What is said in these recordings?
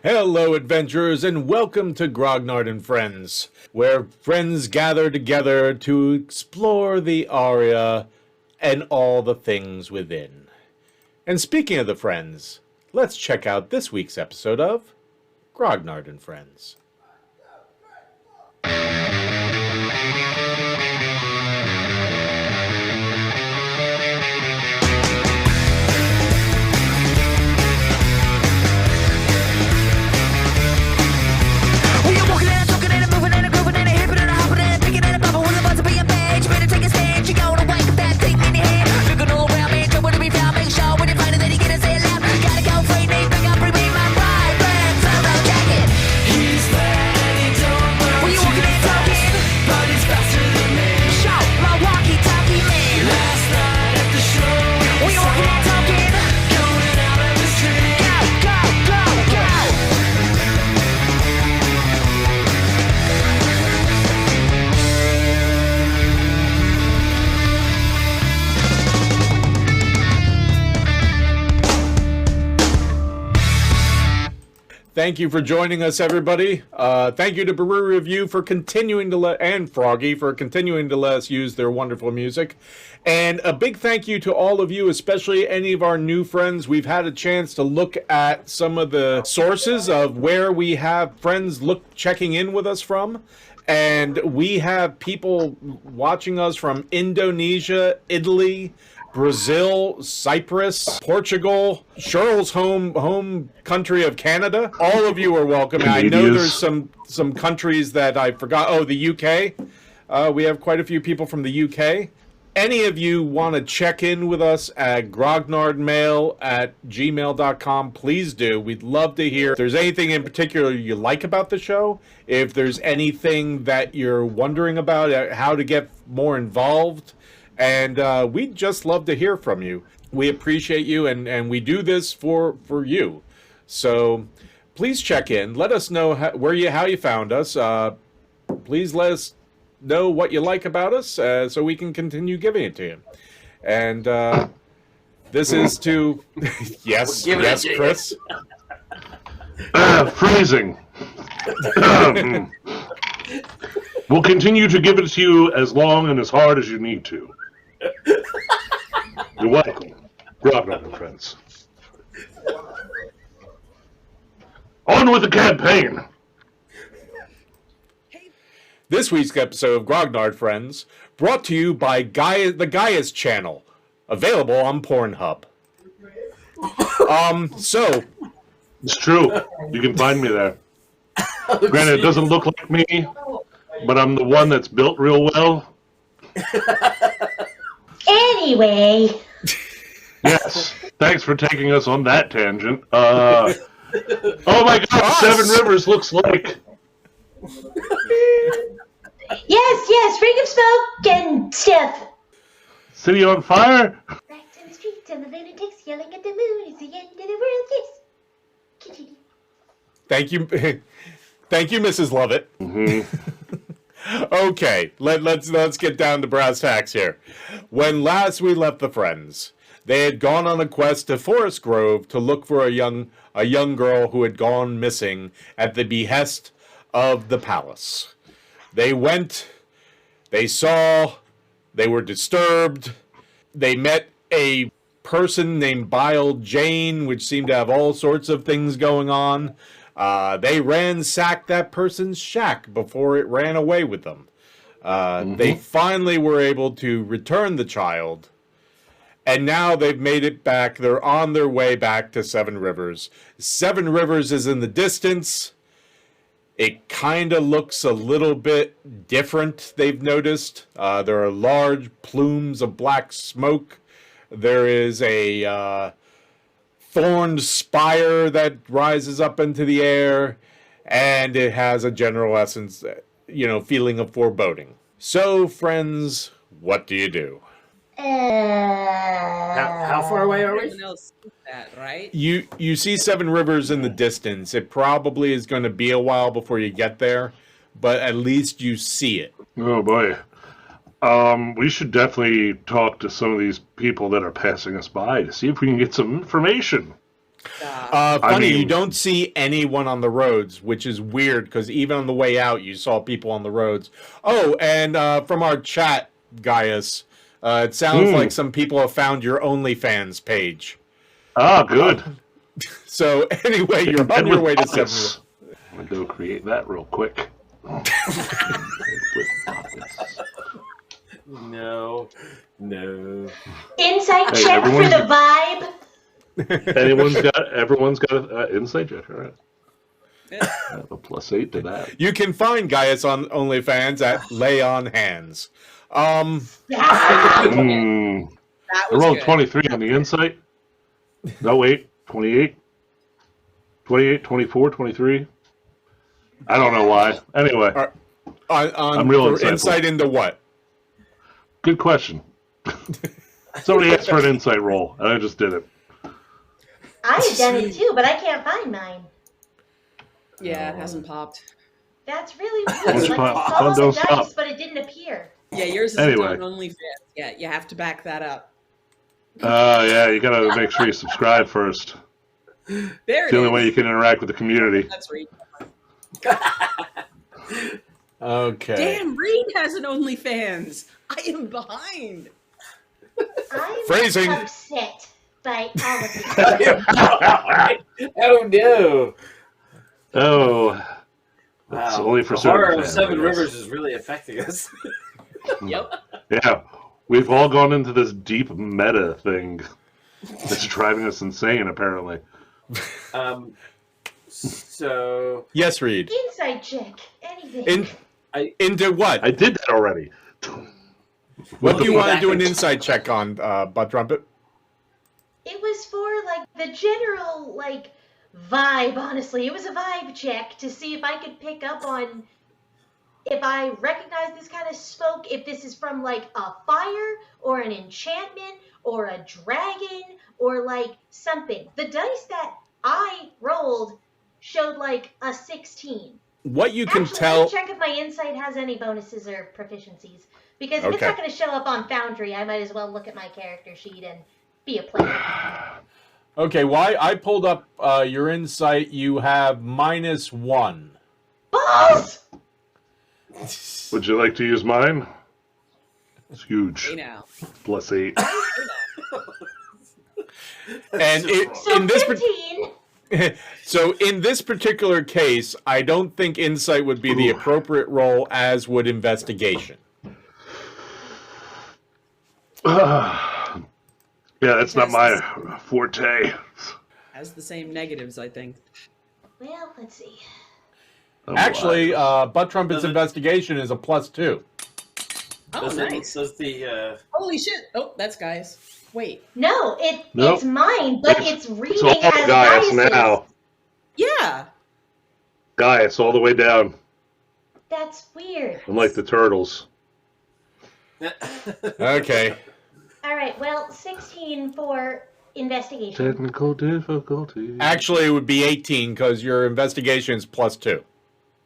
Hello, adventurers, and welcome to Grognard and Friends, where friends gather together to explore the aria and all the things within. And speaking of the friends, let's check out this week's episode of Grognard and Friends. Thank you for joining us, everybody. Thank you to Brew Review for continuing to and Froggy for continuing to let us use their wonderful music. And a big thank you to all of you, especially any of our new friends. We've had a chance to look at some of the sources of where we have friends checking in with us from. And we have people watching us from Indonesia, Italy, Brazil, Cyprus, Portugal, Cheryl's home country of Canada. All of you are welcome. I know there's some countries that I forgot. Oh, the UK. We have quite a few people from the UK. Any of you want to check in with us at grognardmail@gmail.com, please do. We'd love to hear if there's anything in particular you like about the show, if there's anything that you're wondering about, how to get more involved. And we'd just love to hear from you. We appreciate you, and we do this for you. So please check in. Let us know how you found us. Please let us know what you like about us so we can continue giving it to you. And this is to... yes, Chris? Phrasing. We'll continue to give it to you as long and as hard as you need to. You're welcome, Grognard and Friends. On with the campaign! This week's episode of Grognard Friends, brought to you by the Gaius channel, available on Pornhub. So... It's true. You can find me there. Granted, it doesn't look like me, but I'm the one that's built real well. Anyway. Yes. Thanks for taking us on that tangent. Oh my God, Seven Rivers looks like... Yes, ring of smoke and stuff. City on fire? Back to the streets and the lunatics yelling at the moon. It's the end of the world, yes. Continue. Thank you, Mrs. Lovett. Mm-hmm. Okay, let's get down to brass tacks here. When last we left the friends, they had gone on a quest to Forest Grove to look for a young girl who had gone missing at the behest of the palace. They went, they saw, they were disturbed, they met a person named Bile Jane, which seemed to have all sorts of things going on. They ransacked that person's shack before it ran away with them. They finally were able to return the child, and now they've made it back. They're on their way back to Seven Rivers. Seven Rivers is in the distance. It kind of looks a little bit different, they've noticed. There are large plumes of black smoke. There is a thorned spire that rises up into the air, and it has a general essence, feeling of foreboding. So, friends, what do you do? How far away are we? Everyone else sees that, right? You see Seven Rivers in the distance. It probably is going to be a while before you get there, but at least you see it. Oh boy. We should definitely talk to some of these people that are passing us by to see if we can get some information. Stop. Funny, you mean- don't see anyone on the roads, which is weird because even on the way out, you saw people on the roads. Oh, and from our chat, Gaius, it sounds like some people have found your OnlyFans page. Ah, good. So anyway, you're on your way to Seven Rivers. I'm gonna go create that real quick. No. Insight Hey, check for everyone's- the vibe. Everyone's got an insight check. All right. Yeah. I have a +8 to that. You can find Gaius on OnlyFans at Lay on Hands. Ah! Mm. That I was rolled good. 23 on the insight. No, wait. 28. 28, 24, 23. I don't know why. Anyway, I'm real for insightful. insight into what? good question. Somebody asked for an insight roll, and I just did it. I had done it too, but I can't find mine. Yeah, it hasn't popped. That's really weird. Once Like, pop- I saw fun the don't dice, stop. but it didn't appear. Yeah, yours isn't Anyway. on OnlyFans yet. You have to back that up. Yeah, you gotta make sure you subscribe first. There It's it the only is. way you can interact with the community. That's Reed. Okay. Damn, Reed has an OnlyFans. I am behind. I'm Phrasing. upset by all of this. Oh no! Oh, it's Wow. only for the certain horror of fans, Seven I guess. Rivers is really affecting us. Yep. Yeah, we've all gone into this deep meta thing that's driving us insane, apparently. So Yes, Reed. Insight check. Anything. Into what? I did that already. What do you Looking want to back do an at- insight check on, Butt Trumpet? It was for like the general like vibe, honestly. It was a vibe check to see if I could pick up on if I recognize this kind of smoke, if this is from like a fire or an enchantment or a dragon or like something. The dice that I rolled showed like a 16. What you can Actually, tell. let me check if my insight has any bonuses or proficiencies. Because if it's Okay. not going to show up on Foundry, I might as well look at my character sheet and be a player. Okay, well, I pulled up your insight. You have -1. Balls! Would you like to use mine? It's huge. Hey now. +8. And So in this 15. so in this particular case, I don't think insight would be the appropriate role, as would investigation. Yeah, that's not my forte. Has the same negatives, I think. Well, let's see. I'm Actually, alive. Butt Trumpet's Does it- investigation is a +2. Oh, does nice. Does the Holy shit. Oh, that's Gaius. Wait. No, Nope. it's mine, but It's- it's it's reading all as Gaius Gaius's. now. Yeah. Gaius all the way down. That's weird. I'm like the turtles. Okay. All right, well, 16 for investigation. Technical difficulty. Actually, it would be 18 because your investigation is +2.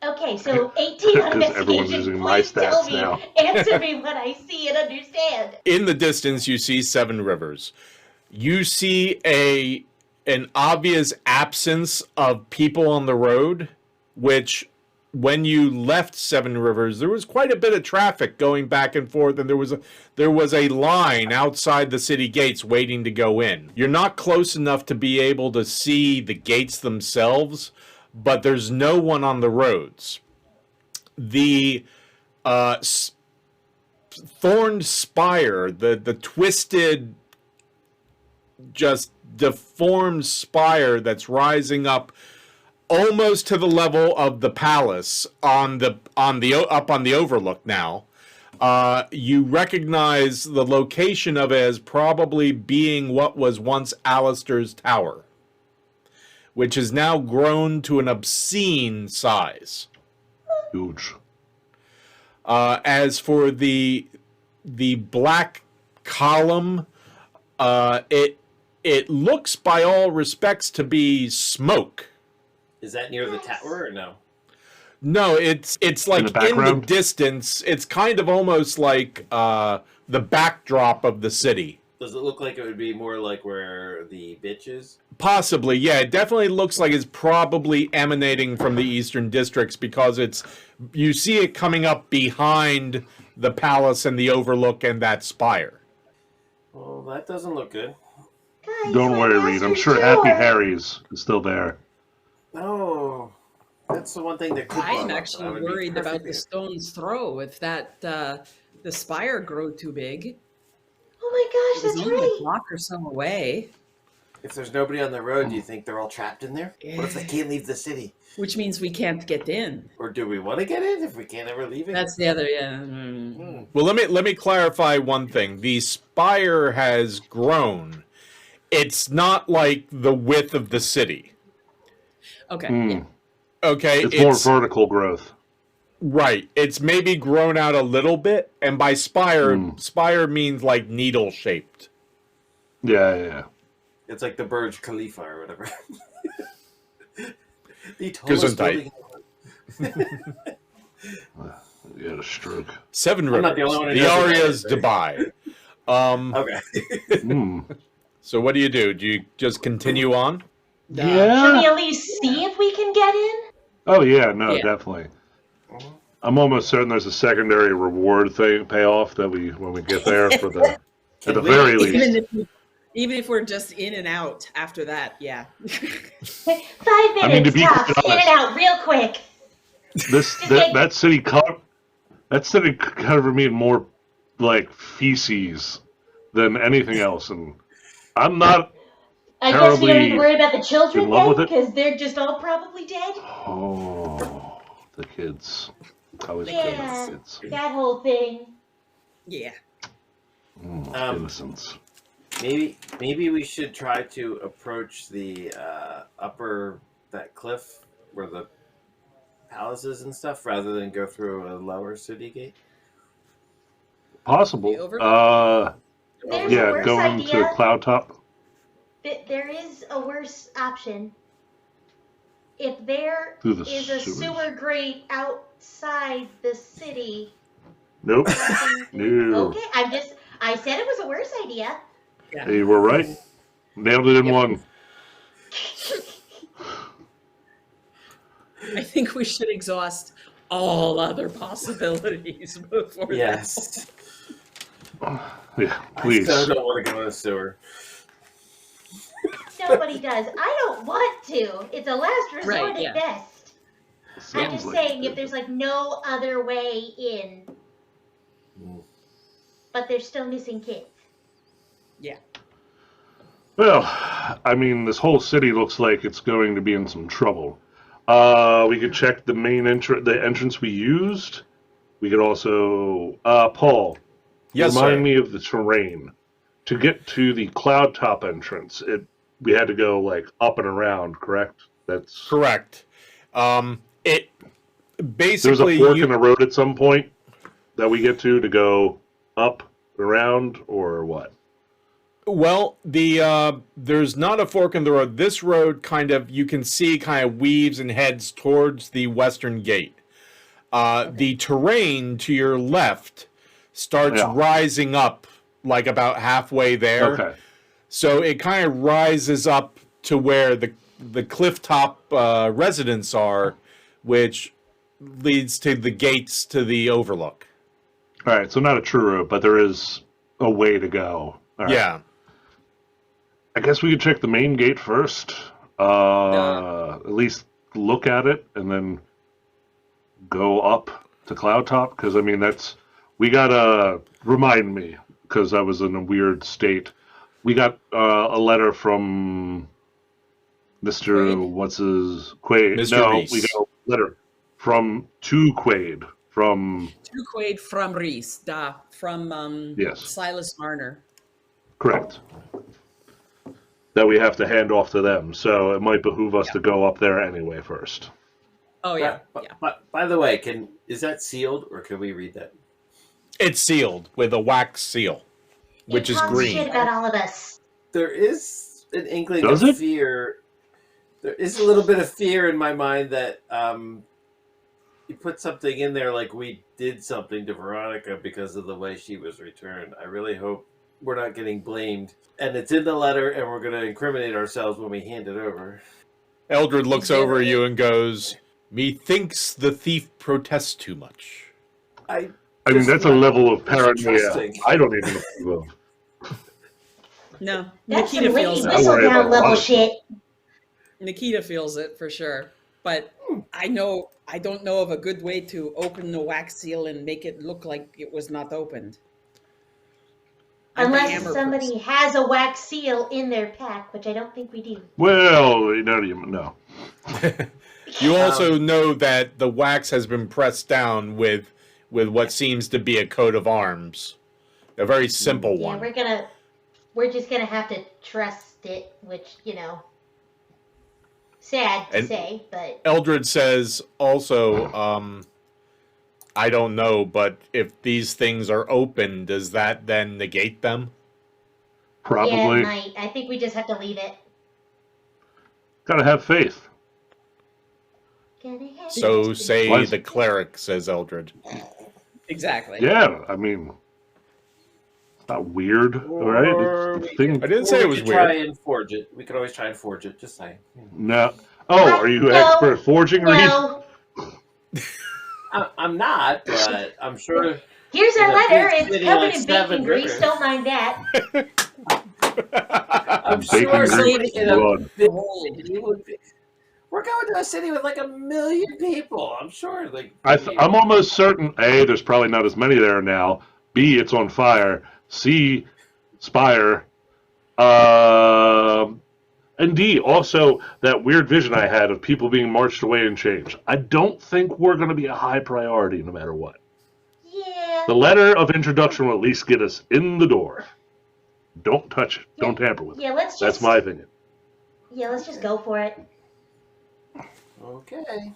Okay, so 18 on Because everyone's investigation. using my Please tell stats me, now. answer me what I see and understand. In the distance, you see Seven Rivers. You see an obvious absence of people on the road, which when you left Seven Rivers, there was quite a bit of traffic going back and forth, and there was a line outside the city gates waiting to go in. You're not close enough to be able to see the gates themselves, but there's no one on the roads. The thorned spire, the twisted, just deformed spire that's rising up almost to the level of the palace on the overlook now. You recognize the location of it as probably being what was once Alistair's tower, which has now grown to an obscene size. Huge. As for the black column, it looks by all respects to be smoke. is that near the tower or no? No, it's like in the background? distance. It's kind of almost like the backdrop of the city. Does it look like it would be more like where the bitch is? Possibly, yeah. It definitely looks like it's probably emanating from the eastern districts because you see it coming up behind the palace and the overlook and that spire. Well, that doesn't look good. Guys, Don't my worry, Reed. I'm master's sure Happy door. Harry's is still there. No, that's the one thing that could. I'm bother us. actually I would be worried about perfectly- the stone's throw if that the spire grew too big. Oh my It gosh, was that's only a right. block or so away, If there's nobody on the road, do you think they're all trapped in there? What if they Yeah. can't leave the city? which means we can't get in. Or do we want to get in if we can't ever leave it? That's the other, yeah. Well, let me clarify one thing. The spire has grown. It's not like the width of the city. Okay. Hmm. Yeah. Okay, It's more vertical growth. right. It's maybe grown out a little bit, and by spire means like needle shaped. Yeah. It's like the Burj Khalifa or whatever. The tallest Gesundheit. building. You had a stroke. Seven I'm Rivers. not the only one who The knows about Aria's it, right? Dubai. Okay. Hmm. So what do? Do you just continue on? Should we Yeah. at least see if we can get in? Oh yeah, no, Yeah. definitely. I'm almost certain there's a secondary reward thing payoff that when we get there for the at the we- very least. Even if we're just in and out after that, yeah. 5 I mean, to minutes be tops. quite In and honest- out real quick. That city covered me in more like feces than anything else, and I'm not. I guess we don't need Terribly to worry about the children in love then, with it. because they're just all probably dead. Oh, the kids. I was Yeah. kids. That whole thing. Yeah. Innocence. Maybe we should try to approach the that cliff where the palaces and stuff rather than go through a lower city gate. The Possible. overlook? There's a Yeah, worse going to idea. Cloud Top. There is a worse option. If there Through the is a sewers. sewer grate outside the city. Nope. then- No. Okay, I said it was a worse idea. Yeah. You were right. Nailed it in Yep. one. I think we should exhaust all other possibilities before Yes. Yeah, I please. still don't want to go in the sewer. Nobody does. I don't want to. It's a last resort Right, at yeah. best. I'm Sounds just like saying it. if there's like no other way in. But they're still missing kids. Yeah. Well, I mean, this whole city looks like it's going to be in some trouble. We could check the main the entrance we used. We could also, Paul, Yes, remind sir. me of the terrain. To get to the Cloud Top entrance, we had to go like up and around, correct? That's Correct. It there's basically a fork in the road at some point that we get to go up, around, or what? Well, there's not a fork in the road. This road you can see kind of weaves and heads towards the western gate. The terrain to your left starts Yeah. rising up like about halfway there. Okay. So it kind of rises up to where the clifftop residents are, which leads to the gates to the overlook. All right, so not a true road, but there is a way to go. All right. Yeah. I guess we could check the main gate first. At least look at it and then go up to Cloud Top. Because, I mean, we got to remind me, because I was in a weird state. We got a letter from Mr. Quaid? What's his Quaid? Mr. No, Reese. we got a letter to Quaid from To Quaid from Reese, from Yes. Silas Marner. correct. That we have to hand off to them. So it might behoove us to go up there anyway first. Oh yeah, But, yeah. but by the way, is that sealed or can we read that? It's sealed with a wax seal, which It is talks green. shit about all of us. There is an inkling Does of it? fear. There is a little bit of fear in my mind that you put something in there like we did something to Veronica because of the way she was returned. I really hope we're not getting blamed. And it's in the letter, and we're going to incriminate ourselves when we hand it over. Eldred looks over at you and goes, "Methinks the thief protests too much." I mean, that's a level of paranoia trusting. I don't even know. No, That's Nikita some feels Linky it. Don't worry Whistledown about level it. shit. Nikita feels it for sure. But I don't know of a good way to open the wax seal and make it look like it was not opened. I'm the Unless hammer somebody has a wax seal in their pack, which I don't think we do. Well, no. You also know that the wax has been pressed down with what seems to be a coat of arms, a very simple Yeah, one. we're just gonna have to trust it, which, sad to And- say, but Eldred says also, I don't know, but if these things are open, does that then negate them? yeah, Probably. it might. I think we just have to leave it. Gotta have faith. Gonna have So to- say What? the cleric, says Eldred. Exactly. Yeah, I mean, it's not weird, all right? Or It's we a thing. I didn't say it was could try weird. and forge it. We could always try and forge it. Just saying. No. Oh, are you No. expert at forging, Reed? No. I'm not, but I'm sure. Here's our In a letter. big It's city covered like in Seven bacon grease. Rivers. Don't mind that. I'm Bacon sure grease somebody in a blood. big city would be. We're going to a city with like 1 million people. I'm sure. I'm almost certain, A, there's probably not as many there now. B, it's on fire. C, Spire. And D, also that weird vision I had of people being marched away in chains. I don't think we're going to be a high priority no matter what. Yeah. The letter of introduction will at least get us in the door. Don't touch it. Don't tamper with it. Yeah, let's just. That's my opinion. Yeah, let's just go for it. Okay.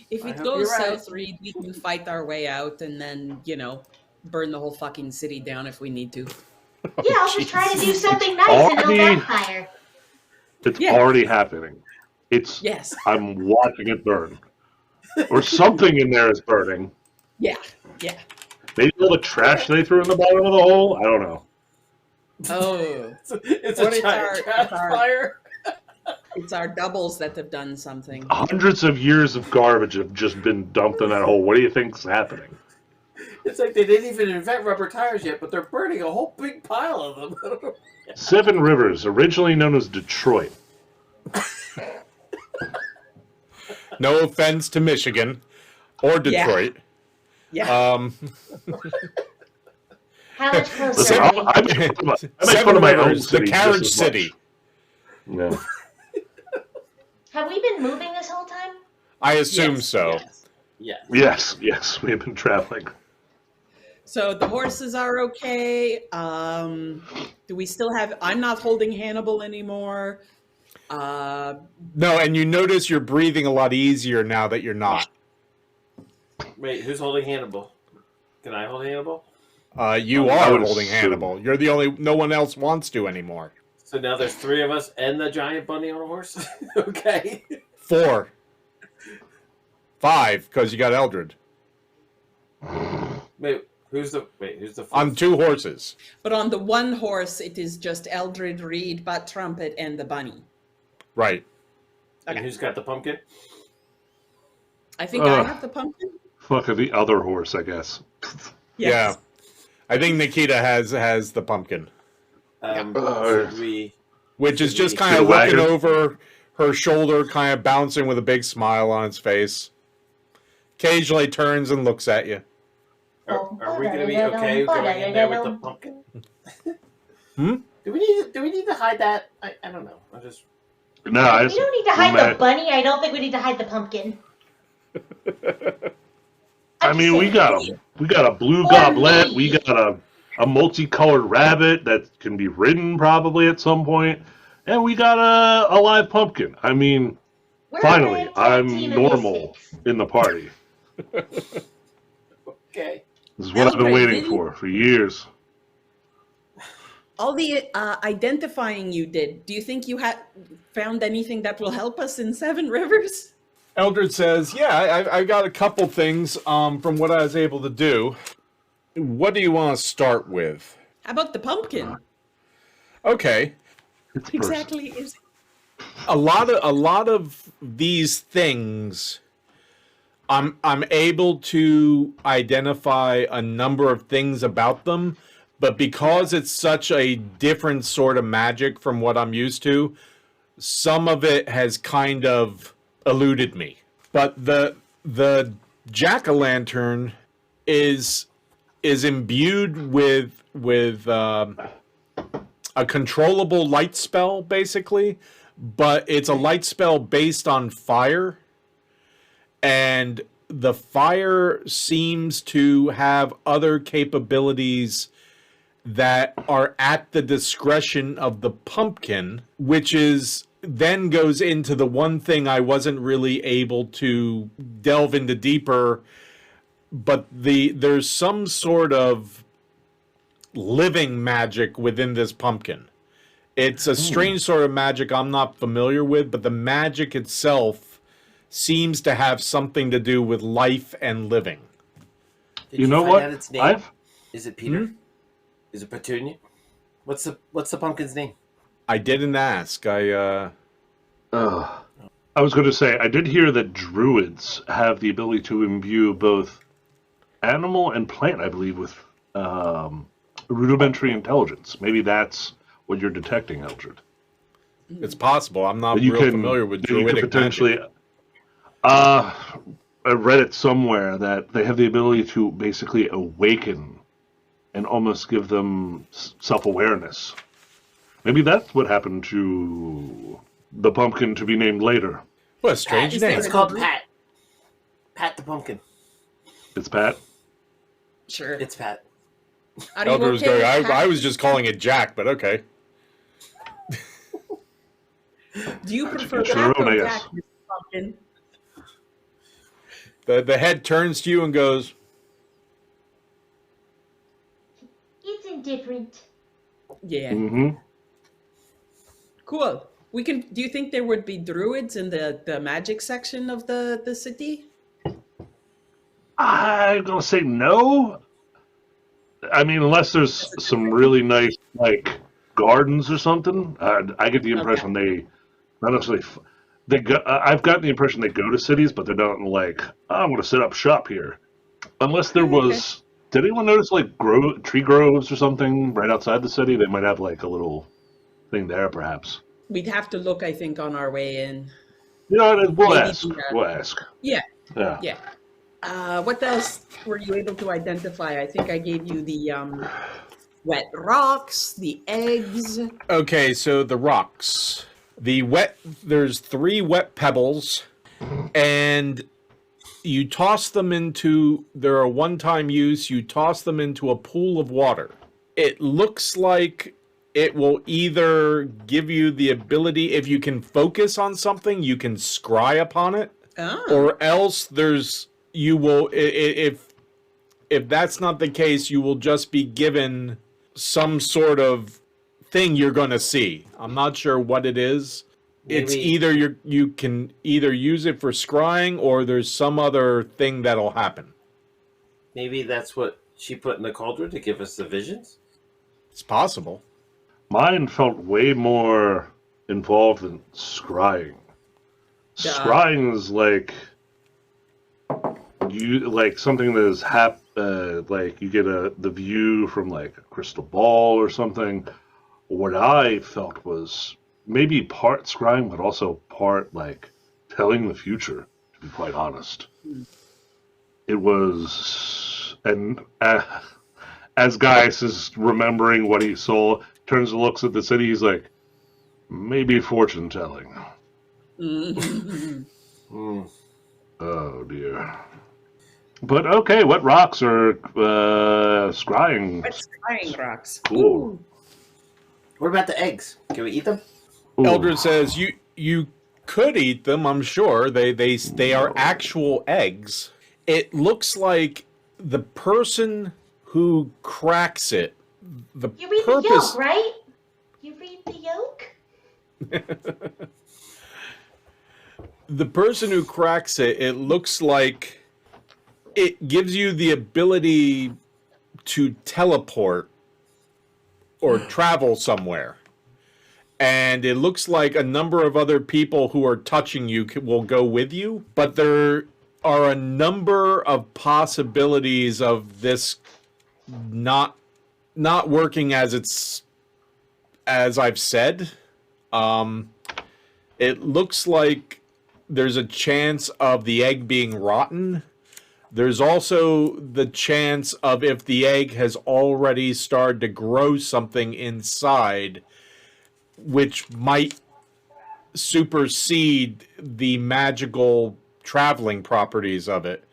If I it hope goes you're right. south, Reed, we can fight our way out and then, burn the whole fucking city down if we need to. Yeah, I'll just try to do something nice and Already- no backfire. It's Yeah. already happening. It's Yes. I'm watching it burn. Or something in there is burning. Yeah. Yeah. Maybe all the trash they threw in the bottom of the hole? I don't know. Oh, It's What a is giant our- trash our- fire. it's our doubles that have done something. Hundreds of years of garbage have just been dumped in that hole. What do you think's happening? It's like they didn't even invent rubber tires yet, but they're burning a whole big pile of them. I don't know. Seven Rivers, originally known as Detroit. No offense to Michigan or Yeah. Detroit. Yeah. How much closer Listen, are we? I make fun of my, I make Seven fun of my own Rivers, the city just carriage as much. city. Yeah. Have we been moving this whole time? I assume Yes, so. Yes. Yes, we have been traveling. So the horses are okay. Do we still have? I'm not holding Hannibal anymore. No, and you notice you're breathing a lot easier now that you're not. Wait, who's holding Hannibal? Can I hold Hannibal? You I are would holding assume. Hannibal. You're the only. No one else wants to anymore. So now there's 3 of us and the giant bunny on a horse? Okay. 4, 5, because you got Eldred Who's the fourth? on 2 horses. But on the one horse, it is just Eldred, Reed, Butt Trumpet, and the bunny. Right. And Okay. who's got the pumpkin? I think I Ugh. have the pumpkin. Fuck the other horse, I guess. Yes. Yeah. I think Nikita has the pumpkin, Should we? which is just Should kind of we- looking wagon? over her shoulder, kind of bouncing with a big smile on its face. Occasionally turns and looks at you. Are we going to be okay going in there with the pumpkin? Hmm? Do we need to hide that? I don't know. No, I We just, don't need to hide Matt- the bunny. I don't think we need to hide the pumpkin. I I'm mean, just we saying. got a blue Or goblet. me. We got a multicolored rabbit that can be ridden probably at some point, and we got a live pumpkin. I mean, We're a finally, ragtag I'm team of normal misfits. in the party. Okay. This is what I've been Eldred, waiting didn't- for years. All the identifying you did, do you think you had found anything that will help us in Seven Rivers? Eldred says, "Yeah, I got a couple things from what I was able to do. What do you want to start with?" How about the pumpkin? Okay. It's a person. Exactly is. A lot of these things I'm able to identify a number of things about them, but because it's such a different sort of magic from what I'm used to, some of it has kind of eluded me. But the jack-o'-lantern is imbued with a controllable light spell, basically, but it's a light spell based on fire, and the fire seems to have other capabilities that are at the discretion of the pumpkin, which is then goes into the one thing I wasn't really able to delve into deeper, but there's some sort of living magic within this pumpkin. It's a strange sort of magic I'm not familiar with, but the magic itself seems to have something to do with life and living. Did You know find what? out its name? Is it Peter? Hmm? Is it Petunia? What's the pumpkin's name? I didn't ask. I was going to say, I did hear that druids have the ability to imbue both animal and plant, I believe, with rudimentary intelligence. Maybe that's what you're detecting, Eldred. It's possible. I'm not That you real can, familiar with that you druidic could potentially. magic. I read it somewhere that they have the ability to basically awaken and almost give them self-awareness. Maybe that's what happened to the pumpkin to be named later. What a strange Is name. there It's called Pat. Pat the pumpkin. It's Pat. Sure. It's Pat. Are you Elder was okay going, with I Pat? was just calling it Jack, but okay. Do you prefer It's your Jack own, or I Jack, guess. Mr. Pumpkin? The head turns to you and goes, It's indifferent. Yeah. Mm-hmm. Cool. We can. Do you think there would be druids in the magic section of the city? I'm gonna say no. I mean, unless there's some really nice like gardens or something. I get the impression they not necessarily. They go, I've gotten the impression they go to cities, but they're not like, oh, I'm going to set up shop here. Unless there was. Did anyone notice like tree groves or something right outside the city? They might have like a little thing there, perhaps. We'd have to look, I think, on our way in. You know, we'll Maybe ask. do that. We'll ask. Yeah. Yeah. Yeah. What else were you able to identify? I think I gave you the wet rocks, the eggs. okay, so the rocks. There's 3 wet pebbles, and you toss them into, they're a one-time use, you toss them into a pool of water. It looks like it will either give you the ability, if you can focus on something, you can scry upon it, or else you will, if that's not the case, you will just be given some sort of thing you're going to see. I'm not sure what it is. It's Maybe- either you can either use it for scrying, or there's some other thing that'll happen. Maybe that's what she put in the cauldron to give us the visions. It's possible. Mine felt way more involved than scrying. Duh. Scrying is like something that is like you get the view from like a crystal ball or something. What I felt was maybe part scrying, but also part like telling the future. To be quite honest, it was, and as Gaius is remembering what he saw, turns and looks at the city. He's like, maybe fortune telling. Hmm. Oh dear. But okay, what rocks are scrying? What's crying rocks? Cool. Ooh. What about the eggs? Can we eat them? Ooh. Eldred says you could eat them. I'm sure they are actual eggs. It looks like the person who cracks it. The You read the yolk, right? You read the yolk? The person who cracks it, it looks like it gives you the ability to teleport or travel somewhere. And it looks like a number of other people who are touching you will go with you, but there are a number of possibilities of this not working as I've said. It looks like there's a chance of the egg being rotten. There's also the chance of if the egg has already started to grow something inside, which might supersede the magical traveling properties of it.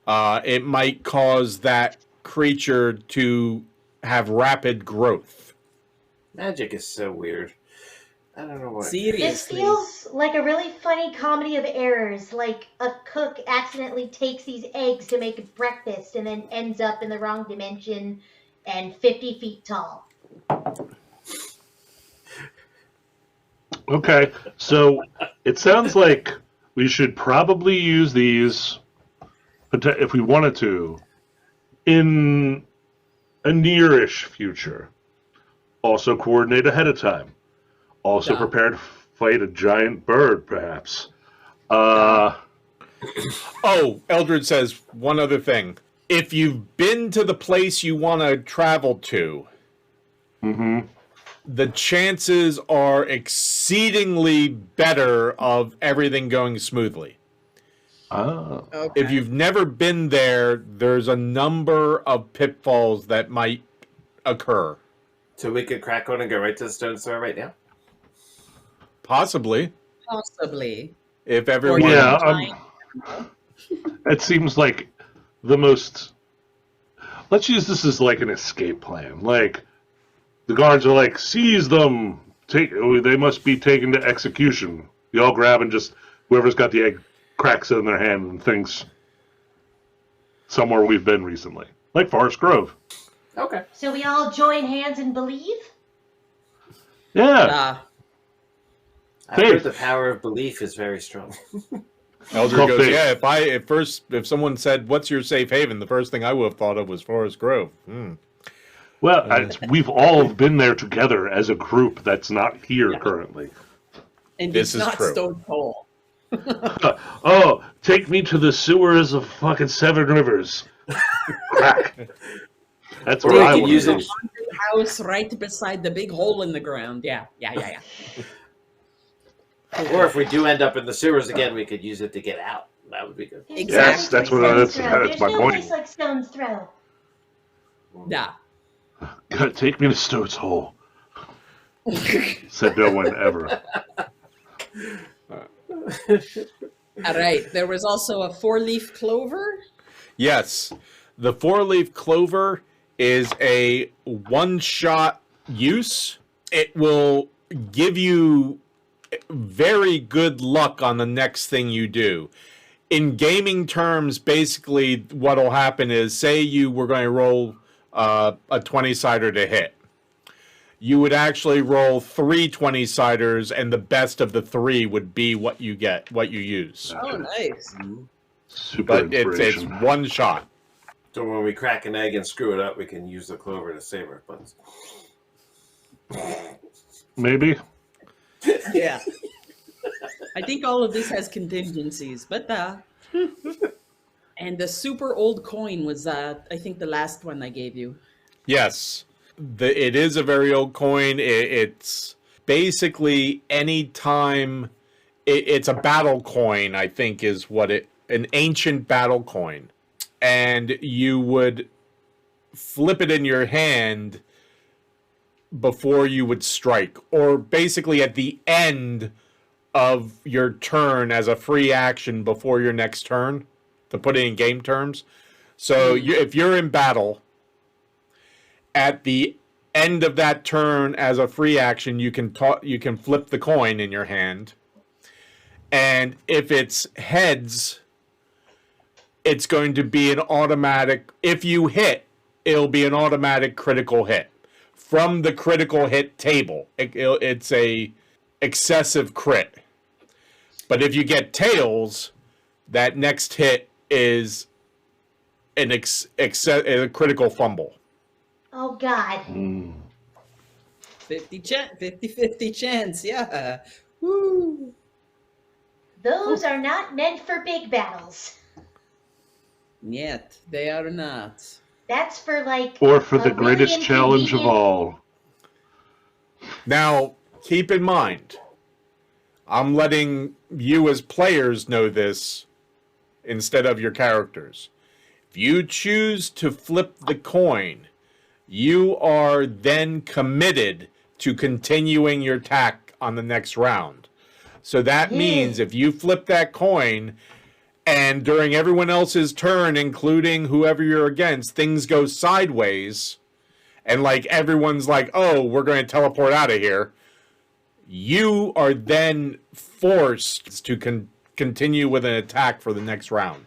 It might cause that creature to have rapid growth. Magic is so weird. I don't know what. This Seriously. feels like a really funny comedy of errors, like a cook accidentally takes these eggs to make breakfast and then ends up in the wrong dimension and 50 feet tall. Okay, so it sounds like we should probably use these, if we wanted to, in a nearish future. Also coordinate ahead of time. Also Yeah. prepare to fight a giant bird, perhaps. Oh, Eldred says one other thing. If you've been to the place you want to travel to, the chances are exceedingly better of everything going smoothly. Okay. If you've never been there, there's a number of pitfalls that might occur. So we could crack on and go right to the stone throw right now? Possibly, Possibly. if everyone... Yeah, it seems like the most... Let's use this as like an escape plan. Like, the guards are like, seize them! They must be taken to execution. You all grab and just, whoever's got the egg cracks it in their hand and thinks somewhere we've been recently. Like Forest Grove. Okay. So we all join hands and believe? Yeah. I've Faith. heard the power of belief is very strong. Eldred called goes, faith. yeah, if someone said, what's your safe haven, the first thing I would have thought of was Forest Grove. Well, we've all been there together as a group that's not here currently. And This it's is not true. Stone Cold. Oh, take me to the sewers of fucking Seven Rivers. Crack. That's Or where we I could want use to it- be. House right beside the big hole in the ground. Yeah. Or if we do end up in the sewers again, we could use it to get out. That would be good. There's no Yes, place that's like what- Stone's that's- Throw. that's my There's no point. place like Stone's Throw. Yeah. God, take me to Stoat's Hole. Said no one ever. All right. There was also a 4-leaf clover. Yes, the 4-leaf clover is a one-shot use. It will give you very good luck on the next thing you do. In gaming terms, basically what will happen is, say you were going to roll a 20-sider to hit. You would actually roll 3 20-siders, and the best of the 3 would be what you get, what you use. Oh, nice. Super But it's inspiration. one shot. So when we crack an egg and screw it up, we can use the clover to save our butts. Maybe. Yeah. I think all of this has contingencies, but and the super old coin was I think the last one I gave you. Yes. It is a very old coin. It's basically any time it's a battle coin, I think is what an ancient battle coin. And you would flip it in your hand before you would strike, or basically at the end of your turn as a free action before your next turn, to put it in game terms. So if you're in battle, at the end of that turn as a free action, you can flip the coin in your hand, and if it's heads, it's going to be an automatic. If you hit, it'll be an automatic critical hit from the critical hit table. It's a excessive crit. But if you get tails, that next hit is a critical fumble. Oh God. 50-50 chance, yeah. Woo. Those are not meant for big battles. Yet, they are not. That's for like. Or for a the really greatest challenge of inconvenient- all. Now, keep in mind, I'm letting you as players know this instead of your characters. If you choose to flip the coin, you are then committed to continuing your attack on the next round. So that means if you flip that coin and during everyone else's turn, including whoever you're against, things go sideways and like everyone's like, oh, we're going to teleport out of here, you are then forced to continue with an attack for the next round.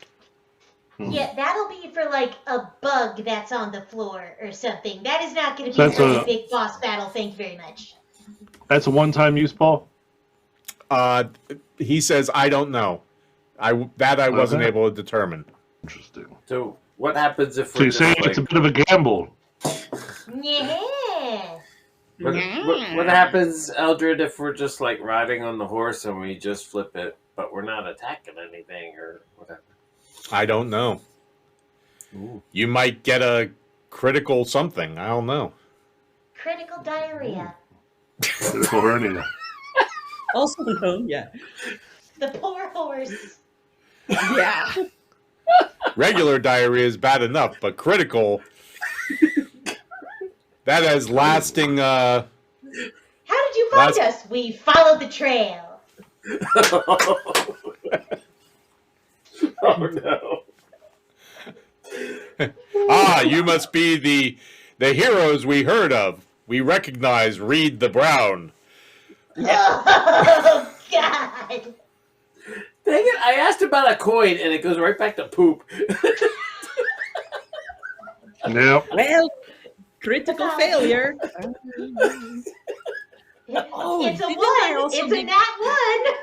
Yeah, that'll be for like a bug that's on the floor or something. That is not going to So be that's for a- a big boss battle. Thank you very much. That's a one-time use, Paul? He says, I don't know. I wasn't Okay. able to determine. Interesting. So what happens if So we're you're saying just it's a like, bit of a gamble. Yeah. what happens, Eldred, if we're just like riding on the horse and we just flip it, but we're not attacking anything or whatever? I don't know. Ooh. You might get a critical something. I don't know. Critical diarrhea. Critical hernia. Also known, yeah. The poor horse. Yeah. Regular diarrhea is bad enough, but critical, that has lasting, How did you find us? We followed the trail. Oh no. you must be the heroes we heard of. We recognize Reed the Brown. Oh, God. Dang it, I asked about a coin and it goes right back to poop. Yep. Well, critical failure. Oh, It's a didn't I one. also It's a give- nat one.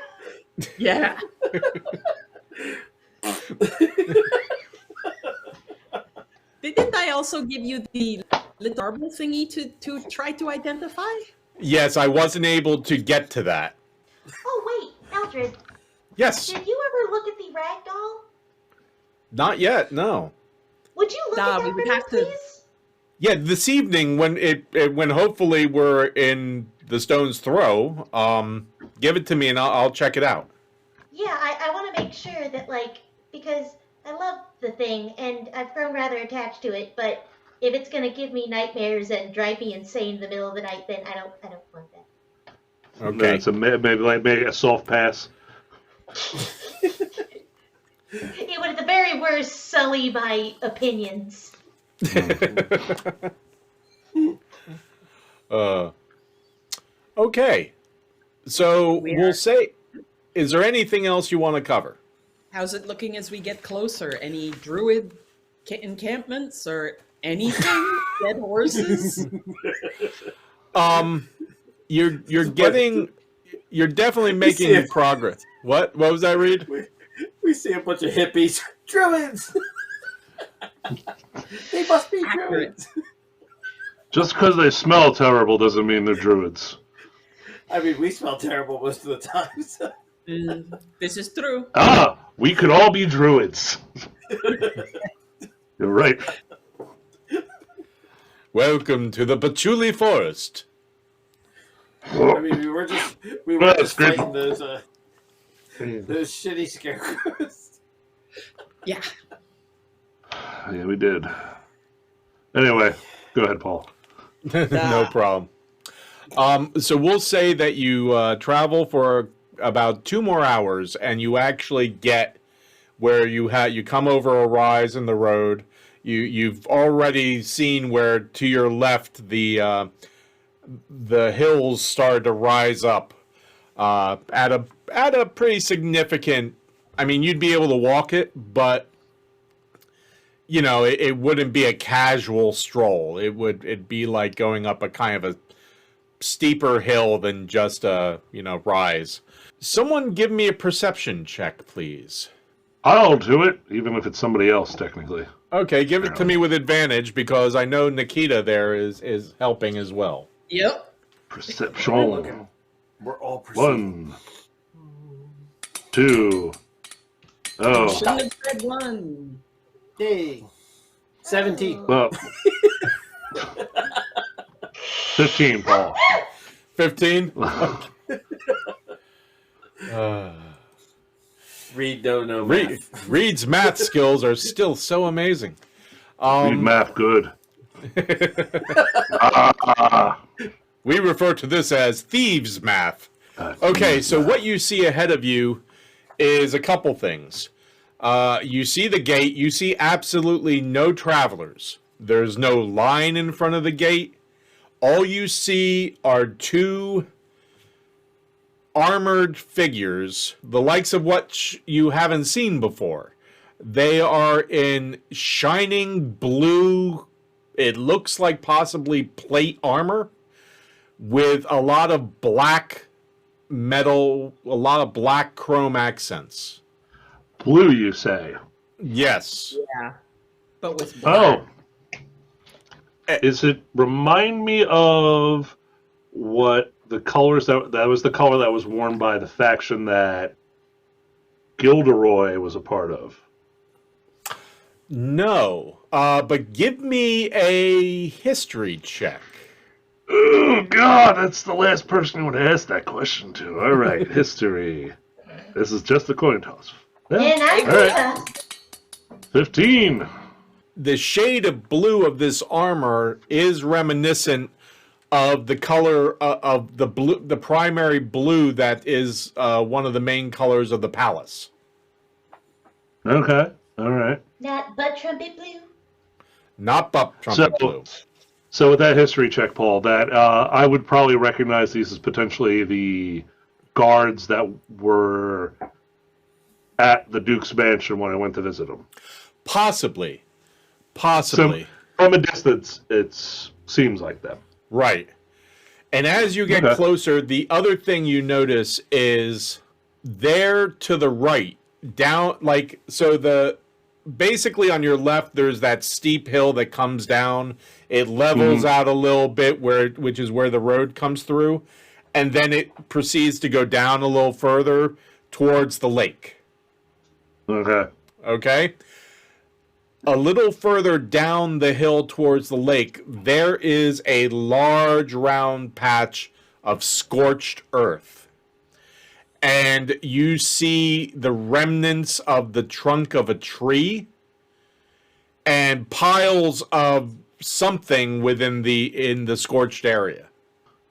Yeah. Didn't I also give you the little marble thingy to try to identify? Yes, I wasn't able to get to that. Oh, wait, Eldred, Yes, did you ever look at the rag doll? not yet, no. Would you look Nah, at we that would for me, have to- please? Yeah, this evening when when hopefully we're in the stone's throw, give it to me and I'll check it out. Yeah, I want to make sure that, like, because I love the thing and I've grown rather attached to it, but if it's going to give me nightmares and drive me insane in the middle of the night, then I don't want that. Okay. It's maybe a soft pass. It would, at the very worst, sully my opinions. Okay. So We we'll are- say, is there anything else you want to cover? How's it looking as we get closer? Any druid encampments or anything? Dead horses? You're definitely see making it. progress. What was that, Reed? We see a bunch of hippies. Druids! They must be druids. Just because they smell terrible doesn't mean they're druids. I mean, we smell terrible most of the time. So. This is true. Ah, we could all be druids. You're right. Welcome to the Patchouli Forest. I mean, we were just That's good. fighting those shitty scarecrows. Yeah. Yeah, we did. Anyway, go ahead, Paul. No problem. So we'll say that you travel for about 2 more hours, and you actually get where you come over a rise in the road. You've already seen where to your left the hills start to rise up at a pretty significant. I mean, you'd be able to walk it, but you know, it wouldn't be a casual stroll. It'd be like going up a kind of a steeper hill than just a, rise. Someone give me a perception check, please. I'll do it, even if it's somebody else, technically. Okay, give it to me with advantage because I know Nikita there is helping as well. Yep. Perception. We're all perceiving. 1, 2. Oh, Shouldn't have said one. Yay. 17. well. 15, Paul. 15. Reed don't know math. Reed's math skills are still so amazing. Read math good. Ah. We refer to this as thieves' math. Okay, so what you see ahead of you is a couple things. You see the gate. You see absolutely no travelers. There's no line in front of the gate. All you see are two armored figures, the likes of what you haven't seen before. They are in shining blue, it looks like possibly plate armor, with a lot of black metal, a lot of black chrome accents. Blue, you say? Yes. Yeah. But with black. Oh. Is it remind me of what the colors that was the color that was worn by the faction that Gilderoy was a part of? No. But give me a history check. Oh, God, that's the last person you would ask that question to. All right, history. This is just a coin toss. Yeah, And I all right. 15. The shade of blue of this armor is reminiscent of the color of the blue, the primary blue that is one of the main colors of the palace. Okay, all right. not but trumpet blue. Not buck trumpet blue. So with that history check, Paul, that I would probably recognize these as potentially the guards that were at the Duke's mansion when I went to visit him. Possibly. So from a distance, it seems like them. Right. And as you get Okay. closer, the other thing you notice is there to the right, down, like, so basically on your left, there's that steep hill that comes down. It levels out a little bit, which is where the road comes through. And then it proceeds to go down a little further towards the lake. Okay. Okay? A little further down the hill towards the lake, there is a large round patch of scorched earth. And you see the remnants of the trunk of a tree and piles of something in the scorched area.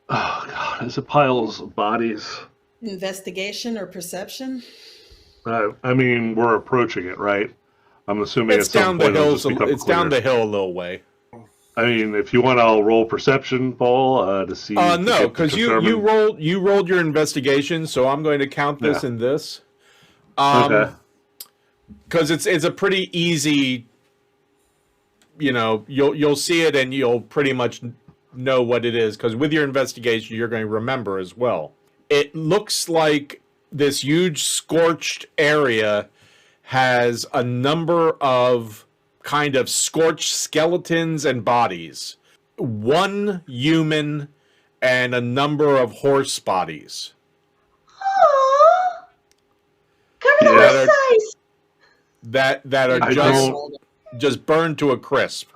Oh, God, is it piles of bodies? Investigation or perception? I mean, we're approaching it, right? I'm assuming It's at some down the point it'll hill. just become It's down clear. the hill a little way. I mean, if you want, I'll roll perception, Paul, to see. No, to get to because you determine- rolled your investigation, so I'm going to count this Yeah. in this. Okay. Because it's a pretty easy. You know, you'll see it and you'll pretty much know what it is. Because with your investigation, you're going to remember as well. It looks like this huge scorched area has a number of kind of scorched skeletons and bodies. One human and a number of horse bodies. Aww. Cover the Yeah. horse size. That are I just burned to a crisp.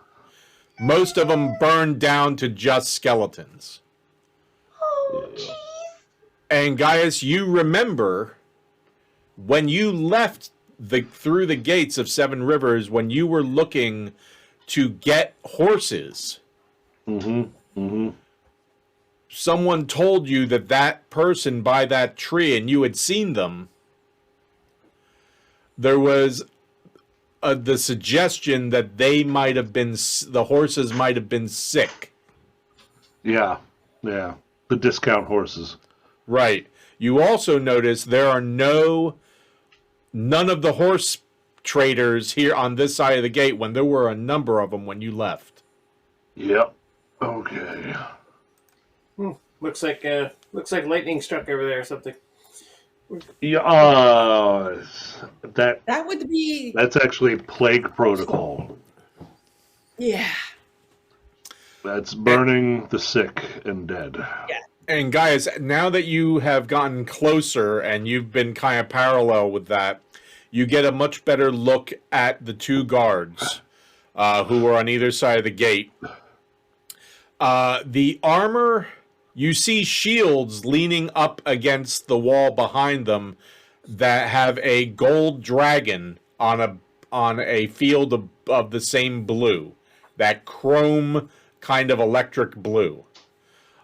Most of them burned down to just skeletons. Oh, jeez. And Gaius, you remember when you left through the gates of Seven Rivers, when you were looking to get horses, someone told you that person by that tree, and you had seen them. There was the suggestion that the horses might have been sick. Yeah. The discount horses. Right. You also notice there are none of the horse traders here on this side of the gate when there were a number of them when you left. Yep. Okay. Looks like lightning struck over there or something. Yeah. That would be, That's actually plague protocol. yeah. That's burning the sick and dead. Yeah. And guys, now that you have gotten closer and you've been kind of parallel with that, you get a much better look at the two guards who are on either side of the gate. The armor, you see shields leaning up against the wall behind them that have a gold dragon on a field of the same blue, that chrome kind of electric blue.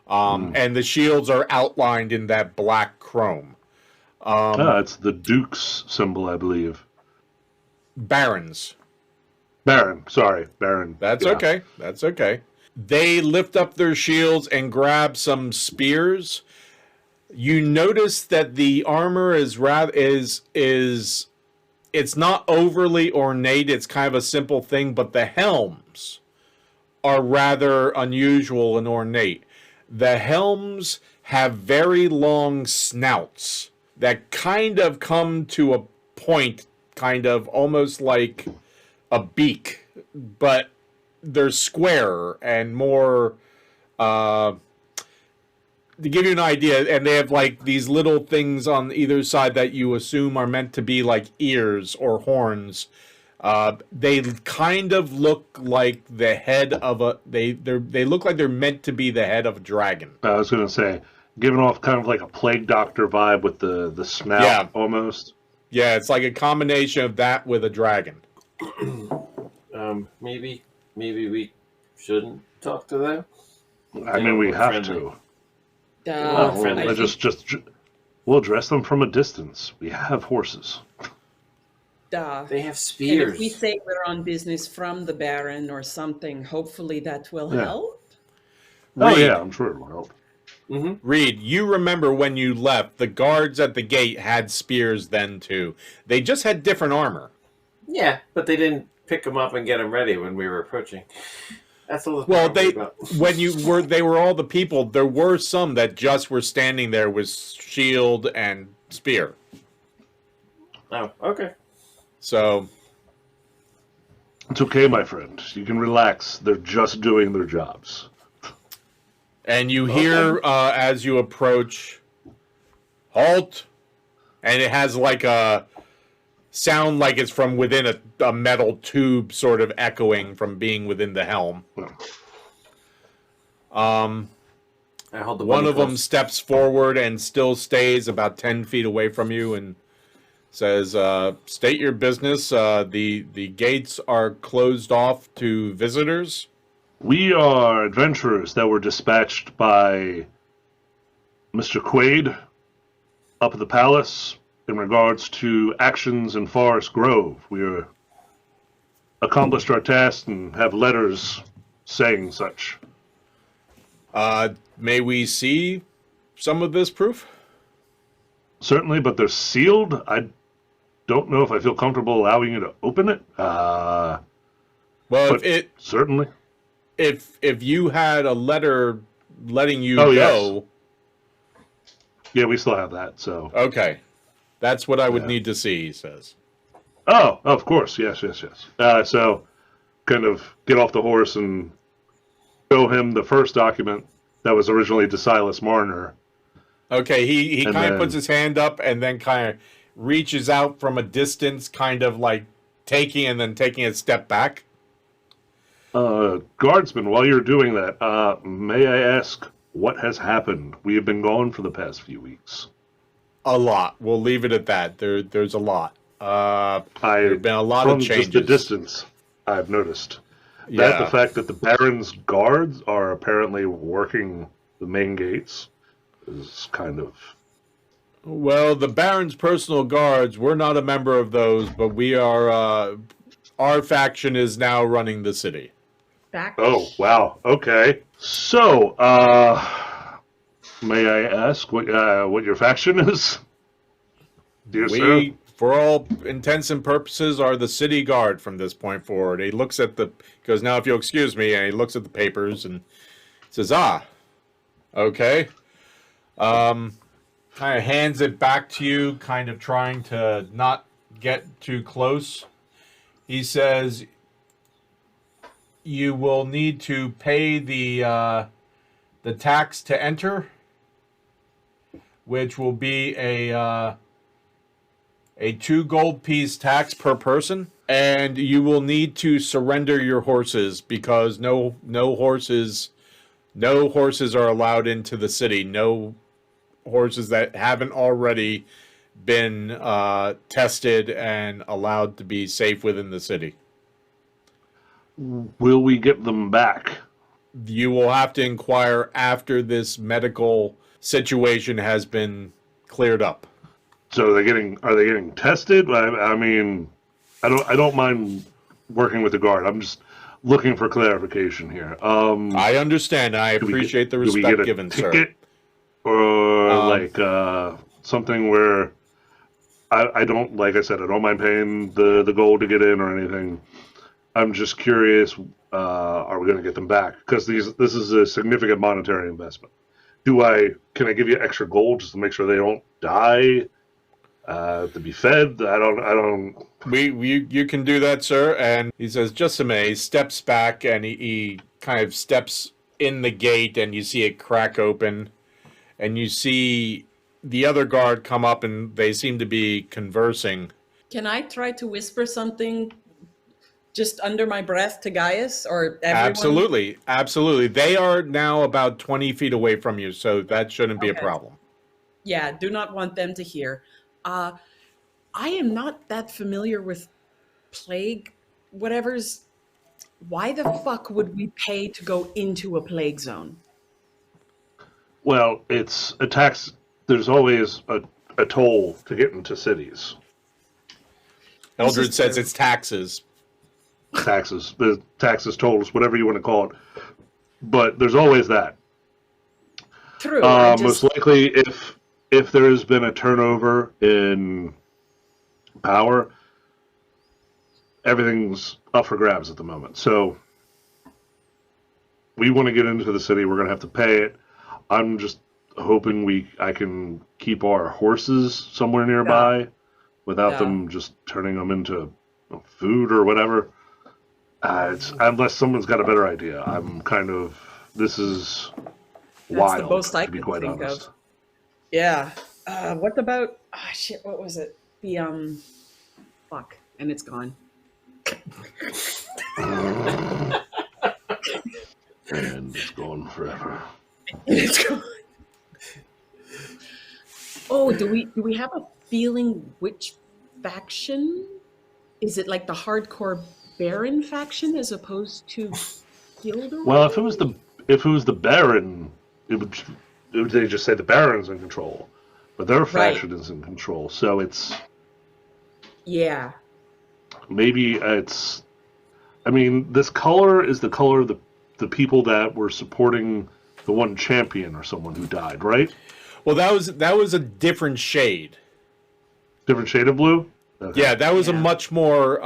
And the shields are outlined in that black chrome. It's the Duke's symbol, I believe. Barons. Baron. Sorry, Baron. That's Yeah. okay. That's okay. They lift up their shields and grab some spears. You notice that the armor is it's not overly ornate. It's kind of a simple thing, but the helms are rather unusual and ornate. The helms have very long snouts that kind of come to a point, kind of almost like a beak, but they're squarer and more, to give you an idea, and they have like these little things on either side that you assume are meant to be like ears or horns. They kind of look like the head of they look like they're meant to be the head of a dragon. I was going to say, giving off kind of like a plague doctor vibe with the snout, Yeah. almost. Yeah, it's like a combination of that with a dragon. Maybe we shouldn't talk to them. I mean, we we're have friendly. to. friendly. We'll we'll address them from a distance. We have horses. They have And spears. if we say we're on business from the Baron or something, hopefully that will Yeah. help. Oh Reed, yeah, I'm sure it will help. Reed, you remember when you left, the guards at the gate had spears then too. They just had different armor. Yeah, but they didn't pick them up and get them ready when we were approaching. That's a little. Well, they they were all the people. There were some that just were standing there with shield and spear. Oh, okay. So It's okay, my friend. You can relax. They're just doing their jobs. and you hear as you approach, halt, and it has like a sound like it's from within a metal tube, sort of echoing from being within the helm. I hold the One bunny of them close. steps forward and still stays about 10 feet away from you and says, state your business. The gates are closed off to visitors. We are adventurers that were dispatched by Mr. Quaid up at the palace in regards to actions in Forest Grove. We accomplished our task and have letters saying such. May we see some of this proof? Certainly, but they're sealed. I don't know if I feel comfortable allowing you to open it. Well, But- Certainly. if you had a letter letting you Oh, go, Yeah, we still have that, so. okay, that's what I would Yeah. need to see. He says. Oh, of course. Yes. So, kind of get off the horse and show him the first document that was originally to Silas Marner. Okay, he And kind of then- puts his hand up and then kind of reaches out from a distance, kind of like taking a step back. Guardsman, while you're doing that, may I ask what has happened? We have been gone for the past few weeks. A lot. We'll leave it at that. There's a lot. There I have been a lot from of changes. just the distance, I've noticed. Yeah. That the fact that the Baron's guards are apparently working the main gates is kind of. Well, the Baron's personal guards, we're not a member of those, but we are, our faction is now running the city. Back. Oh, wow. Okay. So, may I ask what your faction is? Dear sir? We, for all intents and purposes, are the city guard from this point forward. He looks at because now if you'll excuse me, and he looks at the papers and says, okay. Kind of hands it back to you, kind of trying to not get too close. He says, you will need to pay the tax to enter which will be a 2 gold piece tax per person, and you will need to surrender your horses because no horses are allowed into the city. No horses that haven't already been tested and allowed to be safe within the city. Will we get them back? You will have to inquire after this medical situation has been cleared up. So are they getting tested? I mean, I don't mind working with the guard. I'm just looking for clarification here. I understand. I appreciate the do we respect get a given, ticket? sir. Or something where I don't, like I said, I don't mind paying the gold to get in or anything. I'm just curious, are we going to get them back? Because this is a significant monetary investment. Can I give you extra gold just to make sure they don't die? To be fed? I don't. You can do that, sir. And he says, just a minute. He steps back and he kind of steps in the gate, and you see it crack open, and you see the other guard come up, and they seem to be conversing. Can I try to whisper something just under my breath to Gaius or everyone? Absolutely. They are now about 20 feet away from you, so that shouldn't be a problem. Yeah, do not want them to hear. I am not that familiar with plague whatever's. Why the fuck would we pay to go into a plague zone? Well, it's a tax. There's always a toll to get into cities. Eldred says it's taxes. Taxes, the taxes, tolls, whatever you want to call it. But there's always that. True. Most likely, if there has been a turnover in power, everything's up for grabs at the moment. So we want to get into the city. We're going to have to pay it. I'm just hoping I can keep our horses somewhere nearby without them just turning them into food or whatever. Unless someone's got a better idea. This is wild, the most I to be could quite think honest. of. Yeah. What about? Shit. What was it? The fuck, and it's gone. And it's gone forever. It's gone. Oh, do we have a feeling which faction? Is it like the hardcore Baron faction as opposed to Gilderoy? Well, if it was the Baron, they just say the Baron's in control, but their faction is in control. So it's maybe it's. I mean, this color is the color of the people that were supporting the one champion or someone who died, right? Well, that was a different shade. Different shade of blue. Okay. Yeah, that was a much more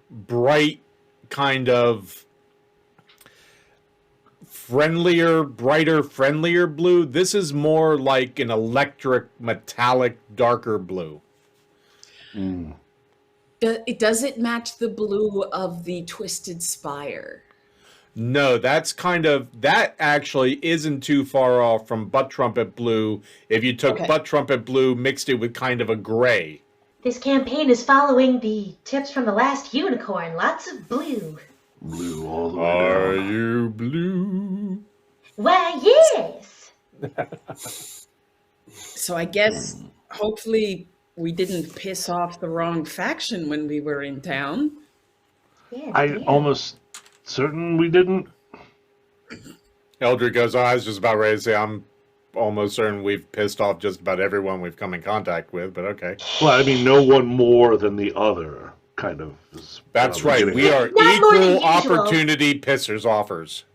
bright, kind of brighter, friendlier blue. This is more like an electric, metallic, darker blue. Does it match the blue of the Twisted Spire? No, that actually isn't too far off from Butt Trumpet Blue. If you took Butt Trumpet Blue, mixed it with kind of a gray. This campaign is following the tips from the last unicorn. Lots of blue. Blue all the way Are down. you blue? Why, yes. So I guess hopefully we didn't piss off the wrong faction when we were in town. Yeah, I'm almost certain we didn't. Eldred goes, I was just about ready to say, I'm almost certain we've pissed off just about everyone we've come in contact with, but okay. Well, I mean, no one more than the other, kind of. That's right. We are Not more than equal usual. opportunity pissers offers.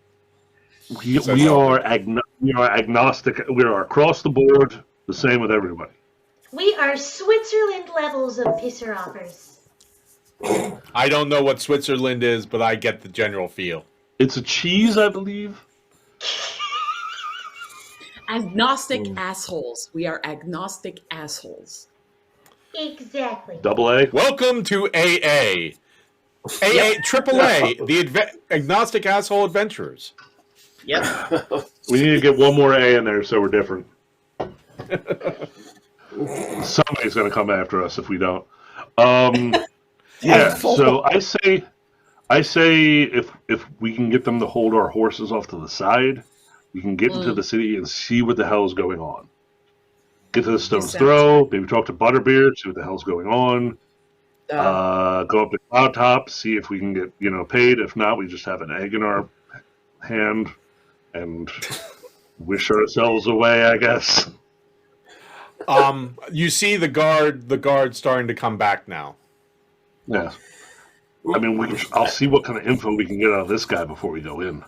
We are agnostic. We are across the board, the same with everybody. We are Switzerland levels of pisser offers. I don't know what Switzerland is, but I get the general feel. It's a cheese, I believe. Agnostic assholes. We are agnostic assholes. Exactly. Double A. Welcome to AA. Triple A, the Agnostic Asshole Adventurers. Yep. We need to get one more A in there so we're different. Somebody's going to come after us if we don't. Yeah. So I say if we can get them to hold our horses off to the side, we can get into the city and see what the hell is going on. Get to the Stone's Throw, maybe talk to Butterbeard, see what the hell's going on. Go up to Cloud Top, see if we can get paid. If not, we just have an egg in our hand and wish ourselves away, I guess. You see the guard starting to come back now. Yeah. I mean, I'll see what kind of info we can get out of this guy before we go in.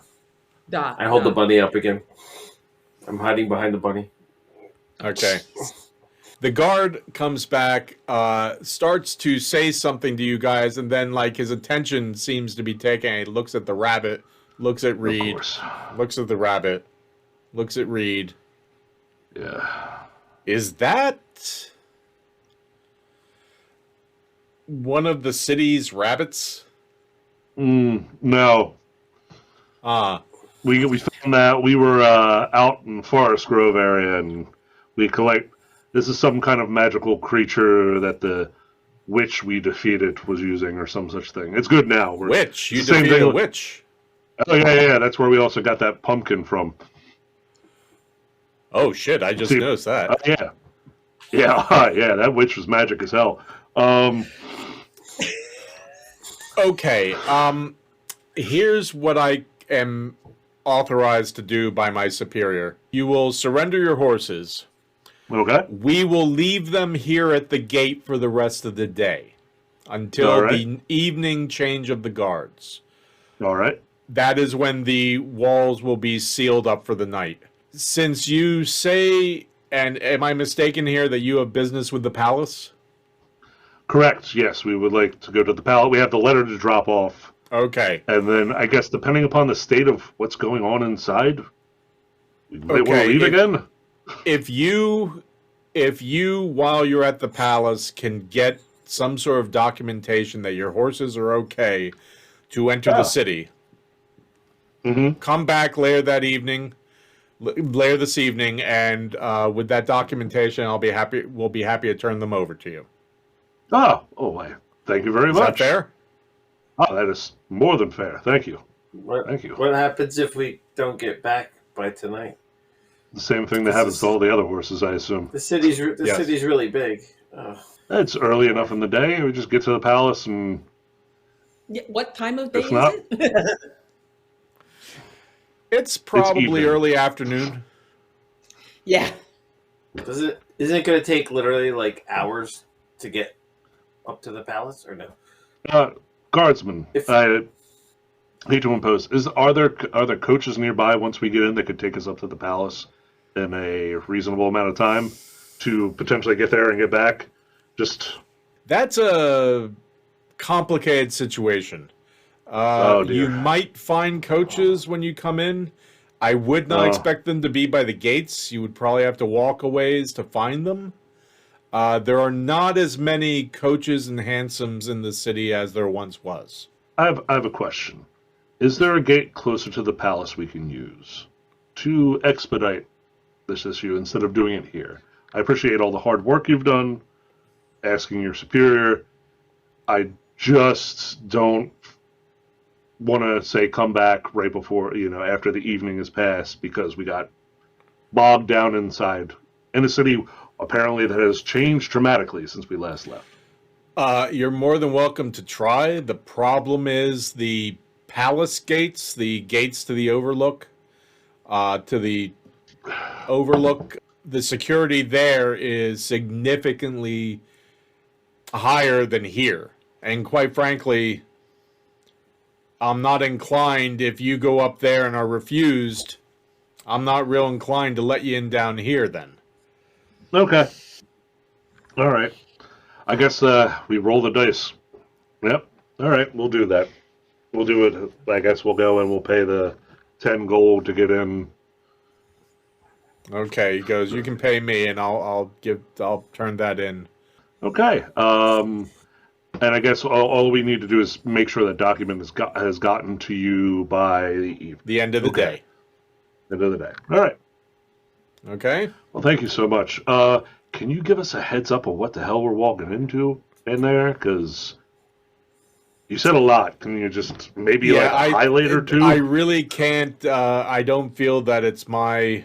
I hold the bunny up again. I'm hiding behind the bunny. Okay. The guard comes back, starts to say something to you guys, and then his attention seems to be taken. He looks at the rabbit, looks at Reed, looks at the rabbit, looks at Reed. Yeah. Is that one of the city's rabbits? No. We found that we were out in Forest Grove area, and we collect. This is some kind of magical creature that the witch we defeated was using, or some such thing. It's good now. Witch? You defeated a witch? Oh yeah. That's where we also got that pumpkin from. Oh shit! I just noticed that. Yeah. That witch was magic as hell. Okay. Here's what I am authorized to do by my superior. You will surrender your horses. Okay. We will leave them here at the gate for the rest of the day until the evening change of the guards. All right. That is when the walls will be sealed up for the night. Since you say, and am I mistaken here, that you have business with the palace? Correct. Yes, we would like to go to the palace. We have the letter to drop off. Okay. And then I guess depending upon the state of what's going on inside, we might want to leave again. If you, while you're at the palace, can get some sort of documentation that your horses are okay to enter the city, come back later this evening, and with that documentation, we'll be happy to turn them over to you. Thank you very much. Is that fair? Oh, that is more than fair. Thank you. Thank you. What happens if we don't get back by tonight? The same thing that happens to all the other horses, I assume. The city's really big. It's early enough in the day. We just get to the palace and. Yeah, what time of day is it? It's probably early afternoon. Yeah. Isn't it going to take literally hours to get up to the palace, or no? Guardsmen, I hate to impose. Are there coaches nearby once we get in that could take us up to the palace in a reasonable amount of time to potentially get there and get back? That's a complicated situation. You might find coaches when you come in. I would not expect them to be by the gates. You would probably have to walk a ways to find them. There are not as many coaches and hansoms in the city as there once was. I have a question. Is there a gate closer to the palace we can use to expedite this issue instead of doing it here? I appreciate all the hard work you've done, asking your superior. I just don't want to say come back right before, after the evening has passed, because we got bogged down inside in a city apparently that has changed dramatically since we last left. You're more than welcome to try. The problem is the palace gates, the gates to the overlook, the security there is significantly higher than here. And quite frankly, I'm not inclined, if you go up there and are refused, I'm not real inclined to let you in down here then. Okay. All right. I guess we roll the dice. Yep. All right, we'll do that. We'll do it. I guess we'll go and we'll pay the 10 gold to get in. Okay, he goes, you can pay me and I'll turn that in. Okay. And I guess all we need to do is make sure that document has gotten to you by the evening. The end of the day. End of the day. All right. Okay. Well, thank you so much. Can you give us a heads up of what the hell we're walking into in there? Because you said a lot. Can you just maybe like a highlight or two? I really can't. I don't feel that it's my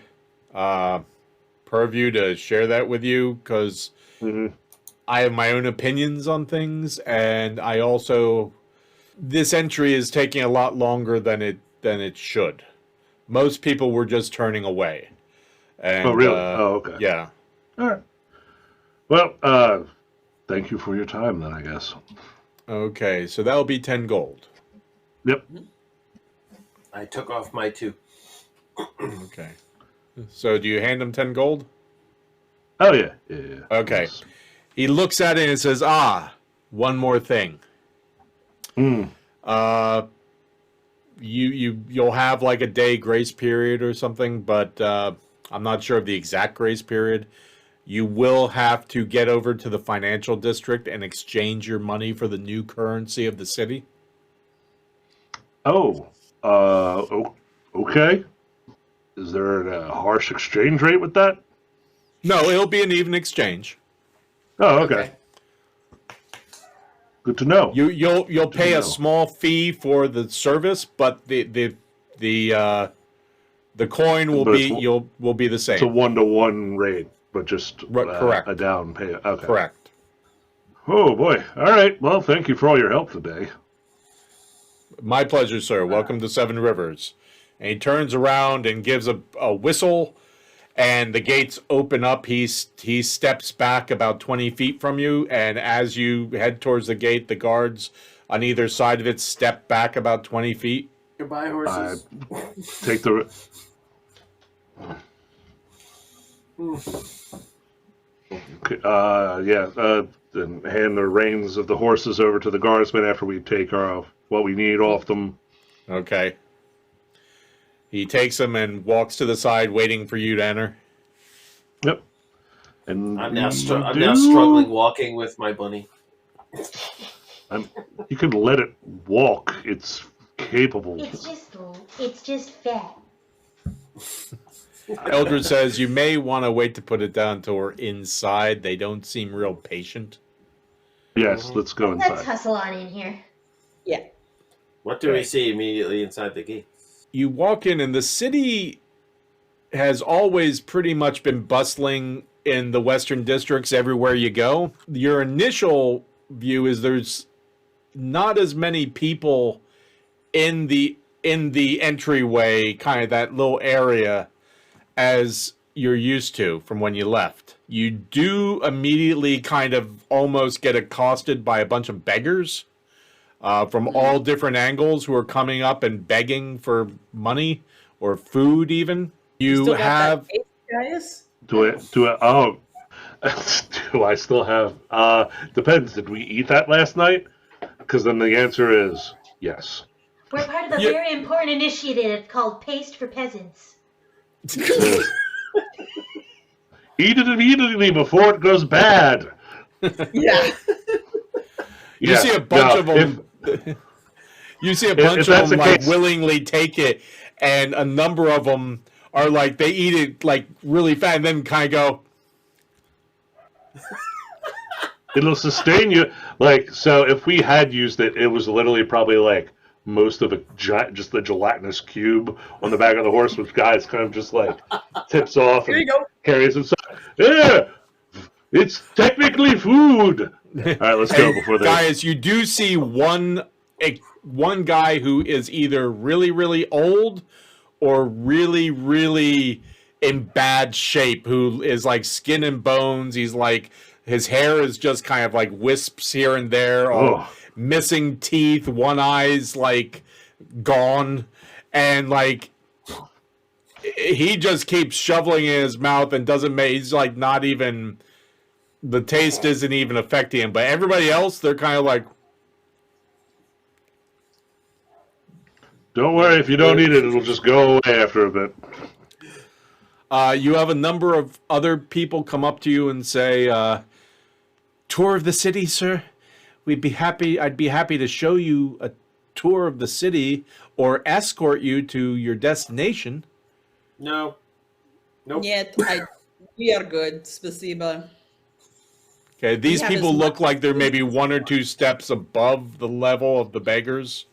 purview to share that with you because Mhm. I have my own opinions on things, and I also this entry is taking a lot longer than it should. Most people were just turning away. And, Oh, really? Oh, okay. Yeah. All right. Well, thank you for your time then, I guess. Okay, so that'll be 10 gold. Yep. I took off my 2. Okay. So do you hand him 10 gold? Oh, yeah. Yeah. Okay. Yes. He looks at it and says, one more thing. Mm. You'll have like a day grace period or something, but I'm not sure of the exact grace period. You will have to get over to the financial district and exchange your money for the new currency of the city. Oh, okay. Is there a harsh exchange rate with that? No, it'll be an even exchange. Oh, okay. Good to know. You'll pay know. a small fee for the service, but the coin will But be will be the It's a same. 1-to-1 rate, but just Correct. a down pay. Okay. Correct. Oh boy. All right. Well, thank you for all your help today. My pleasure, sir. Welcome to Seven Rivers. And he turns around and gives a whistle, and the gates open up. He steps back about 20 feet from you, and as you head towards the gate, the guards on either side of it step back about 20 feet. Goodbye, horses. Take the. And hand the reins of the horses over to the guardsmen after we take what we need off them. Okay. He takes them and walks to the side, waiting for you to enter. Yep. And I'm now struggling walking with my bunny. You can let it walk. It's capable. It's just fat. Eldred says you may want to wait to put it down until we're inside. They don't seem real patient. Yes, let's go Let's inside. hustle on in here. Yeah. What do we see immediately inside the gate? You walk in, and the city has always pretty much been bustling in the western districts everywhere you go. Your initial view is there's not as many people in the entryway, kind of that little area, as you're used to from when you left. You do immediately kind of almost get accosted by a bunch of beggars from all different angles who are coming up and begging for money or food even. You Still got have... that taste, guys? Do I still have depends, did we eat that last night? Because then the answer is yes. We're part of a Yeah. very important initiative called Paste for Peasants. Eat it immediately before it goes bad. Yeah. You see a bunch of them. You see a bunch if of that's them the like case- willingly take it, and a number of them are like they eat it like really fast, and then kind of go. It'll sustain you. Like, so if we had used it, it was literally probably like most of just the gelatinous cube on the back of the horse, which guys kind of just like tips off Here and you go. carries himself. Yeah, it's technically food. All right, let's go Hey, before they. guys, you do see one guy who is either really, really old or really, really in bad shape, who is like skin and bones. He's like, his hair is just kind of like wisps here and there, all missing teeth, one eye's like gone, and like he just keeps shoveling in his mouth and doesn't make, he's like not even, the taste isn't even affecting him, but everybody else, they're kind of like, Don't worry, if you don't eat it, it'll just go away after a bit. you have a number of other people come up to you and say, tour of the city, sir? I'd be happy to show you a tour of the city or escort you to your destination. No, Nope. Yet, we are good. Spasiba. Okay, these have as people look much like they're food maybe as one or two steps above the level of the beggars.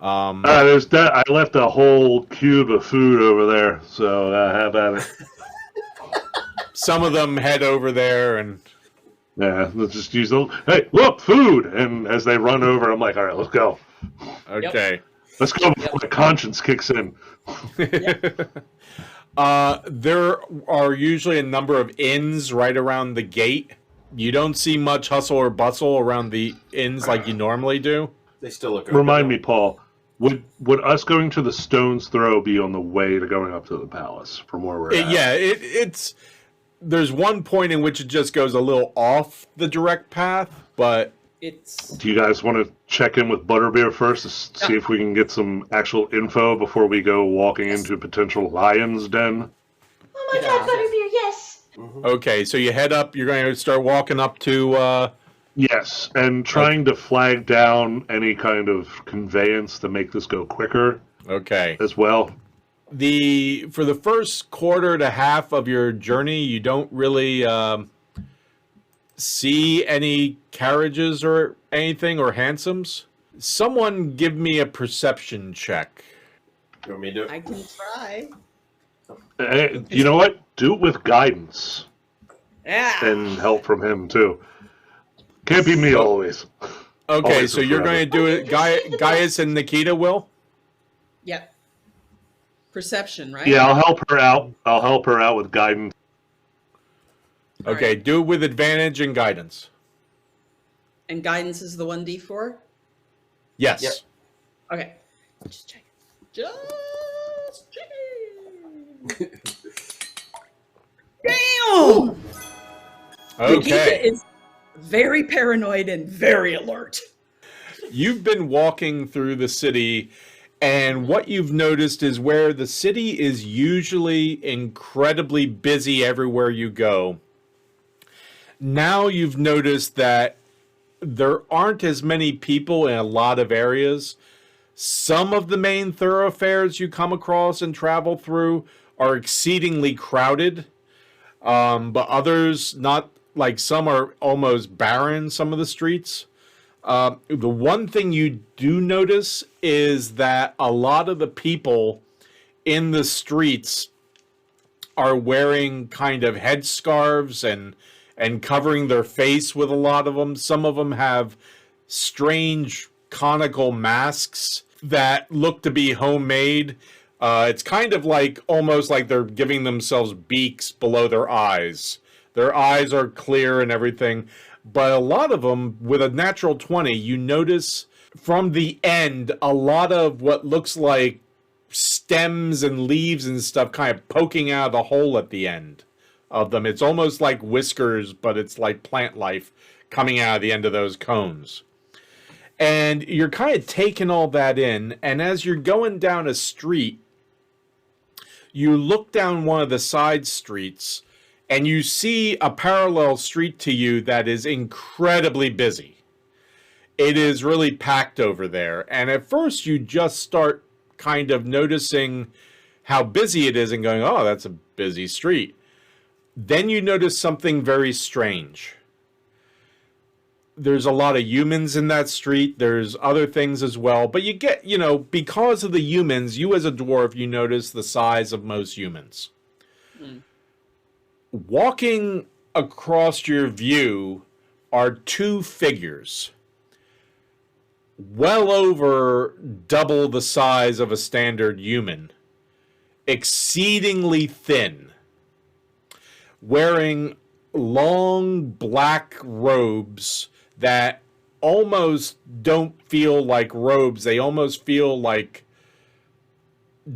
There's that. I left a whole cube of food over there, so have at it. Some of them head over there and Yeah, let's just use the. Hey, look, food! And as they run over, I'm like, all right, let's go. okay. Let's go before my conscience kicks in. There are usually a number of inns right around the gate. You don't see much hustle or bustle around the inns like you normally do. They still look. Open, Remind though. me, Paul. Would us going to the Stone's Throw be on the way to going up to the palace from where we're at? Yeah, it's there's one point in which it just goes a little off the direct path, but It's Do you guys want to check in with Butterbeer first to see if we can get some actual info before we go walking into potential lion's den? Oh my Yeah. god, Butterbeer, yes! okay, so you head up, you're going to start walking up to Yes, and trying to flag down any kind of conveyance to make this go quicker okay. as well. For the first quarter to half of your journey, you don't really see any carriages or anything or hansoms. Someone give me a perception check. You want me to do it? I can try. You know what? Do it with guidance Yeah. and help from him too. Can't be me always. Okay, Always so and you're forever. going to do it. Gaius and Nikita will. Yeah. Perception, right? Yeah, I'll help her out. I'll help her out with guidance. All Okay, right. do it with advantage and guidance. And guidance is the 1d4? Yes. Yep. Okay. Just check. Just checking. Damn! Nikita Okay. is very paranoid and very alert. You've been walking through the city, and what you've noticed is where the city is usually incredibly busy everywhere you go. Now you've noticed that there aren't as many people in a lot of areas. Some of the main thoroughfares you come across and travel through are exceedingly crowded, but others not. Like some are almost barren, some of the streets. The one thing you do notice is that a lot of the people in the streets are wearing kind of headscarves and covering their face with a lot of them. Some of them have strange conical masks that look to be homemade. It's kind of like almost like they're giving themselves beaks below their eyes. Their eyes are clear and everything. But a lot of them, with a natural 20, you notice from the end a lot of what looks like stems and leaves and stuff kind of poking out of the hole at the end of them. It's almost like whiskers, but it's like plant life coming out of the end of those cones. And you're kind of taking all that in, and as you're going down a street, you look down one of the side streets, and you see a parallel street to you that is incredibly busy. It is really packed over there. And at first you just start kind of noticing how busy it is and going, oh, that's a busy street. Then you notice something very strange. There's a lot of humans in that street. There's other things as well. But you get, because of the humans, you as a dwarf, you notice the size of most humans. Walking across your view are two figures, well over double the size of a standard human, exceedingly thin, wearing long black robes that almost don't feel like robes. They almost feel like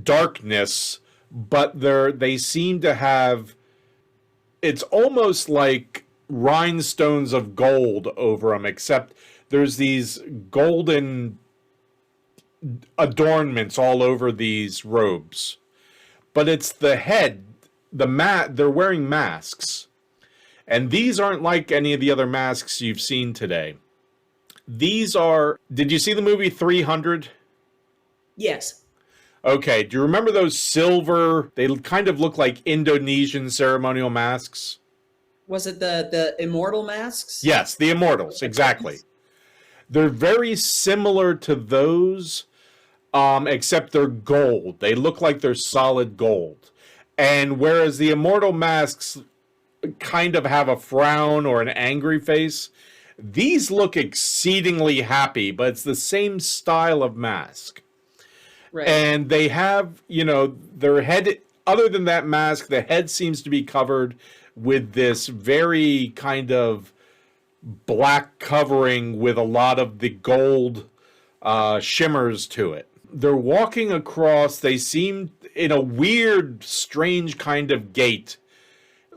darkness, but they seem to have, it's almost like rhinestones of gold over them, except there's these golden adornments all over these robes. But it's the head, they're wearing masks. And these aren't like any of the other masks you've seen today. These are, did you see the movie 300? Yes. Okay, do you remember those silver, they kind of look like Indonesian ceremonial masks? Was it the immortal masks? Yes, the Immortals, exactly. They're very similar to those, except they're gold. They look like they're solid gold. And whereas the Immortal masks kind of have a frown or an angry face, these look exceedingly happy, but it's the same style of mask. Right. And they have, their head, other than that mask, the head seems to be covered with this very kind of black covering with a lot of the gold shimmers to it. They're walking across, they seem in a weird, strange kind of gait,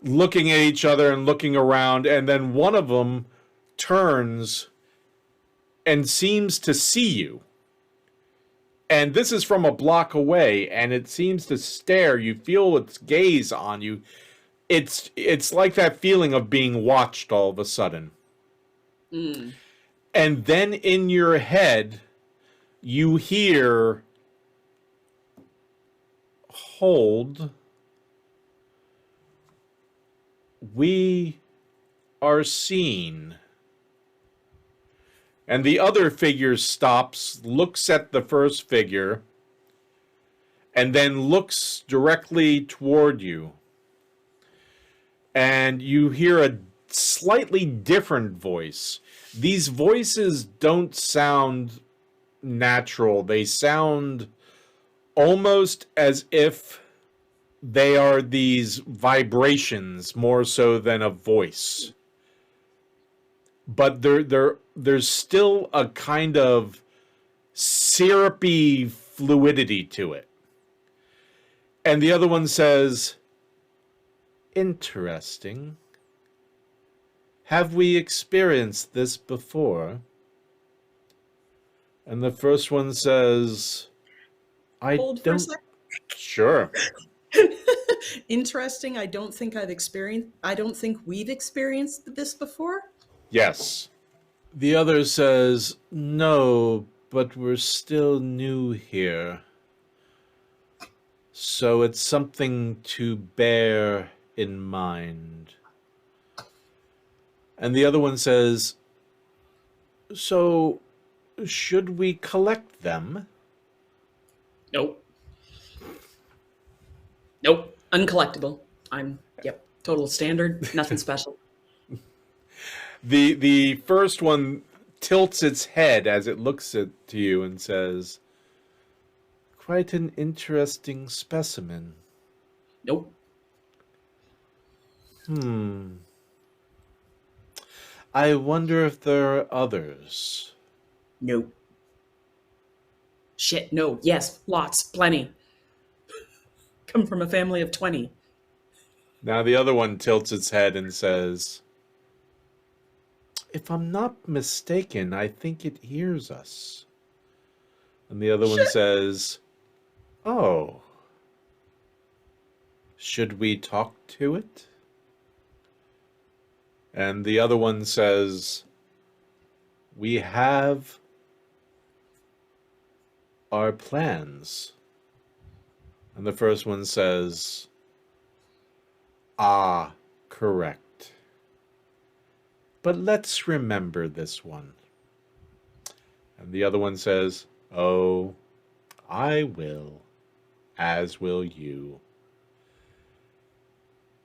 looking at each other and looking around, and then one of them turns and seems to see you. And this is from a block away, and it seems to stare. You feel its gaze on you. It's like that feeling of being watched all of a sudden. Mm. And then in your head, you hear, "Hold. We are seen." And the other figure stops, looks at the first figure, and then looks directly toward you. And you hear a slightly different voice. These voices don't sound natural. They sound almost as if they are these vibrations more so than a voice. But there's still a kind of syrupy fluidity to it. And the other one says, "Interesting. Have we experienced this before?" And the first one says, "I Hold for a don't." sec. Sure. Interesting. I don't think we've experienced this before. Yes. The other says, "No, but we're still new here. So it's something to bear in mind." And the other one says, "So should we collect them?" Nope. Nope. Uncollectible. Total standard. Nothing special. The first one tilts its head as it looks to you and says, "Quite an interesting specimen. Nope. I wonder if there are others." Nope. Shit, no. Yes, lots, plenty. Come from a family of 20. Now the other one tilts its head and says, "If I'm not mistaken, I think it hears us." And the other one says, "Oh, should we talk to it?" And the other one says, "We have our plans." And the first one says, "Ah, correct. But let's remember this one." And the other one says, "Oh, I will, as will you.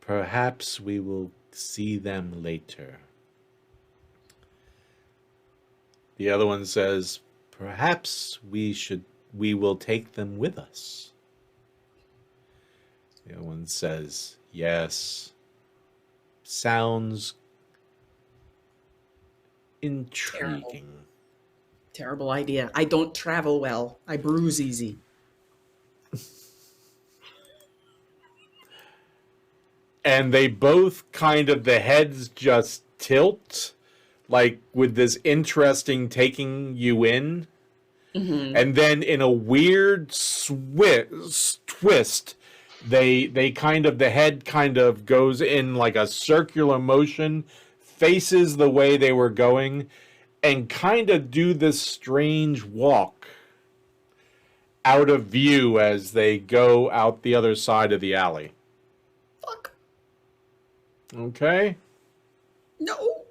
Perhaps we will see them later." The other one says, "Perhaps we will take them with us." The other one says, "Yes. Sounds intriguing." Terrible idea. I don't travel well. I bruise easy. And they both kind of, the heads just tilt, like with this interesting taking you in. Mm-hmm. And then in a weird twist, they kind of, the head kind of goes in like a circular motion, faces the way they were going, and kind of do this strange walk. out of view as they go out the other side of the alley. Fuck. Okay. No.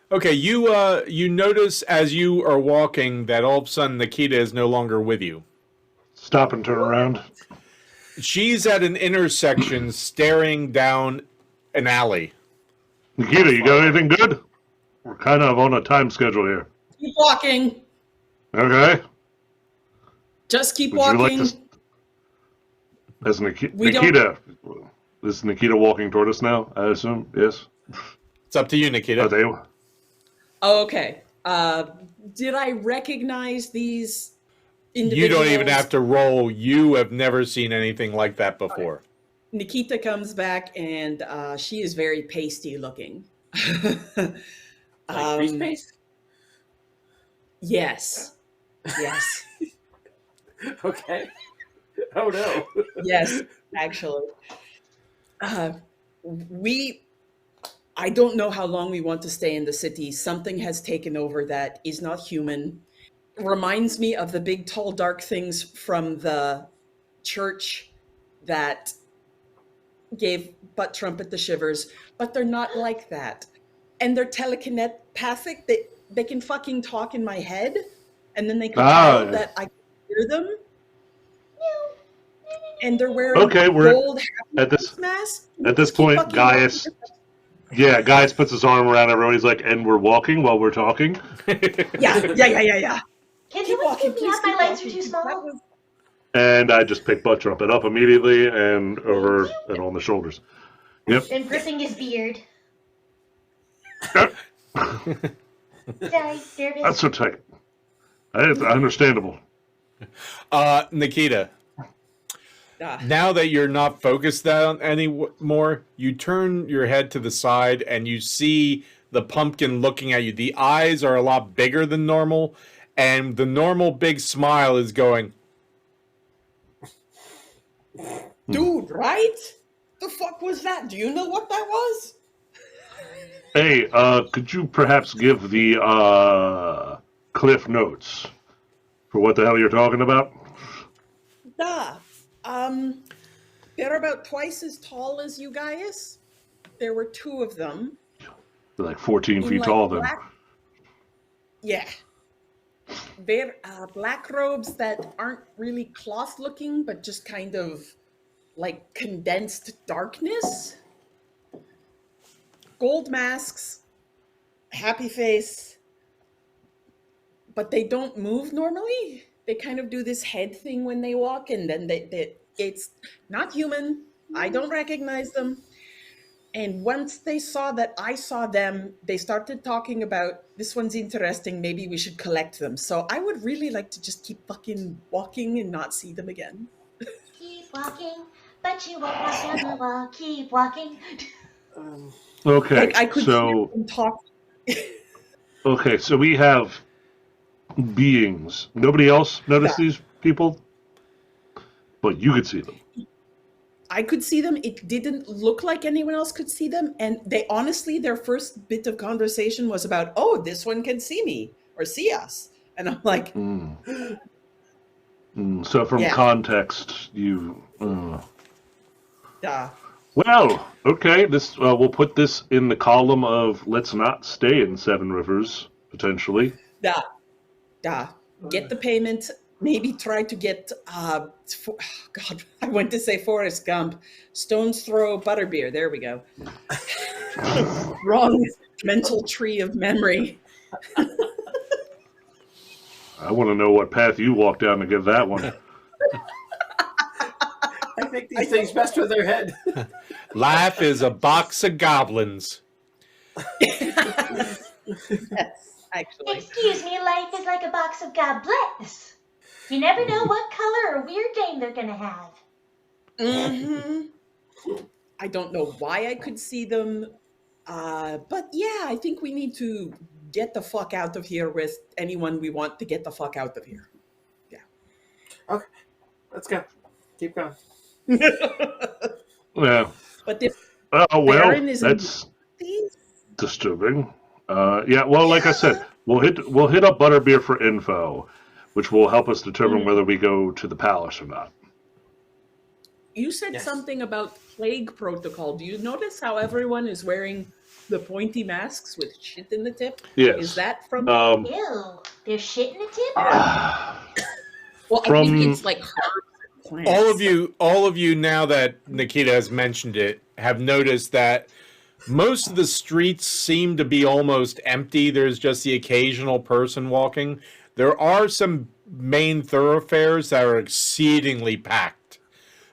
Okay, you notice as you are walking that all of a sudden Nikita is no longer with you. Stop and turn around. She's at an intersection staring down an alley. Nikita, you got anything good? We're kind of on a time schedule here. Keep walking. Okay. Just keep Would you walking. like to? As We don't- Nikita, is Nikita walking toward us now? I assume. Yes. It's up to you, Nikita. Are they? Oh, okay. Did I recognize these You individuals? don't even have to roll. You have never seen anything like that before. Nikita comes back and she is very pasty looking. Like grease paste? Yes. Yes. Okay. Oh no. Yes, actually. I don't know how long we want to stay in the city. Something has taken over that is not human. Reminds me of the big, tall, dark things from the church that gave Butt Trumpet the shivers, but they're not like that. And they're telekinetopathic. They can fucking talk in my head, and then they can tell yeah. that I can hear them. And they're wearing Okay, we're gold at this masks. at this Keep point. fucking Gaius, walking. yeah, Gaius puts his arm around everyone. He's like, "And we're walking while we're talking." Yeah. Can Keep someone walking, pick me please up? My keep legs are walking. too That small. was- And I just pick Butt Trumpet up immediately and over and on the shoulders. Yep. And gripping his beard. Sorry, nervous. That's so tight. It's understandable. Nikita, Ah, now that you're not focused on anymore, you turn your head to the side and you see the pumpkin looking at you. The eyes are a lot bigger than normal, and the normal big smile is going, dude, right? The fuck was that? Do you know what that was? Hey, could you perhaps give the Cliff Notes for what the hell you're talking about? They're about twice as tall as you guys. There were two of them. They're like 14 in, feet like, tall then. Yeah. They're black robes that aren't really cloth looking, but just kind of like condensed darkness. Gold masks, happy face, but they don't move normally. They kind of do this head thing when they walk, and then it's not human. I don't recognize them. And once they saw that I saw them, they started talking about, this one's interesting, maybe we should collect them. So I would really like to just keep fucking walking and not see them again. Keep walking, but you won't walk down the wall. Keep walking. Okay, Like I could hear so them talk. okay, so we have beings. Nobody else noticed Yeah. these people, but you could see them. I could see them. It didn't look like anyone else could see them. And they honestly, their first bit of conversation was about, oh, this one can see me or see us. And I'm like, So from Yeah. context, you. duh. Well, okay. This we'll put this in the column of let's not stay in Seven Rivers potentially. Get the payment. Maybe try to get, God, I went to say Forrest Gump. Stone's Throw Butterbeer. There we go. Wrong mental tree of memory. I want to know what path you walked down to get that one. I think these things mess with their head. life is a box of goblins. Yes, actually. Excuse me, life is like a box of goblets. You never know what color or weird name they're gonna have. Hmm. I don't know why I could see them, but yeah, I think we need to get the fuck out of here with anyone we want to get the fuck out of here. Okay, let's go. Keep going. Yeah. But if Oh well, Baron is in- that's disturbing. Yeah. Well, like I said, We'll hit up Butterbeer for info, which will help us determine whether we go to the palace or not. You said Yes. something about plague protocol. Do you notice how everyone is wearing the pointy masks with shit in the tip? Yes. Is that from? Ew, there's shit in the tip? Well, I from- think it's like herbs and plants. All of you, now that Nikita has mentioned it, have noticed that most of the streets seem to be almost empty. There's just the occasional person walking. There are some main thoroughfares that are exceedingly packed.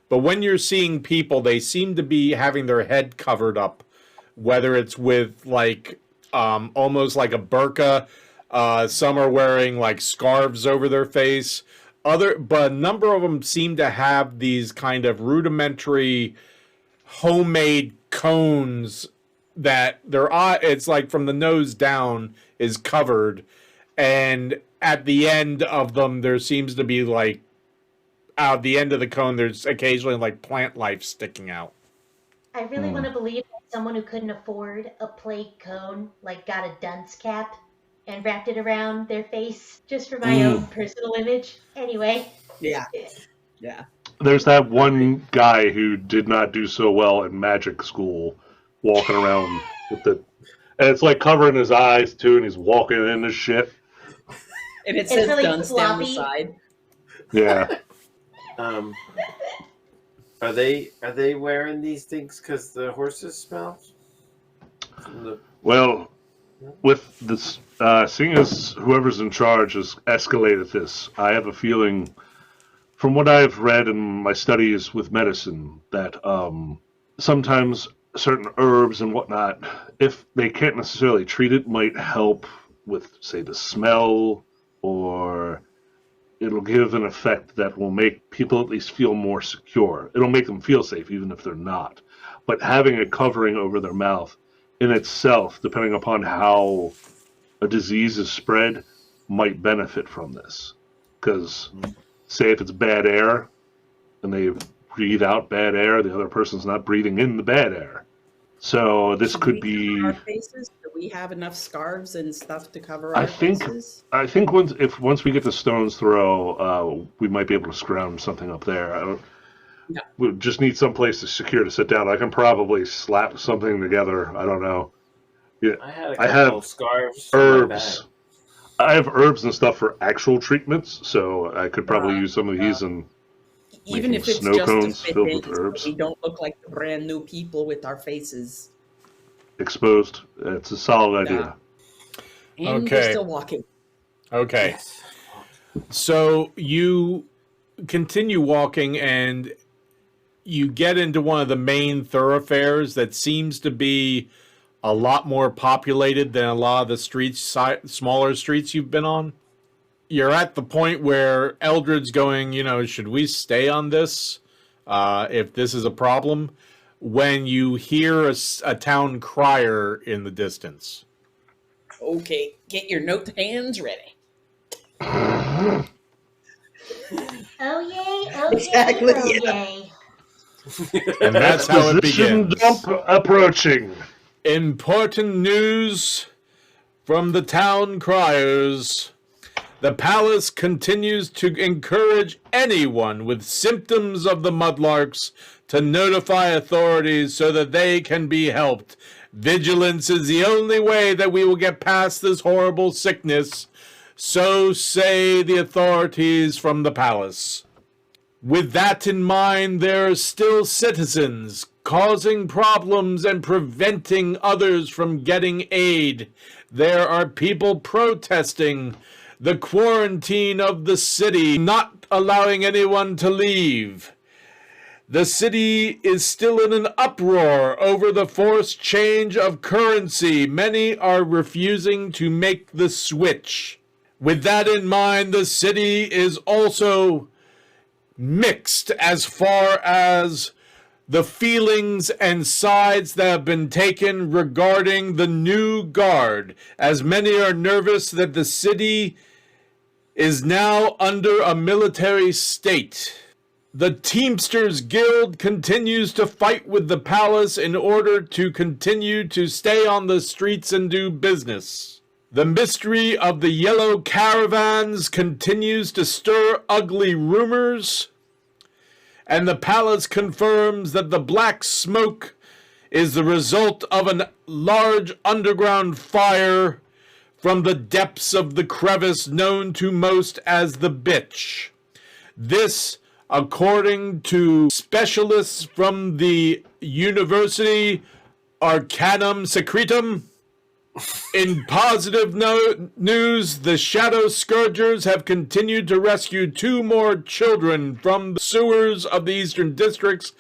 But when you're seeing people, they seem to be having their head covered up, whether it's with like almost like a burqa. Some are wearing like scarves over their face. But a number of them seem to have these kind of rudimentary homemade cones that their eye, it's like from the nose down is covered, and at the end of them there seems to be like out the end of the cone there's occasionally like plant life sticking out. I really want to believe that someone who couldn't afford a plague cone, like, got a dunce cap and wrapped it around their face just for my own personal image. Anyway. Yeah. There's that one guy who did not do so well in magic school, walking around with and it's like covering his eyes too, and he's walking in the shit. And it It's says really dunce down the floppy. side. Yeah. Are they wearing these things because the horses smell? From the- Well, with this, seeing as whoever's in charge has escalated this, I have a feeling, from what I've read in my studies with medicine, that sometimes certain herbs and whatnot, if they can't necessarily treat it, might help with, say, the smell, or it'll give an effect that will make people at least feel more secure. It'll make them feel safe, even if they're not. But having a covering over their mouth in itself, depending upon how a disease is spread, might benefit from this. Because, say, if it's bad air, and they breathe out bad air, the other person's not breathing in the bad air. So this Should could we be. cover our faces? Do we have enough scarves and stuff to cover I our think- faces? I think once we get to Stone's Throw, we might be able to scrounge something up there. I don't. Yeah. We just need some place to secure to sit down. I can probably slap something together. I don't know. I had a I couple have of scarves. in my Herbs. bag. I have herbs and stuff for actual treatments, so I could probably use some of these. And Even making if it's snow just cones to fit filled in, with so herbs. we don't look like the brand new people with our faces. exposed. It's a solid idea. And Okay. we're still walking. Okay. Yes. So you continue walking and you get into one of the main thoroughfares that seems to be a lot more populated than a lot of the smaller streets you've been on. You're at the point where Eldred's going, should we stay on this if this is a problem? When you hear a town crier in the distance. Okay, get your note hands ready. Oh yay, oh Exactly, yay, oh yeah. yay. And that's how it Exposition begins. dump approaching. Important news from the town criers. The palace continues to encourage anyone with symptoms of the mudlarks to notify authorities so that they can be helped. Vigilance is the only way that we will get past this horrible sickness, so say the authorities from the palace. With that in mind, there are still citizens causing problems and preventing others from getting aid. There are people protesting the quarantine of the city, not allowing anyone to leave. The city is still in an uproar over the forced change of currency. Many are refusing to make the switch. With that in mind, the city is also mixed as far as the feelings and sides that have been taken regarding the new guard, as many are nervous that the city is now under a military state. The Teamsters Guild continues to fight with the palace in order to continue to stay on the streets and do business. The mystery of the yellow caravans continues to stir ugly rumors, and the palace confirms that the black smoke is the result of a large underground fire from the depths of the crevice known to most as the Bitch. This, according to specialists from the University Arcanum Secretum. In positive news, the Shadow Scourgers have continued to rescue 2 more children from the sewers of the Eastern Districts,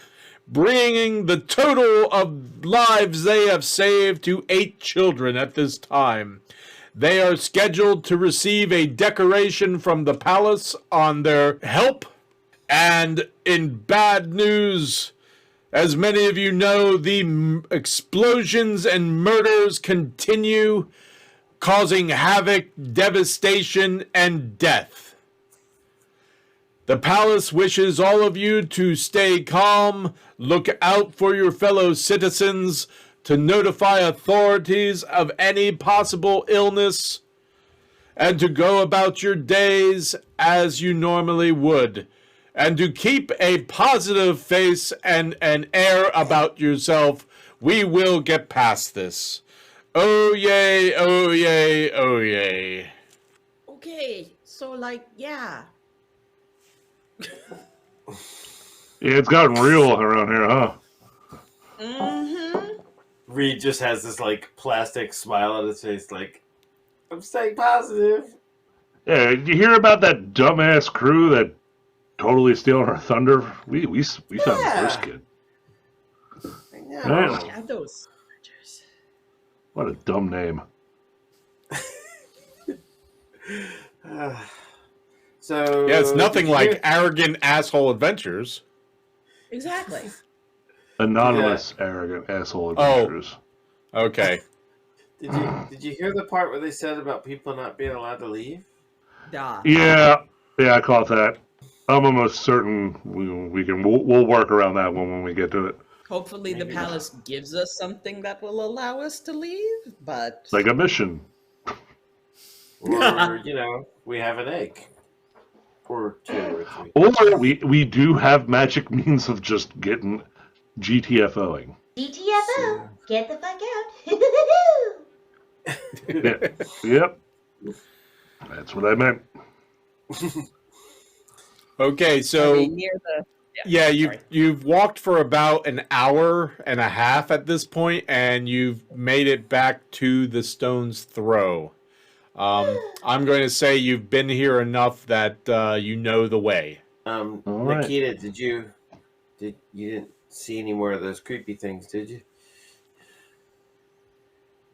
bringing the total of lives they have saved to 8 children at this time. They are scheduled to receive a decoration from the palace on their help. And in bad news, as many of you know, the explosions and murders continue, causing havoc, devastation, and death. The palace wishes all of you to stay calm, look out for your fellow citizens, to notify authorities of any possible illness, and to go about your days as you normally would. And to keep a positive face and an air about yourself. We will get past this. Oh yay, oh yay, oh yay. Okay, so like, yeah. Yeah, it's gotten real around here, huh? Mm-hmm. Reed just has this like plastic smile on his face, like, I'm staying positive. Yeah, did you hear about that dumbass crew that totally stealing our thunder? We found the first kid. I know. Yeah. Shadow Scourgers. What a dumb name. So Yeah, it's nothing did you like hear- arrogant asshole adventures. Exactly. Anonymous, arrogant asshole adventurers. Okay. Did you hear the part where they said about people not being allowed to leave? Duh. Yeah, I caught that. I'm almost certain we'll work around that one when we get to it. Hopefully the Maybe palace gives us something that will allow us to leave, but It's like a mission. Or, we have an egg. Or 2 or 3. Or we do have magic means of just getting GTFOing. GTFO, get the fuck out. Yeah. Yep. That's what I meant. Okay, are so we near the yeah, sorry. you've walked for about an hour and a half at this point, and you've made it back to the Stone's Throw. I'm going to say you've been here enough that you know the way. All right. Nikita, you didn't see any more of those creepy things, did you?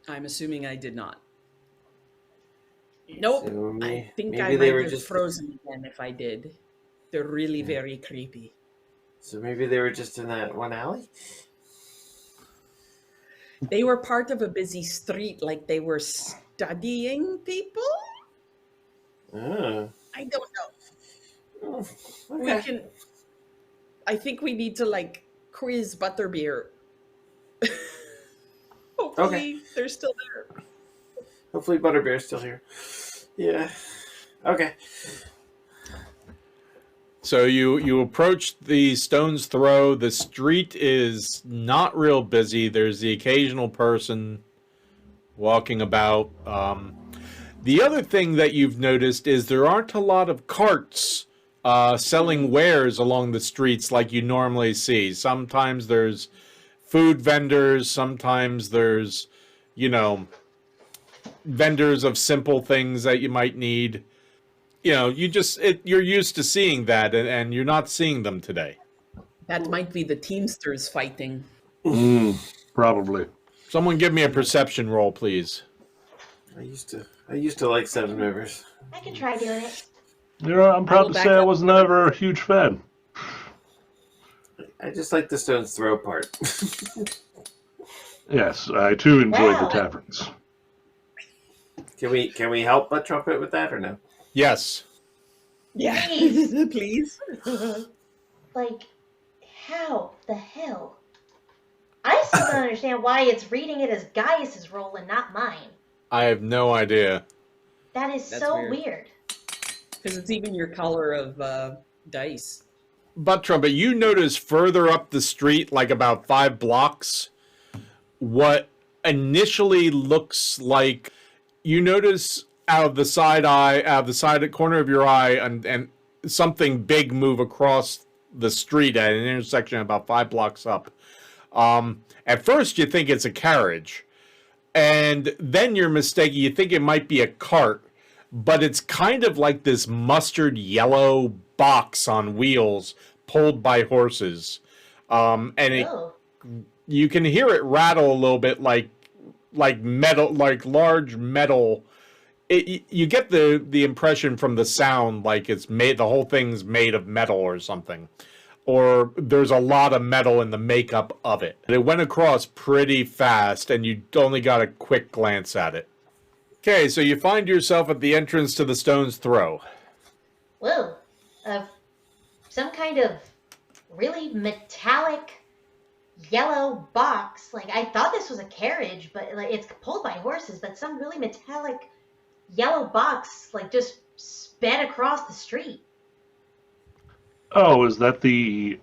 I'm assuming I did not. Nope. So I think maybe I they might were have just frozen again if I did. They're really very creepy. So maybe they were just in that one alley. They were part of a busy street, like they were studying people? Oh. I don't know. We Okay. can. I think we need to like quiz Butterbeer. Hopefully they're still there. Hopefully Butterbear's still here. Yeah. Okay. So you approach the Stone's Throw. The street is not real busy. There's the occasional person walking about. The other thing that you've noticed is there aren't a lot of carts selling wares along the streets like you normally see. Sometimes there's food vendors. Sometimes there's, vendors of simple things that you might need. You're used to seeing that, and you're not seeing them today. That might be the Teamsters fighting. Probably. Someone give me a perception roll, please. I used to like Seven Rivers. I can try doing it. I'm proud to back say I up. was never a huge fan. I just like the Stone's Throw part. Yes, I too enjoyed the Wow. taverns. Can we help Butt Trumpet with that or no? Yes. Yeah, Please. please. Like, how the hell? I still don't understand why it's reading it as Gaius's roll and not mine. I have no idea. That is That's so weird. weird. Because it's even your color of dice. But Trumpet, you notice further up the street, like about 5 blocks, what initially looks like, you notice out of the side corner of your eye, and something big move across the street at an intersection about 5 blocks up. At first you think it's a carriage, and then you're mistaken. You think it might be a cart, but it's kind of like this mustard yellow box on wheels pulled by horses. And Oh. you can hear it rattle a little bit like metal, like large metal. You get the impression from the sound like it's made, the whole thing's made of metal or something. Or there's a lot of metal in the makeup of it. It went across pretty fast, and you only got a quick glance at it. Okay, so you find yourself at the entrance to the Stone's Throw. Whoa. Some kind of really metallic yellow box. Like, I thought this was a carriage, but like it's pulled by horses, but some really metallic yellow box, like, just sped across the street. Oh, is that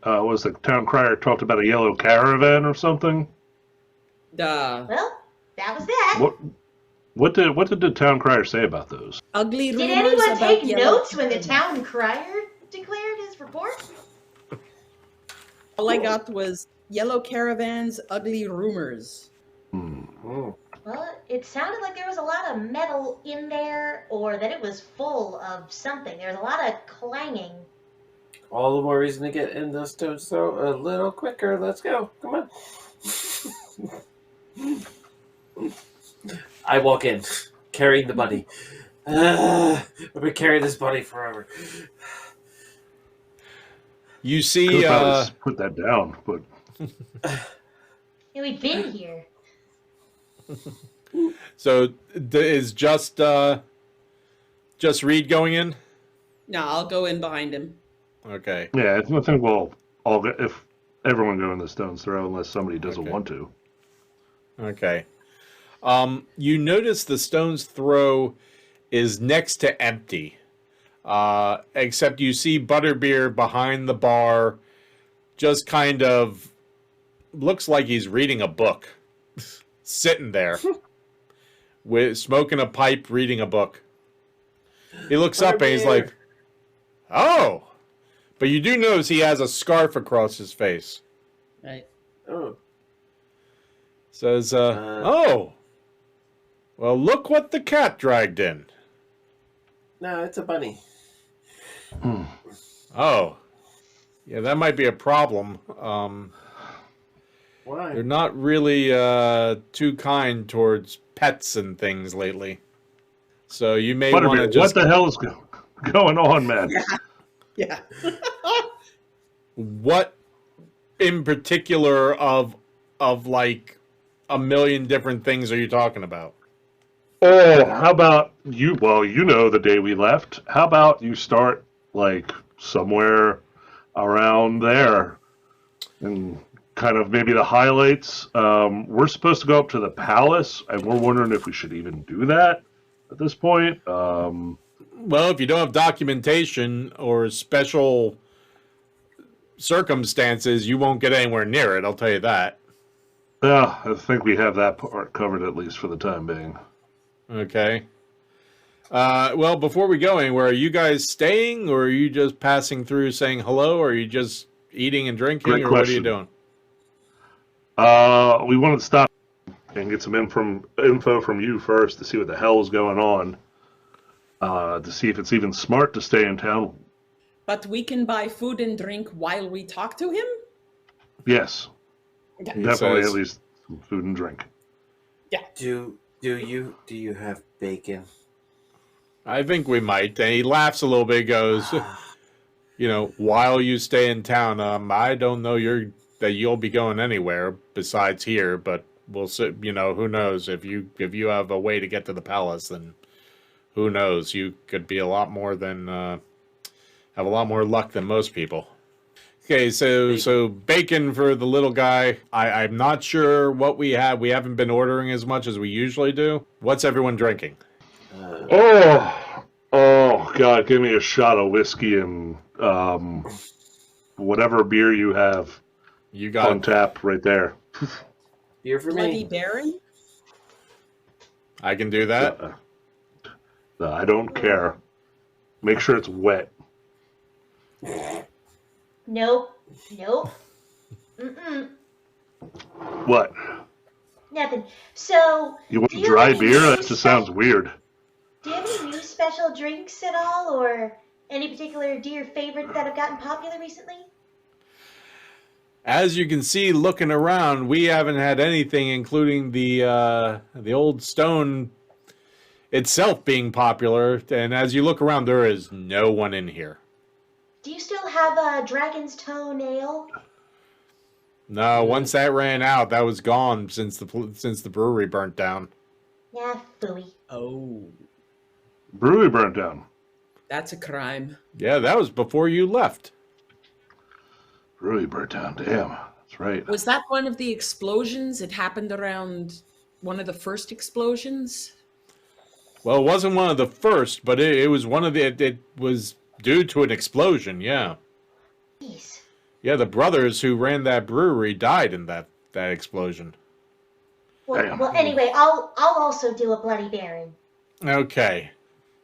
was the town crier talked about a yellow caravan or something? The Well, that was that. What did the town crier say about those? ugly Did rumors anyone about take yellow notes when the chicken. town crier declared his report? All I got was yellow caravans, ugly rumors. Mm. Well, it sounded like there was a lot of metal in there, or that it was full of something. There was a lot of clanging. All the more reason to get in the Stone's Throw a little quicker. Let's go. Come on. I walk in, carrying the buddy. I've been carrying this buddy forever. You Could see, have probably just put that down, but Yeah, we've been here. so is just Reed going in? No, I'll go in behind him. Okay. yeah, I think we'll all get, if everyone go in the Stone's Throw unless somebody doesn't Okay. want to. Okay. You notice the Stone's Throw is next to empty. Except you see Butterbeer behind the bar, just kind of looks like he's reading a book. Sitting there. With smoking a pipe, reading a book. He looks up and he's like, "Oh." But you do notice he has a scarf across his face. Right. Oh, Says, "Oh. Well, look what the cat dragged in." no, it's a bunny. Oh. Yeah, that might be a problem. Why? They're not really too kind towards pets and things lately. So you may want to Butterbeer, just... what the hell is going on, man? Yeah. What in particular of like a million different things are you talking about? Oh, how about you? Well, you know the day we left. How about you start like somewhere around there and kind of maybe the highlights. We're supposed to go up to the palace, and we're wondering if we should even do that at this point. Well, if you don't have documentation or special circumstances, you won't get anywhere near it, I'll tell you that. Yeah, I think we have that part covered at least for the time being. Okay. Well, before we go anywhere, are you guys staying, or are you just passing through saying hello, or are you just eating and drinking, Great or what are you question. doing? We wanted to stop and get some info from you first to see what the hell is going on. To see if it's even smart to stay in town. But we can buy food and drink while we talk to him? Yes, Okay. definitely says- at least some food and drink. Do you have bacon? I think we might. And he laughs a little bit, goes, while you stay in town, I don't know that you'll be going anywhere besides here, but we'll see, who knows? If you have a way to get to the palace, then who knows? You could be a lot more than have a lot more luck than most people. Okay, so bacon for the little guy. I'm not sure what we have. We haven't been ordering as much as we usually do. What's everyone drinking? Oh, God, give me a shot of whiskey and whatever beer you have You got on tap right there. Beer for Bloody me. Baron? I can do that. I don't care. Make sure it's wet. Nope. Mm-mm. What? Nothing. So, You want Do you dry have any beer? That news just sounds weird. do you have any new special drinks at all, or any particular dear favorites that have gotten popular recently? As you can see, looking around, we haven't had anything, including the old stone itself being popular. And as you look around, there is no one in here. Do you still have a Dragon's Tone Ale? No, once that ran out, that was gone since the brewery burnt down. Nah, phooey. Oh, Brewery burnt down. that's a crime. Yeah, that was before you left. Brewery burnt down. Damn. That's right. Was that one of the explosions? It happened around one of the first explosions? Well, it wasn't one of the first, but it was one of the. It was due to an explosion. Yeah, Jeez. yeah. The brothers who ran that brewery died in that explosion. Damn. Well, anyway, I'll also do a Bloody Baron. Okay.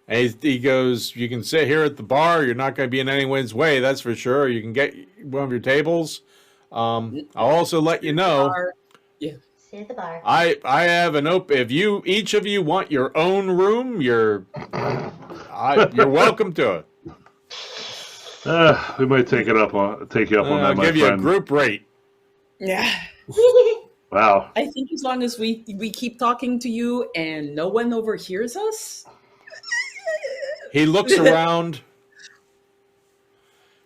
And he goes, you can sit here at the bar. You're not going to be in anyone's way, that's for sure. You can get one of your tables. I'll also let you know, Sit at the bar. I have an open. If each of you want your own room, you're welcome to it. We might take you up on I'll that, my give you a friend. group rate. Yeah. Wow. I think as long as we keep talking to you and no one overhears us. He looks around,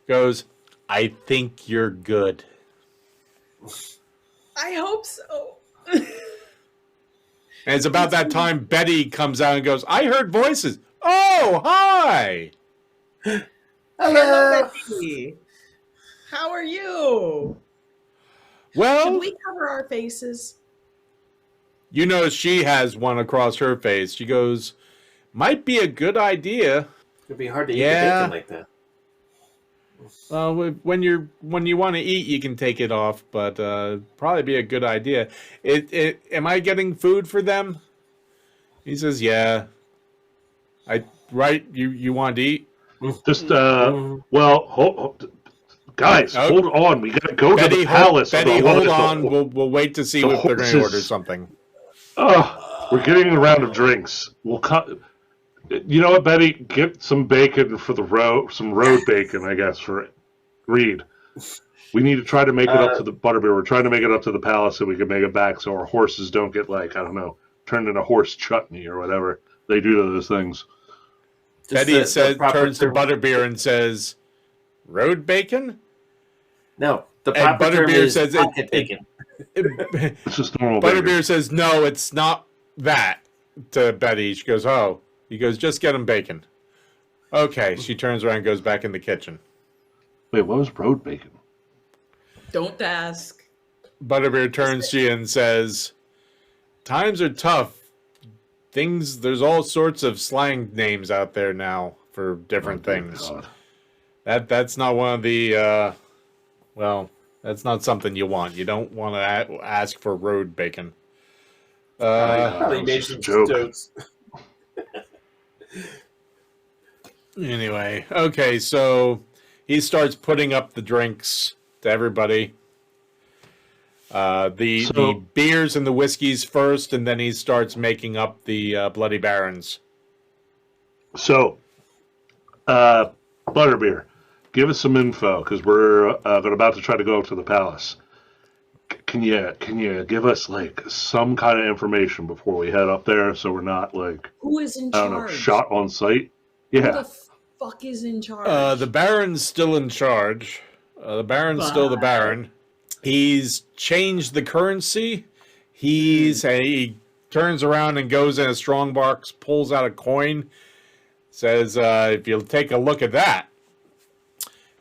goes, I think you're good. I hope so. And it's about that time Betty comes out and goes, I heard voices. Oh, hi. Hello, Betty. How are you? Should Well, we cover our faces? you know she has one across her face. She goes, might be a good idea. It'd be hard to eat Yeah. the bacon like that. When you want to eat, you can take it off, but probably be a good idea. Am I getting food for them? He says, yeah. You want to eat? Just, well, guys, Oh. hold on. We gotta go to Betty, the palace. Betty, Otherwise hold the- on. We'll wait to see the if they're going to horses- order something. We're getting a round of drinks. We'll cut. You know what, Betty? Get some bacon for the road. Some road bacon, I guess, for Reed. We need to try to make it up to the Butterbeer. We're trying to make it up to the palace so we can make it back so our horses don't get, like, I don't know, turned into horse chutney or whatever they do to those things. Just Betty the proper turns to term- Butterbeer and says, road bacon? No, the And proper term Butterbeer is says pocket bacon. It's just normal Butterbeer bacon. says, no, it's not that, to Betty. She goes, oh. He goes, just get him bacon. Okay, she turns around and goes back in the kitchen. Wait, what was road bacon? Don't ask. Butterbeer turns to you and says, times are tough. There's all sorts of slang names out there now for different things. God. That's not one of the, that's not something you want. You don't want to ask for road bacon. Probably It's made just a some joke. jokes. Anyway, okay, so he starts putting up the drinks to everybody. The beers and the whiskeys first, and then he starts making up the Bloody Barons. So, Butterbeer, give us some info because we're about to try to go to the palace. Can you give us like some kind of information before we head up there so we're not like Who is in I don't know charge? shot on sight? Who Yeah. the fuck is in charge? The Baron's still in charge. The Baron's still the Baron. He's changed the currency. He turns around and goes in a strongbox, pulls out a coin, says, if you'll take a look at that,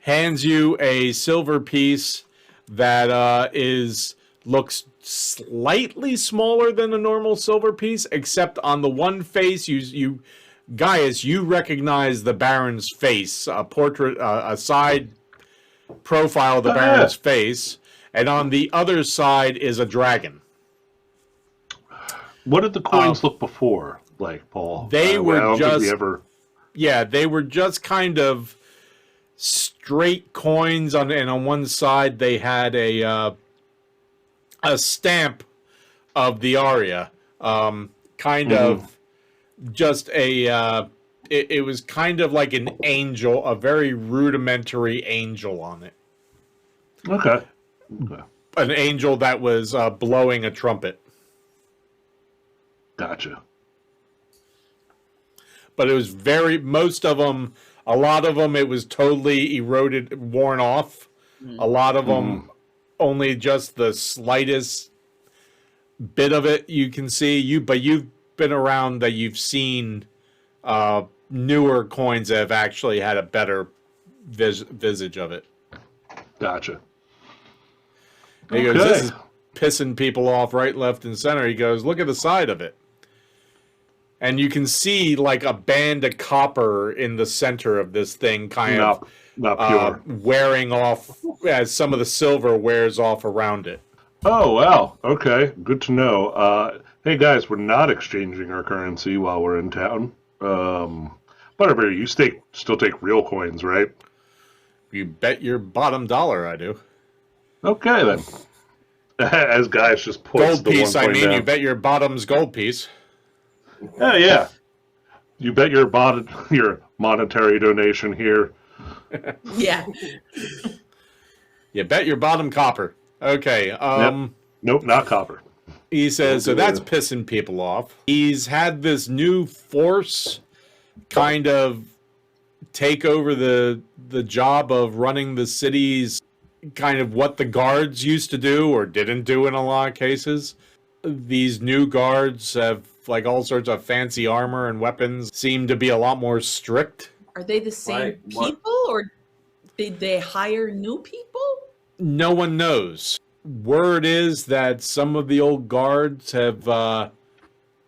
hands you a silver piece that looks slightly smaller than a normal silver piece, except on the one face, Gaius, you recognize the Baron's face, a portrait, a side profile of the Baron's face, and on the other side is a dragon. What did the coins look before like, Paul? They were I don't think just we ever... Yeah, they were just kind of straight coins and on one side they had a stamp of the aria, kind of just a it was kind of like an angel, a very rudimentary angel on it. Okay. An angel that was blowing a trumpet. Gotcha. But it was most of them, a lot of them, it was totally eroded, worn off. A lot of them, only just the slightest bit of it you can see. But you've been around that you've seen newer coins that have actually had a better visage of it. Gotcha. He goes, this is pissing people off right, left, and center. He goes, look at the side of it. And you can see like a band of copper in the center of this thing, kind of not pure. wearing off as some of the silver wears off around it. Oh, wow. Okay. Good to know. Hey, guys, we're not exchanging our currency while we're in town. Butterbeer, you still take real coins, right? You bet your bottom dollar I do. Okay, then. As Gaius just puts Gold the piece, one I coin mean, down. you bet your bottom's gold piece. Oh, yeah. You bet your monetary donation here. Yeah. You bet your bottom copper. Okay. Nope, not copper. He says, so that's pissing people off. He's had this new force kind of take over the job of running the city's, kind of what the guards used to do or didn't do in a lot of cases. These new guards have like all sorts of fancy armor and weapons, seem to be a lot more strict. Are they the same people, or did they hire new people? No one knows. Word is that some of the old guards have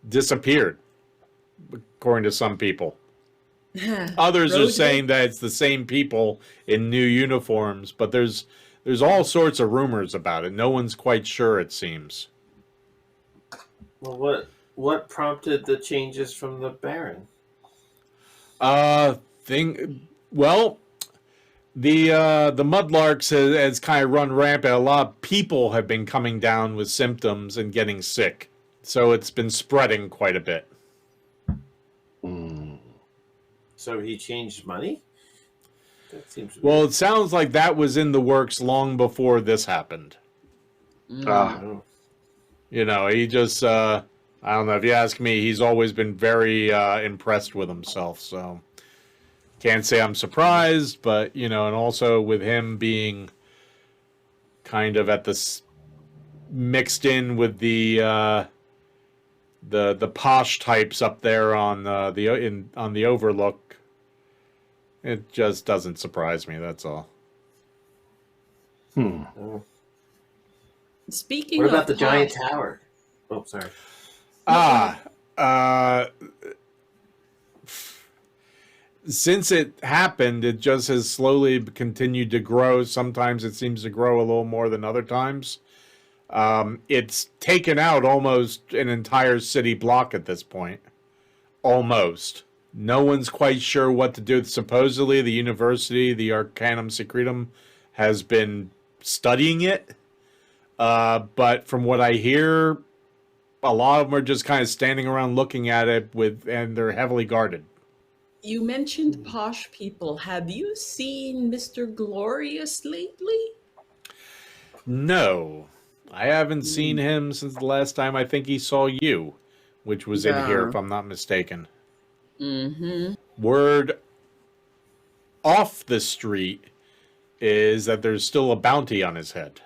disappeared, according to some people. Others are saying that it's the same people in new uniforms, but there's all sorts of rumors about it. No one's quite sure, it seems. Well, what prompted the changes from the Baron? The Mudlarks has kind of run rampant. A lot of people have been coming down with symptoms and getting sick, so it's been spreading quite a bit. So he changed money? That seems Well, it sounds like that was in the works long before this happened. Oh. You know, he just, I don't know, if you ask me, he's always been very impressed with himself, so can't say I'm surprised, but, you know, and also with him being kind of at this, mixed in with the posh types up there on the Overlook, it just doesn't surprise me, that's all. Oh. Speaking What of about the giant posh, tower? Oh, sorry. Since it happened, it just has slowly continued to grow. Sometimes it seems to grow a little more than other times. It's taken out almost an entire city block at this point. Almost. No one's quite sure what to do. Supposedly, the university, the Arcanum Secretum, has been studying it. But from what I hear, a lot of them are just kind of standing around looking at it and they're heavily guarded. you mentioned posh people. Have you seen Mr. Glorious lately? No, I haven't seen him since the last time I think he saw you, which was in here, if I'm not mistaken. Mm-hmm. Word off the street is that there's still a bounty on his head.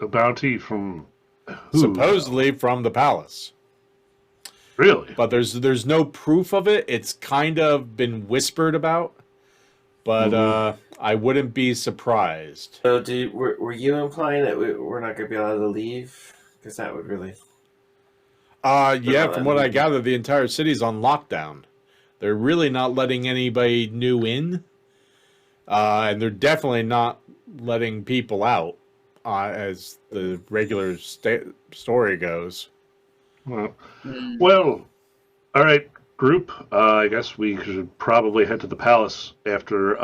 A bounty from who? Supposedly from the palace. Really? But there's no proof of it. It's kind of been whispered about. but I wouldn't be surprised. So, were you implying that we're not going to be allowed to leave? Because that would really. Yeah, from what I gather, the entire city's on lockdown. They're really not letting anybody new in, and they're definitely not letting people out, as the regular story goes. Well, all right, group. I guess we should probably head to the palace after.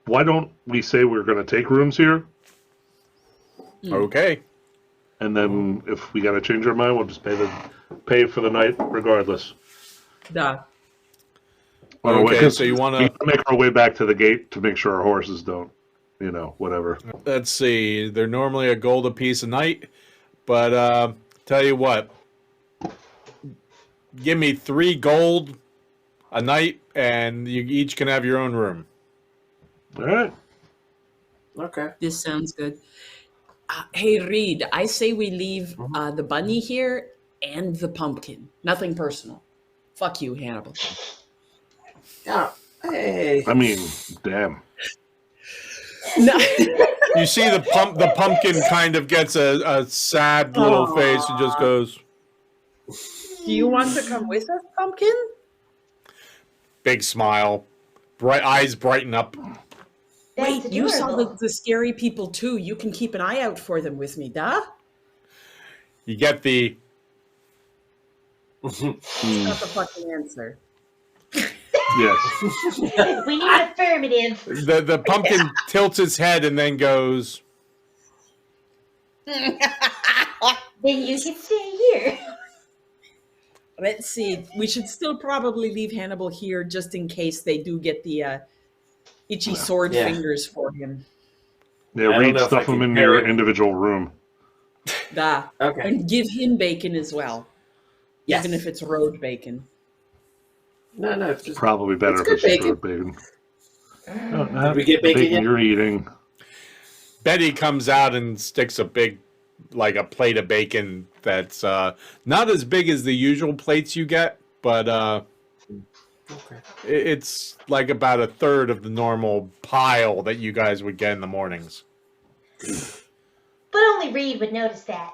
Why don't we say we're going to take rooms here, Okay. and then if we got to change our mind, we'll just pay for the night regardless. Duh. Okay, so you want We to... make our way back to the gate to make sure our horses don't, whatever. Let's see. They're normally a gold a piece a night, but tell you what. Give me 3 gold a night, and you each can have your own room. All right. Okay. This sounds good. Hey, Reed, I say we leave the bunny here and the pumpkin. Nothing personal. Fuck you, Hannibal. Yeah. Hey. I mean, damn. No. You see the pumpkin kind of gets a sad little face and just goes, Do you want to come with us, pumpkin? big smile, bright eyes brighten up. That's Wait, you saw adorable. the scary people too. You can keep an eye out for them with me, duh? You get the That's not the fucking answer. Yes. We need an affirmative. the pumpkin tilts its head and then goes, Then you can stay here. Let's see. We should still probably leave Hannibal here just in case they do get the itchy sword Yeah. fingers for him. Yeah, don't Reed, know if stuff I them can in carry your it. individual room. Duh. Okay. And give him bacon as well. Yes. Even if it's road bacon. No, it's just. Probably better It's if it's good just road bacon. No, not we get the bacon yet? you're eating. Betty comes out and sticks a plate of bacon that's not as big as the usual plates you get, but Okay. it's like about a third of the normal pile that you guys would get in the mornings. But only Reed would notice that.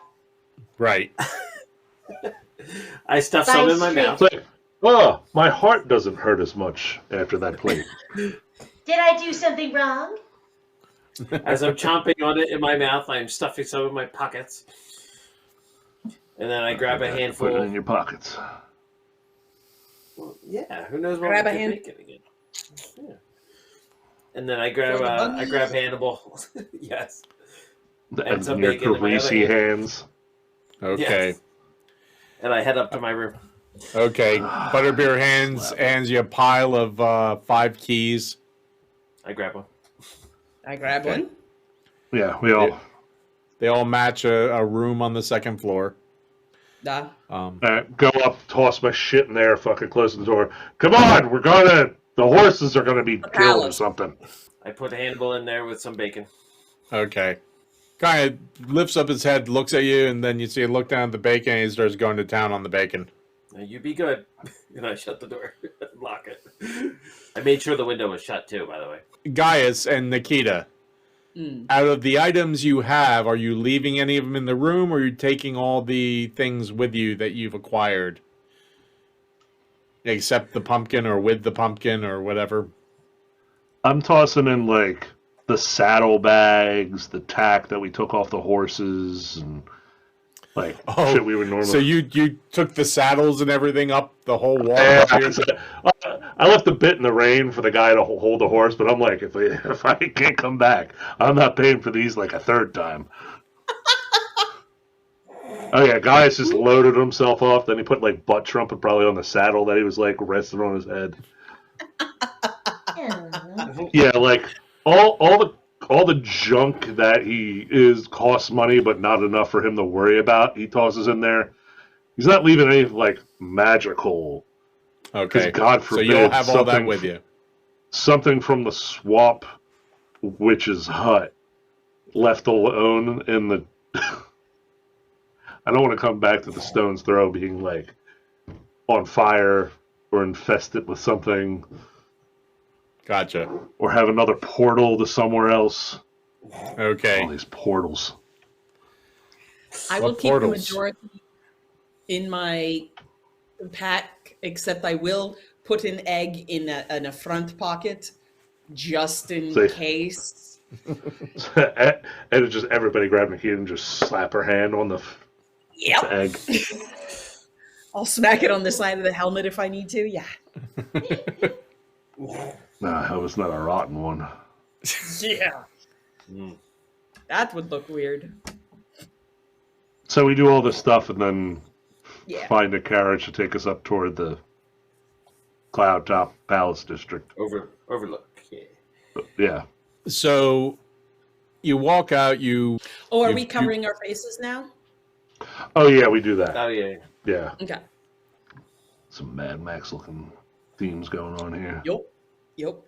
Right. I stuffed some in my Vice mouth. It's like, oh, my heart doesn't hurt as much after that plate. Did I do something wrong? As I'm chomping on it in my mouth, I'm stuffing some in my pockets. And then I grab a Put it in handful. your pockets. Well, yeah, who knows what Grab we a could hand- make it again. Yeah. And then I grab For the I bunnies? grab Hannibal. Yes. And some your bacon in my other greasy hand. hands. Okay. Yes. And I head up to my room. Okay. Butterbeer hands you a pile of 5 keys. I grab one. I grab Okay. one. Yeah, we all. They all match a room on the second floor. Duh. Go up, toss my shit in there, fucking close the door. Come on, the horses are gonna be killed or palace. something. I put Hannibal in there with some bacon. Okay. Kind of lifts up his head, looks at you, and then you see him look down at the bacon, and he starts going to town on the bacon. Now you be good. And I shut the door. Lock it. I made sure the window was shut too, by the way. Gaius and Nikita, out of the items you have, are you leaving any of them in the room, or are you taking all the things with you that you've acquired? Except the pumpkin, or with the pumpkin, or whatever? I'm tossing in like the saddlebags, the tack that we took off the horses, and like shit we would normally. So you took the saddles and everything up the whole wall? Yeah, up here? I left a bit in the rain for the guy to hold the horse, but I'm like, if I can't come back, I'm not paying for these like a third time. Oh yeah, Gaius just loaded himself off. Then he put like butt trumpet probably on the saddle that he was like resting on his head. Oh. Yeah, like all the junk that he is costs money, but not enough for him to worry about. He tosses in there. He's not leaving any like magical. Okay. God So forbid you'll have all that something- with you. Something from the swamp witch's hut left alone in the. I don't want to come back to the stone's throw being like on fire or infested with something. Gotcha. or have another portal to somewhere else. Okay. All these portals. I What will keep portals? the majority in my pack, except I will put an egg in a front pocket just in See. case. And it's just everybody grab Nikita and just slap her hand on the Yep. egg. I'll smack it on the side of the helmet if I need to. Yeah. Nah, I hope it's not a rotten one. Yeah. Mm. That would look weird. So we do all this stuff and then Yeah. find a carriage to take us up toward the Cloud Top Palace District. Overlook. Yeah. Yeah. So you walk out. You Oh, are You- we you- covering our faces now? Oh, yeah, we do that. Oh yeah. Yeah. Okay. Some Mad Max looking themes going on here. Yup.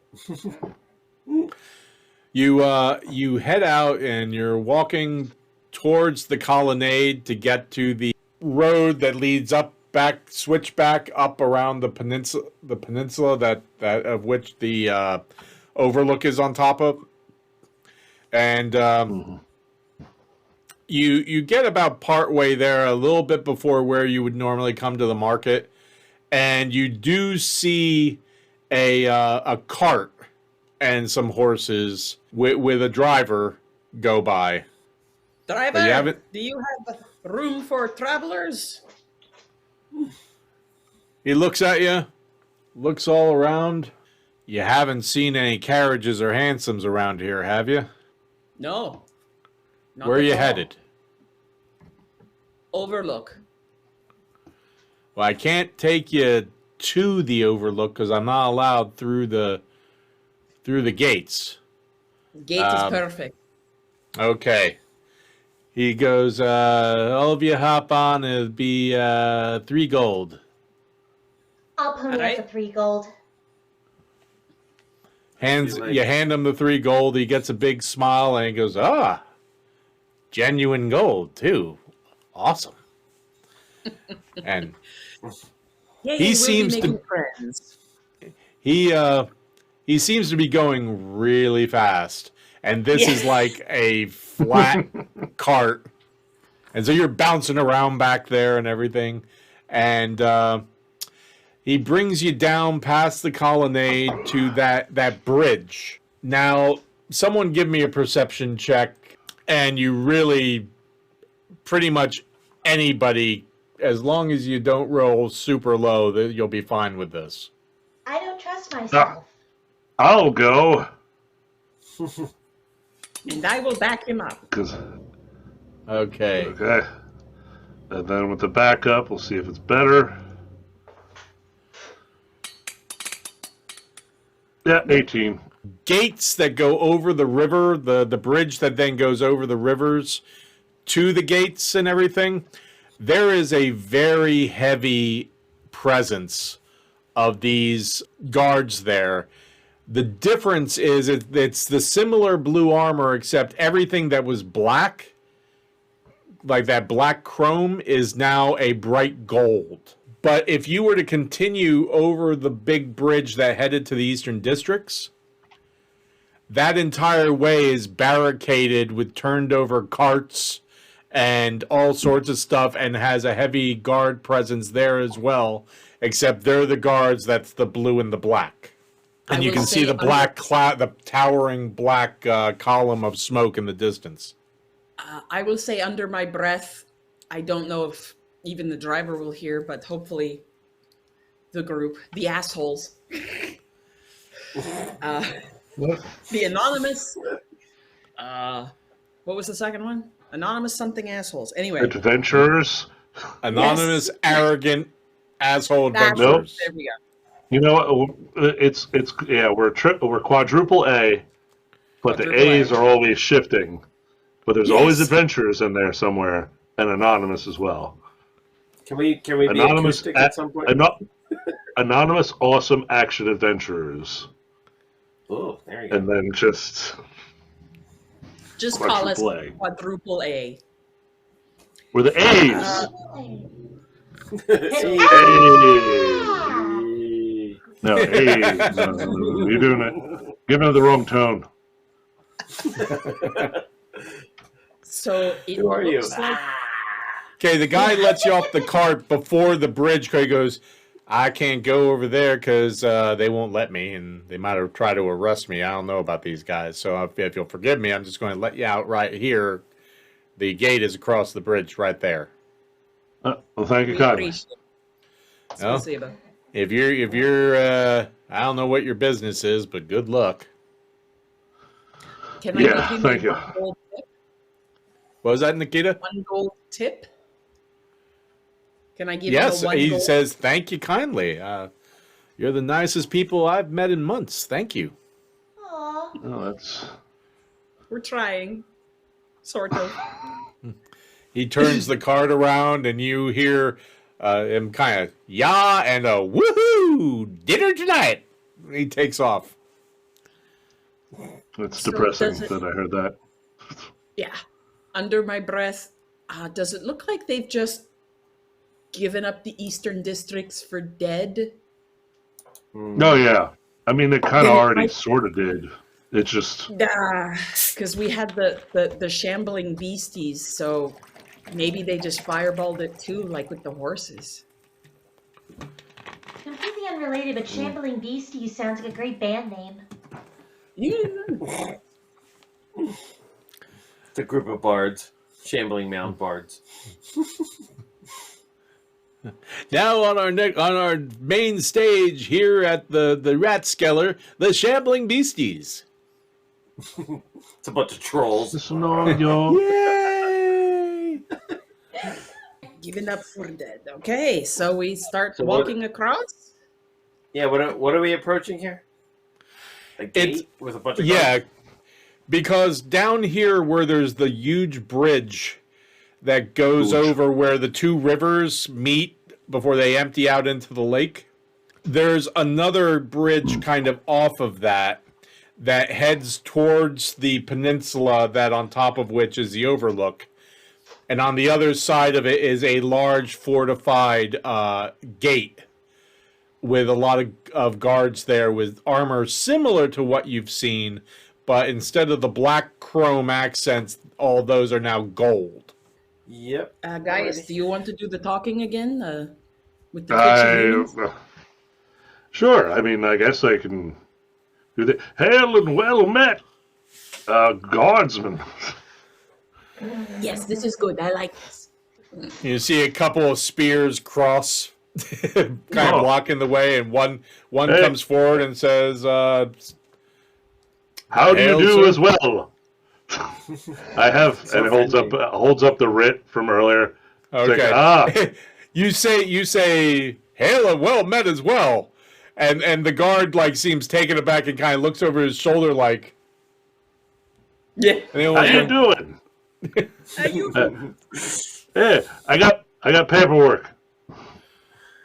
you head out and you're walking towards the colonnade to get to the road that leads switch back up around the peninsula that of which the overlook is on top of. And you get about partway there, a little bit before where you would normally come to the market, and you do see a cart and some horses with a driver go by. Driver, But you haven't- do you have room for travelers? He looks at you, looks all around. You haven't seen any carriages or hansoms around here, have you? No. Not Where are at you all. headed? Overlook. Well, I can't take you to the overlook because I'm not allowed through the gates. Gate is perfect. Okay. He goes, all of you hop on, it'll be 3 gold. I'll pony Alright. up the 3 gold. You hand him the 3 gold, he gets a big smile and he goes, genuine gold too. Awesome. And Yay, he we'll seems be to- making friends. he seems to be going really fast. And this is like a flat cart. And so you're bouncing around back there and everything. And he brings you down past the colonnade to that bridge. Now, someone give me a perception check. And you really, pretty much anybody, as long as you don't roll super low, you'll be fine with this. I don't trust myself. I'll go. And I will back him up. Okay. Okay. And then with the backup, we'll see if it's better. Yeah, 18. Gates that go over the river, the bridge that then goes over the rivers to the gates and everything, there is a very heavy presence of these guards there. The difference is it's the similar blue armor, except everything that was black, like that black chrome, is now a bright gold. But if you were to continue over the big bridge that headed to the Eastern Districts, that entire way is barricaded with turned over carts and all sorts of stuff, and has a heavy guard presence there as well, except they're the guards that's the blue and the black. And I you will can see say the black the towering black column of smoke in the distance. I will say under my breath, I don't know if even the driver will hear, but hopefully the group, the assholes, What? the anonymous, what was the second one? Anonymous something assholes. Anyway, Adventurers? Anonymous, arrogant, asshole that's- adventurers. there we go. You know what? We're quadruple A, but the Quadruple A's A. are always shifting. But there's Yes. always adventurers in there somewhere, and anonymous as well. Can we be Anonymous acoustic at some point? Anonymous awesome action adventurers, Oh, there you go. and then just Just call us Quadruple A. quadruple A. we're the A's. See? Hey. No, hey, no, you're doing it. Giving it the wrong tone. So it Who are you? looks like Okay, the guy lets you off the cart before the bridge. He goes, I can't go over there because they won't let me, and they might have tried to arrest me. I don't know about these guys. So if you'll forgive me, I'm just going to let you out right here. The gate is across the bridge right there. Well, thank you we kindly. appreciate it. Oh. Spasiba. If you're I don't know what your business is, but good luck. Can I Yeah, give thank you you. one gold tip? What was that, Nikita? One gold tip? Can I give Yes, you a one he gold? says, thank you kindly. You're the nicest people I've met in months. Thank you. Aw. Oh, that's We're trying, sort of. He turns the cart around, and you hear him kind of, yeah, and a woohoo, dinner tonight. He takes off. It's So depressing does it- that I heard that. Yeah. Under my breath, does it look like they've just given up the Eastern Districts for dead? Oh yeah, I mean they kind Then of it already might- sort of did. It's just Because we had the shambling beasties, so maybe they just fireballed it too, like with the horses. Completely unrelated, but Shambling Beasties sounds like a great band name. Yeah. It's a group of bards, shambling mound bards. Now on our main stage here at the Ratskeller, the Shambling Beasties. It's a bunch of trolls. listen, all yo. Yay! Given up for dead. Okay, so we start So what- walking across. Yeah, what are we approaching here? A gate It's- with a bunch of Yeah, guards? because down here where there's the huge bridge that goes Huge. over where the two rivers meet before they empty out into the lake, there's another bridge kind of off of that heads towards the peninsula, that on top of which is the overlook. And on the other side of it is a large fortified gate with a lot of guards there with armor similar to what you've seen, but instead of the black chrome accents, all those are now gold. Yep. Guys, do you want to do the talking again? With the kitchen humans? Sure. I mean, I guess I can do that. Hail and well met, guardsmen. Yes, this is good. I like this. You see a couple of spears cross, kind of Oh. blocking the way, and one Hey. comes forward and says, How do you Hail, do sir. as well? I have, So and it holds up the writ from earlier. It's like, "Okay." ah, you say, "Hail and well met as well," and the guard like seems taken aback and kind of looks over his shoulder like, Yeah. and the how other you one, doing? Are you? Hey, I got paperwork.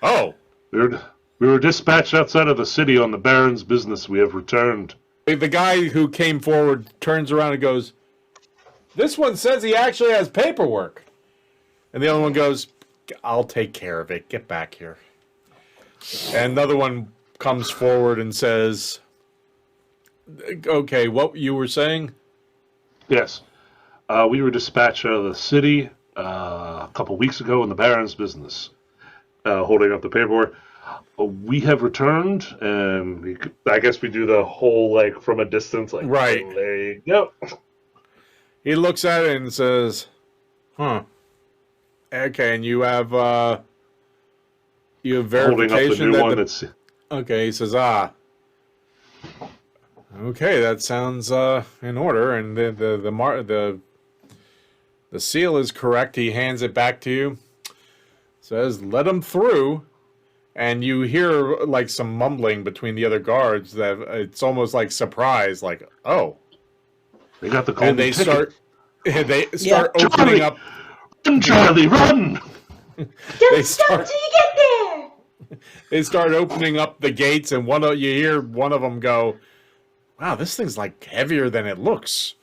"Oh." We were dispatched outside of the city on the Baron's business. We have returned. The guy who came forward turns around and goes, "This one says he actually has paperwork." And the other one goes, "I'll take care of it. Get back here." And another one comes forward and says, "Okay, what you were saying?" Yes. We were dispatched out of the city a couple weeks ago on the Baron's business, holding up the paperwork. We have returned, and I guess we do the whole, like, from a distance, like, Right. there you go. He looks at it and says, "Huh. Okay, and you have Holding up the verification new that one the that's... Okay, he says, okay, that sounds in order, and the seal is correct." He hands it back to you, says, "Let him through," and you hear like some mumbling between the other guards that it's almost like surprise, like, "Oh," They got the golden and they ticket. start opening Charlie! up. Run, Charlie, run! Don't They stop start- till you get there! They start opening up the gates, and you hear one of them go, "Wow, this thing's like heavier than it looks."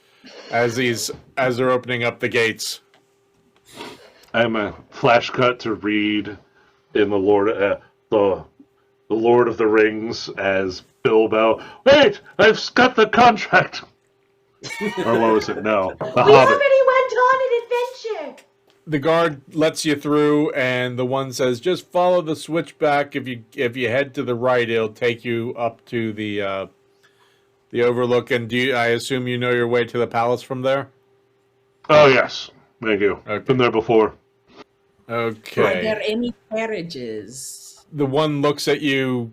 As they're opening up the gates. I'm a flash cut to read in the Lord, the the Lord of the Rings as Bilbo. Wait, I've got the contract. Or what was it? No, The We Hobbit. already went on an adventure. The guard lets you through, and the one says, "Just follow the switchback. If you head to the right, it'll take you up to the overlook." And I assume you know your way to the palace from there? Oh yes, thank you. Okay. Been there before. Okay. Are there any carriages? The one looks at you,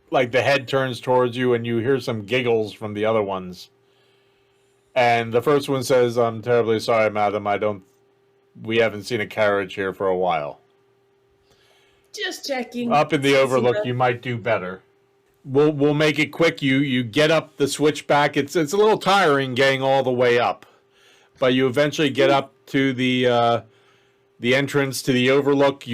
like the head turns towards you, and you hear some giggles from the other ones. And the first one says, "I'm terribly sorry, madam. We haven't seen a carriage here for a while. Just checking. Up in the overlook, you might do better. We'll make it quick. You get up the switchback. It's a little tiring getting all the way up, but you eventually get up to the entrance to the overlook.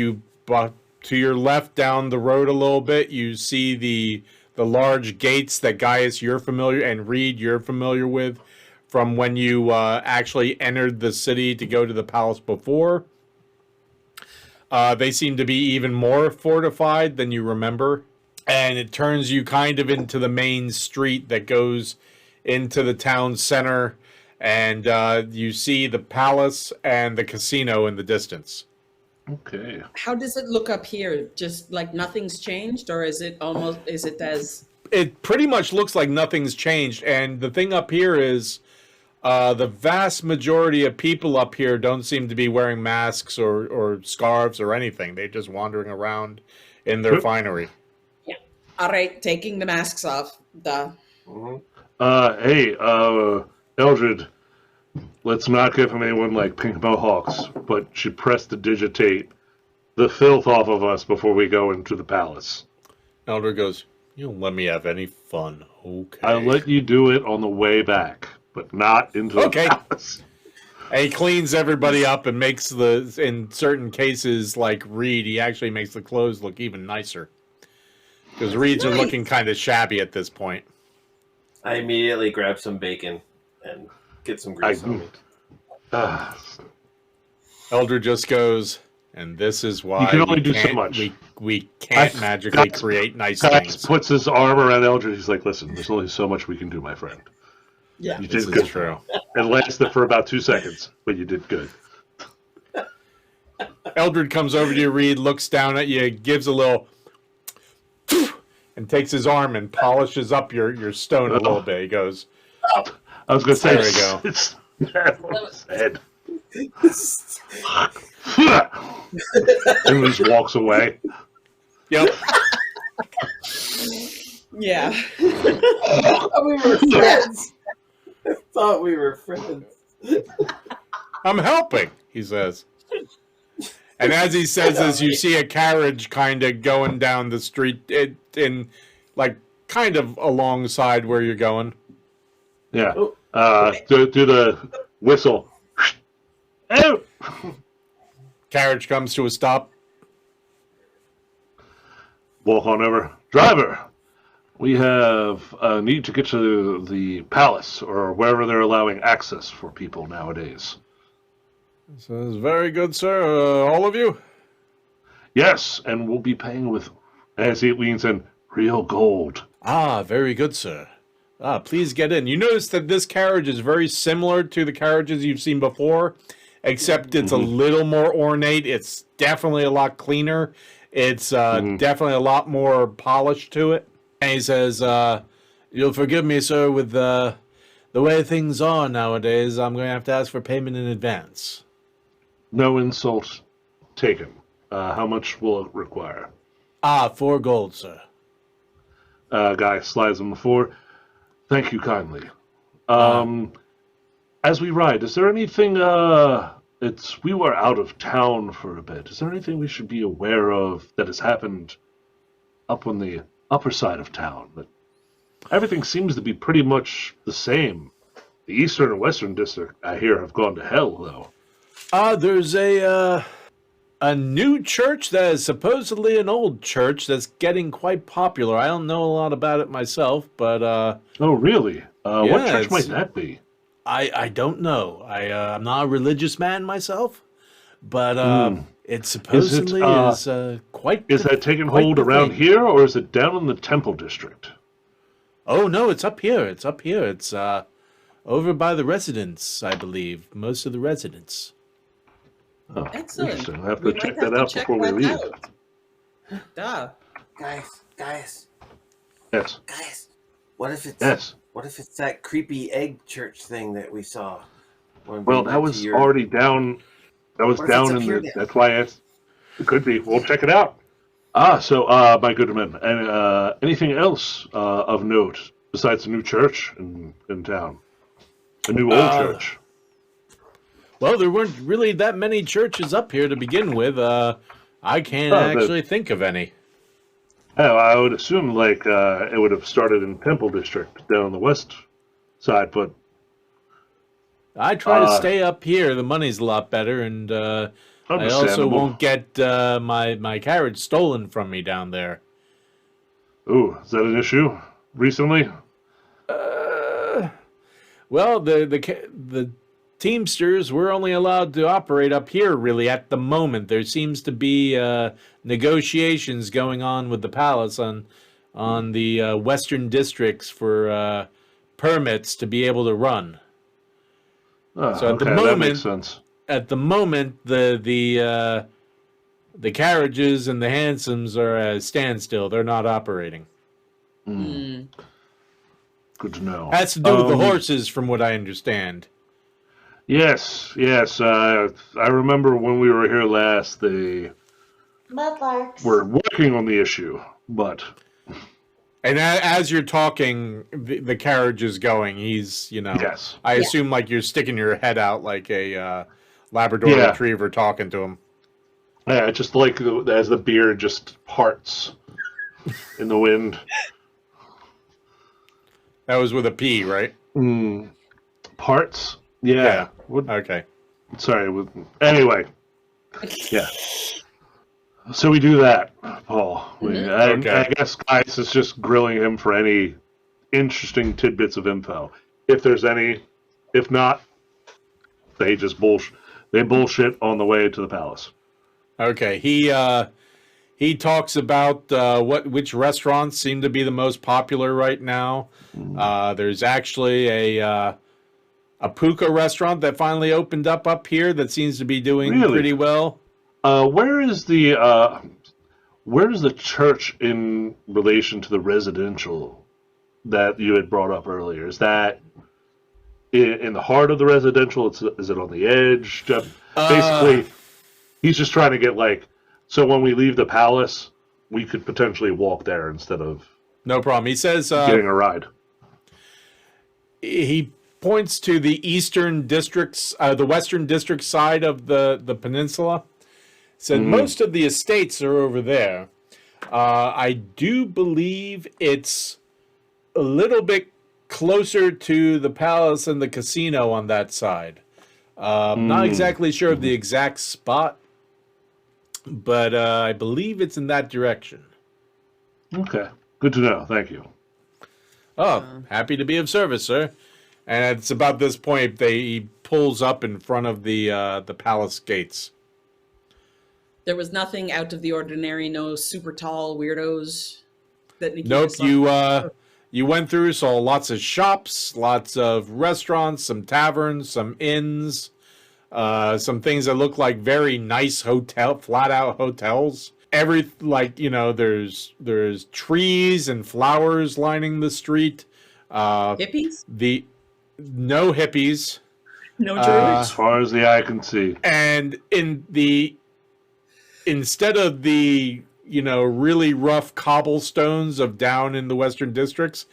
To your left down the road a little bit, you see the large gates that Gaius you're familiar with from when you actually entered the city to go to the palace before. They seem to be even more fortified than you remember. And it turns you kind of into the main street that goes into the town center. And you see the palace and the casino in the distance. Okay. How does it look up here? Just like nothing's changed, or is it as? It pretty much looks like nothing's changed. And the thing up here is the vast majority of people up here don't seem to be wearing masks or scarves or anything. They're just wandering around in their finery. Yeah. All right, taking the masks off. Duh. Hey, Eldred, let's not give him anyone like pink mohawks, but should prestidigitate the filth off of us before we go into the palace. Elder goes, "You don't let me have any fun, okay?" I'll let you do it on the way back, but not into the palace. And he cleans everybody up and makes in certain cases, like Reed, he actually makes the clothes look even nicer. Because Reed's are looking kind of shabby at this point. I immediately grab some bacon and get some grease on me. Elder just goes, "And this is why you can only do so much. We can't magically create nice things." Puts his arm around Eldred. He's like, "Listen, there's only so much we can do, my friend. Yeah. You This did is good. true. It lasted for about 2 seconds, but you did good." Eldred comes over to you, Reed, looks down at you, gives a little, and takes his arm and polishes up your stone a little bit. He goes, I was going to say, "There we go." It's his head. And he just walks away. "Yep." Yeah. We were friends. I thought we were friends. "I'm helping," he says. And as he says this, you see a carriage kind of going down the street in like kind of alongside where you're going. Yeah. Do the whistle. Oh! Carriage comes to a stop. Walk on over. Driver, we have a need to get to the palace or wherever they're allowing access for people nowadays. Says, "Very good, sir. All of you?" Yes, and we'll be paying with, as he leans in, real gold. "Ah, very good, sir. Please get in." You notice that this carriage is very similar to the carriages you've seen before, except it's a little more ornate. It's definitely a lot cleaner. It's definitely a lot more polished to it. And he says, "You'll forgive me, sir, with the way things are nowadays, I'm going to have to ask for payment in advance." No insult taken. How much will it require? 4 gold, sir." Guy slides on the floor. Thank you kindly. As we ride, is there anything, we were out of town for a bit. Is there anything we should be aware of that has happened up on the upper side of town? But everything seems to be pretty much the same. The eastern and western district, I hear, have gone to hell, though. There's a new church that is supposedly an old church that's getting quite popular. I don't know a lot about it myself, but Oh, really? What Yeah, church it's- might that be? I don't know. I'm not a religious man myself, but It supposedly is quite. Is that taking quite hold the around thing. here, or is it down in the Temple District? Oh no, it's up here. It's up here. It's over by the residents, I believe. Most of the residents. Oh, Excellent. interesting. I have We to might check have that to out check before we that leave. out. Duh. Guys, Yes. what if it's Yes. what if it's that creepy egg church thing that we saw? When we Well, went that to was your- already down. That was What if it's down up in here the. now? That's why it could be. We'll check it out. So my good man, and anything else of note besides the new church in town, the new old church? Well, there weren't really that many churches up here to begin with. I can't actually think of any. Oh, I would assume like it would have started in Temple District down on the west side, but I try to stay up here. The money's a lot better, and I also understandable. won't get my carriage stolen from me down there. Ooh, is that an issue recently? Well, the Teamsters, we're only allowed to operate up here really at the moment. There seems to be negotiations going on with the palace on the western districts for permits to be able to run. Oh, So at the okay, that makes moment- sense. At the moment, the carriages and the hansoms are at a standstill. They're not operating. Hmm. Good to know. Has to do with the horses, from what I understand. Yes. I remember when we were here last, they Mudlarks. were working on the issue, but And as you're talking, the carriage is going. He's, yes. I assume like you're sticking your head out like a Labrador Yeah. Retriever talking to him. Yeah, just like as the beard just parts in the wind. That was with a P, right? Parts? Yeah. Yeah. What- Okay. Sorry. Anyway. Yeah. So we do that, Paul. Okay. I guess Gaius is just grilling him for any interesting tidbits of info. If there's any. If not, they just bullshit on the way to the palace. Okay. He talks about which restaurants seem to be the most popular right now. There's actually a Puka restaurant that finally opened up here that seems to be doing Really? pretty well. Where is the church in relation to the residential that you had brought up earlier? Is that in the heart of the residential? Is it on the edge? Basically, he's just trying to get so when we leave the palace, we could potentially walk there instead of No problem. He says getting a ride. he points to the eastern districts, the western district side of the peninsula. Said most of the estates are over there. I do believe it's a little bit closer to the palace and the casino on that side. Not exactly sure of the exact spot, but I believe it's in that direction. Okay, good to know. Thank you. Oh, happy to be of service, sir. And it's about this point he pulls up in front of the palace gates. There was nothing out of the ordinary, no super tall weirdos that Nikita Nope, saw. you went through, saw lots of shops, lots of restaurants, some taverns, some inns, some things that look like very nice flat out hotels. There's trees and flowers lining the street. Hippies? No hippies. No As druids? far as the eye can see. And instead of the really rough cobblestones of down in the western districts,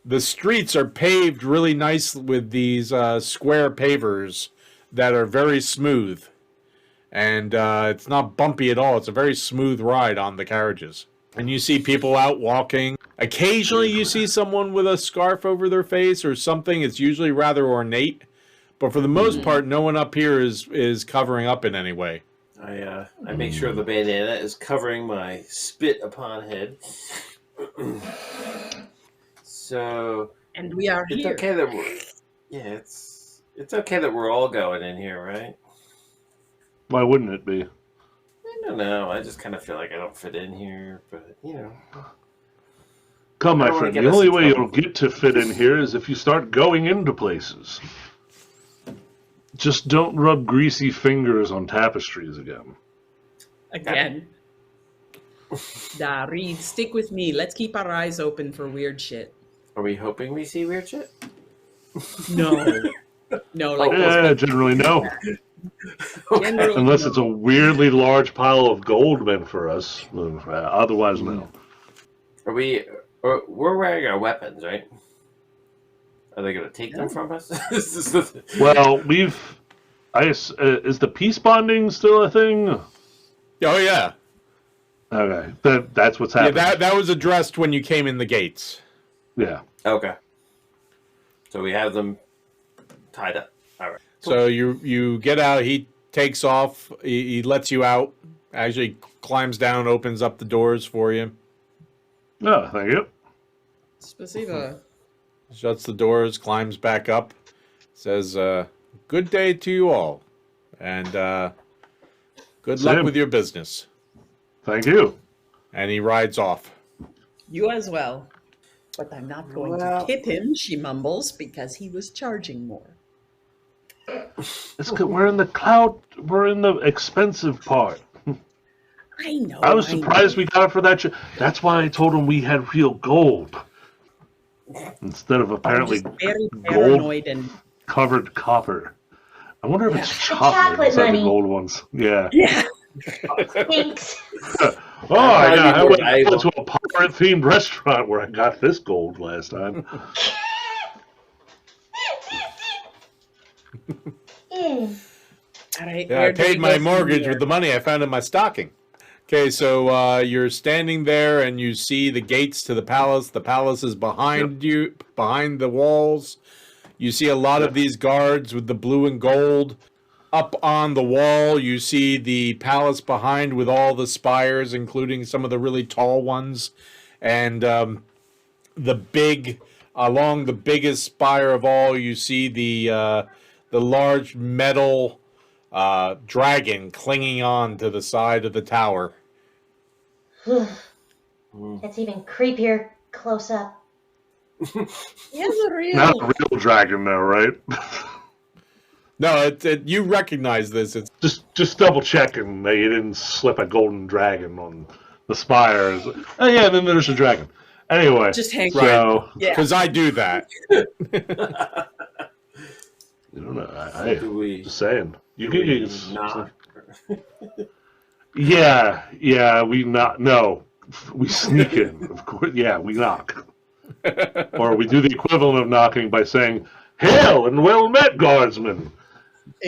the streets are paved really nice with these square pavers that are very smooth, and it's not bumpy at all. It's a very smooth ride on the carriages, and you see people out walking. Occasionally you see someone with a scarf over their face or something. It's usually rather ornate, but for the most part no one up here is covering up in any way. I make sure the bandana is covering my spit upon head. So And we are it's here. okay that it's okay that we're all going in here, right? Why wouldn't it be? don't know. I just kind of feel like I don't fit in here, but Come, I my don't wanna friend, get the us only in way trouble. you'll get to fit in here is if you start going into places. Just don't rub greasy fingers on tapestries again. Again. Nah, Reed, stick with me. Let's keep our eyes open for weird shit. Are we hoping we see weird shit? No. No, like Yeah, generally no. generally, Unless no. it's a weirdly large pile of gold meant for us. Otherwise, no. Are we? We're wearing our weapons, right? Are they going to take them from us? Well, is the peace bonding still a thing? Oh yeah, Okay, that's what's yeah. happening. That was addressed when you came in the gates. Yeah. Okay. So we have them tied up. All right. So you get out. He takes off. He lets you out. Actually, climbs down, opens up the doors for you. Oh, thank you. Spasiba. Shuts the doors, climbs back up, says, good day to you all, and good luck Same. with your business. Thank you. And he rides off. You as well. But I'm not going to tip him, she mumbles, because he was charging more. It's good. We're in the expensive part. I know. I was surprised we got it for that. That's why I told him we had real gold instead of I'm apparently just very gold paranoid and covered copper. I wonder if Yeah. it's The chocolate chocolate inside money. the gold ones. Yeah. yeah. Thanks. Oh, I went valuable. to a pirate themed restaurant where I got this gold last time. Mm. All right, Yeah, I where do we paid go my from mortgage here? with the money I found in my stocking. Okay, so you're standing there and you see the gates to the palace. The palace is behind you, behind the walls. You see a lot of these guards with the blue and gold. Up on the wall, you see the palace behind with all the spires, including some of the really tall ones. And along the biggest spire of all, you see the large metal dragon clinging on to the side of the tower. It's even creepier close up. Yeah, the real. Not a real dragon, though, right? No, you recognize this. It's just double checking that you didn't slip a golden dragon on the spires. Oh yeah, then there's a dragon. Anyway, Just hang so Yeah. because I do that. you don't know. I Do we? just saying. You Do can we use. knock? Yeah. We sneak in. Of course. Yeah, we knock, or we do the equivalent of knocking by saying, "Hail and well met, guardsmen."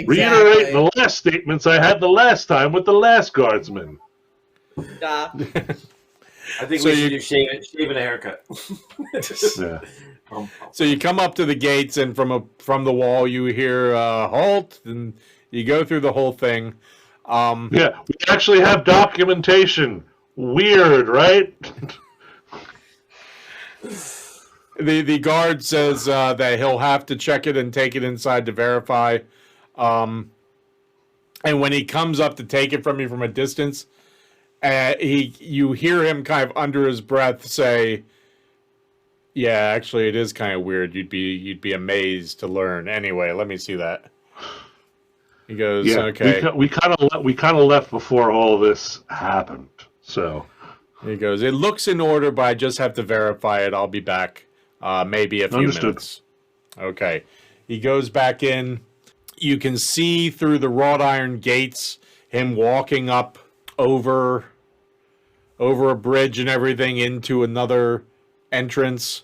Reiterating the last statements I had the last time with the last guardsman. Yeah. I think So we should you- do shave and a haircut. Yeah. So you come up to the gates, and from the wall you hear halt, and you go through the whole thing. Yeah, we actually have documentation. Weird, right? The guard says that he'll have to check it and take it inside to verify. And when he comes up to take it from you from a distance, you hear him kind of under his breath say, "Yeah, actually, it is kind of weird. You'd be amazed to learn. Anyway, let me see that." He goes, Yeah, "Okay." we kind of left before all this happened. So He goes, "It looks in order, but I just have to verify it. I'll be back. Maybe a few Understood. minutes." Okay. He goes back in. You can see through the wrought iron gates him walking up over a bridge and everything into another entrance.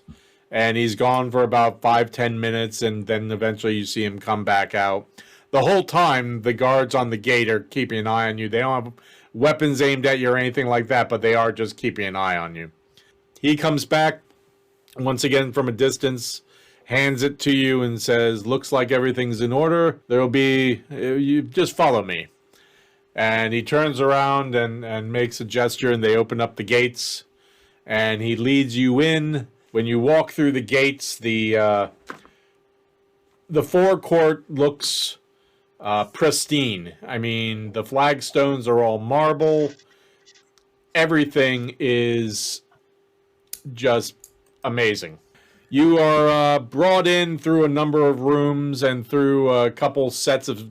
And he's gone for about 5-10 minutes, and then eventually you see him come back out. The whole time, the guards on the gate are keeping an eye on you. They don't have weapons aimed at you or anything like that, but they are just keeping an eye on you. He comes back once again from a distance, hands it to you, and says, "Looks like everything's in order. You just follow me." And he turns around and makes a gesture, and they open up the gates, and he leads you in. When you walk through the gates, the forecourt looks pristine. I mean, the flagstones are all marble. Everything is just amazing. You are brought in through a number of rooms and through a couple sets of,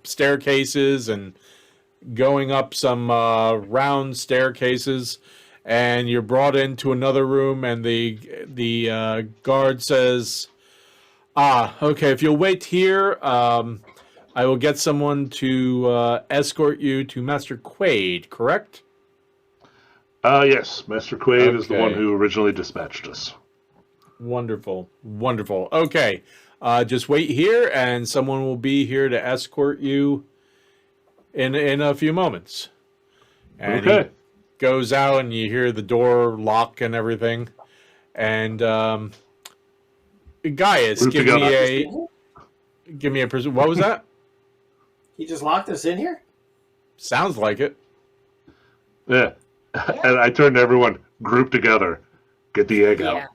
staircases and going up some round staircases, and you're brought into another room, and the guard says, okay, if you'll wait here, I will get someone to escort you to Master Quaid, correct? Yes, Master Quaid is the one Okay. who originally dispatched us. Wonderful, wonderful. Okay, just wait here, and someone will be here to escort you in a few moments. And Okay. he goes out, and you hear the door lock and everything. And Gaius, Group give together. me a what was that? He just locked us in here? Sounds like it. Yeah. And I turned to everyone, group together, get the egg Yeah.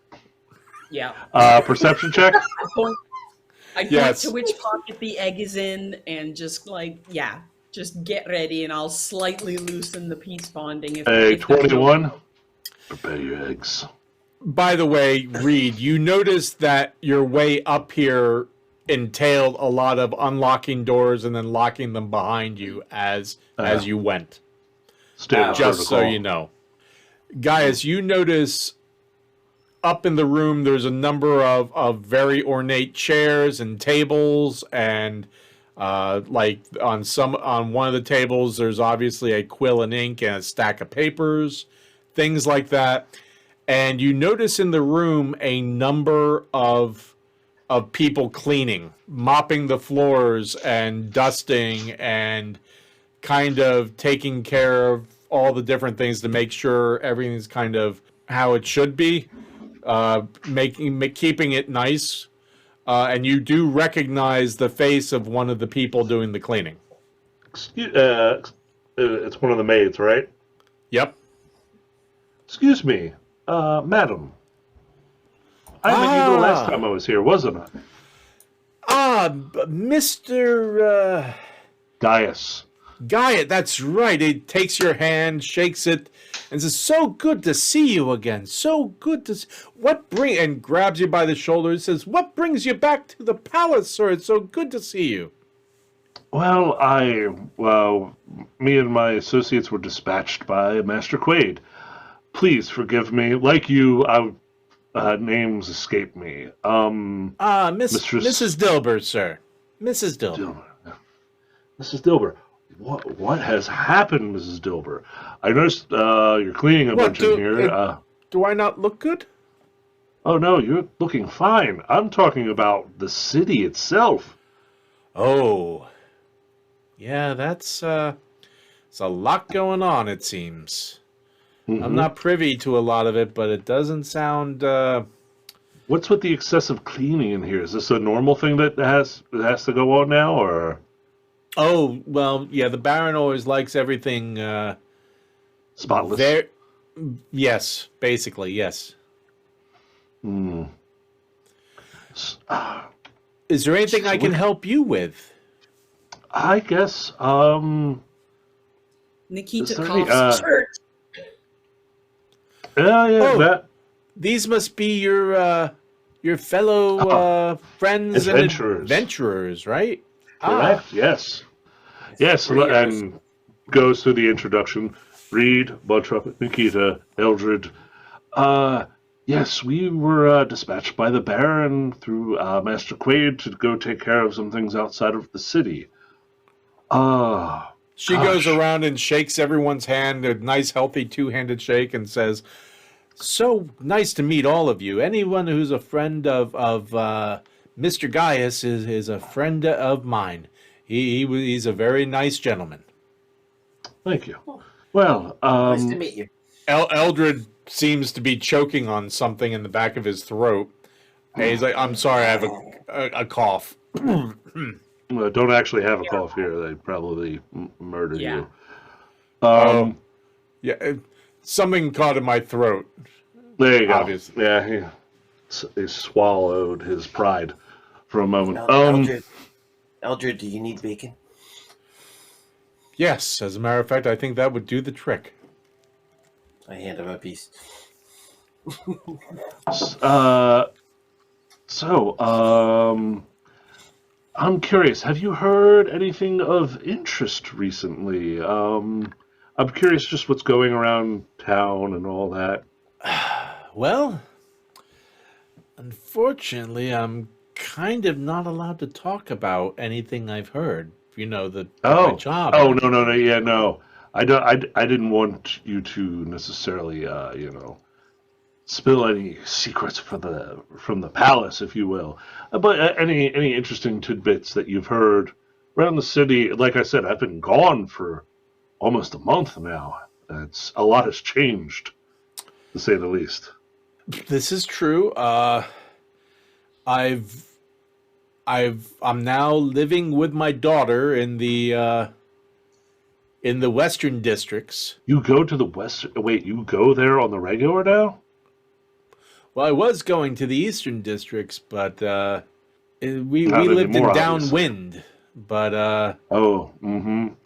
Yeah. out. Perception check? I point Yes. to which pocket the egg is in and just just get ready and I'll slightly loosen the peace bonding. If A if there's no- 21. Prepare your eggs. By the way, Reed, you noticed that your way up here entailed a lot of unlocking doors and then locking them behind you as you went. Standard Just so protocol. you know. Gaius, you notice up in the room there's a number of very ornate chairs and tables, and like on one of the tables there's obviously a quill and ink and a stack of papers, things like that. And you notice in the room a number of people cleaning, mopping the floors and dusting and kind of taking care of all the different things to make sure everything's kind of how it should be, keeping it nice. And you do recognize the face of one of the people doing the cleaning. It's one of the maids, right? Yep. Excuse me, madam. I met you the last Ah. time I was here, wasn't I? Mr. Gaius. Gaia, that's right. He takes your hand, shakes it, and says, "So good to see you again. So good to and grabs you by the shoulder and says, "What brings you back to the palace, sir? It's so good to see you." Well, me and my associates were dispatched by Master Quaid. Please forgive me. Like you, names escape me. Mistress- Mrs. Dilber, sir. Mrs. Dilber. Dilber. Mrs. Dilber, what has happened, Mrs. Dilber? I noticed you're cleaning a What, bunch in here. Do I not look good? Oh no, you're looking fine. I'm talking about the city itself. Oh. Yeah, that's it's a lot going on, it seems. Mhm. I'm not privy to a lot of it, but it doesn't sound What's with the excessive cleaning in here? Is this a normal thing that has to go on now, or Oh, well, yeah, the Baron always likes everything spotless? there. Yes, basically, yes. Hmm. Is there anything I can help you with? I guess. Nikita Is there any, coughs. Church. Yeah, Oh. that These must be your fellow friends and adventurers. adventurers, right? correct. Yes. Yes, Three of us. and goes through the introduction. Reed, Bloodtrumpet, Nikita, Eldred. Yes, we were dispatched by the Baron through Master Quaid to go take care of some things outside of the city. She goes around and shakes everyone's hand, a nice, healthy two-handed shake, and says, "So nice to meet all of you. Anyone who's a friend of Mr. Gaius is a friend of mine. He's a very nice gentleman." Thank you. Well, Nice to meet you. Eldred seems to be choking on something in the back of his throat. And he's like, "I'm sorry, I have a cough." don't actually have a cough here. They probably murdered Yeah. you. Yeah, something caught in my throat. There you go. Obviously. Yeah, he swallowed his pride for a moment. Eldred, Eldred, do you need bacon? Yes, as a matter of fact, I think that would do the trick. I hand him a piece. I'm curious. Have you heard anything of interest recently? I'm curious just what's going around town and all that. Well, unfortunately, I'm kind of not allowed to talk about anything I've heard. You know, my job. Oh, no, yeah, no. I don't. I didn't want you to necessarily, spill any secrets from the palace, if you will. But any interesting tidbits that you've heard around the city? Like I said, I've been gone for almost a month now. A lot has changed, to say the least. This is true. I'm now living with my daughter in the western districts. You go to the west. Wait, you go there on the regular now? Well, I was going to the eastern districts, but we Not lived in anymore, obviously. downwind. But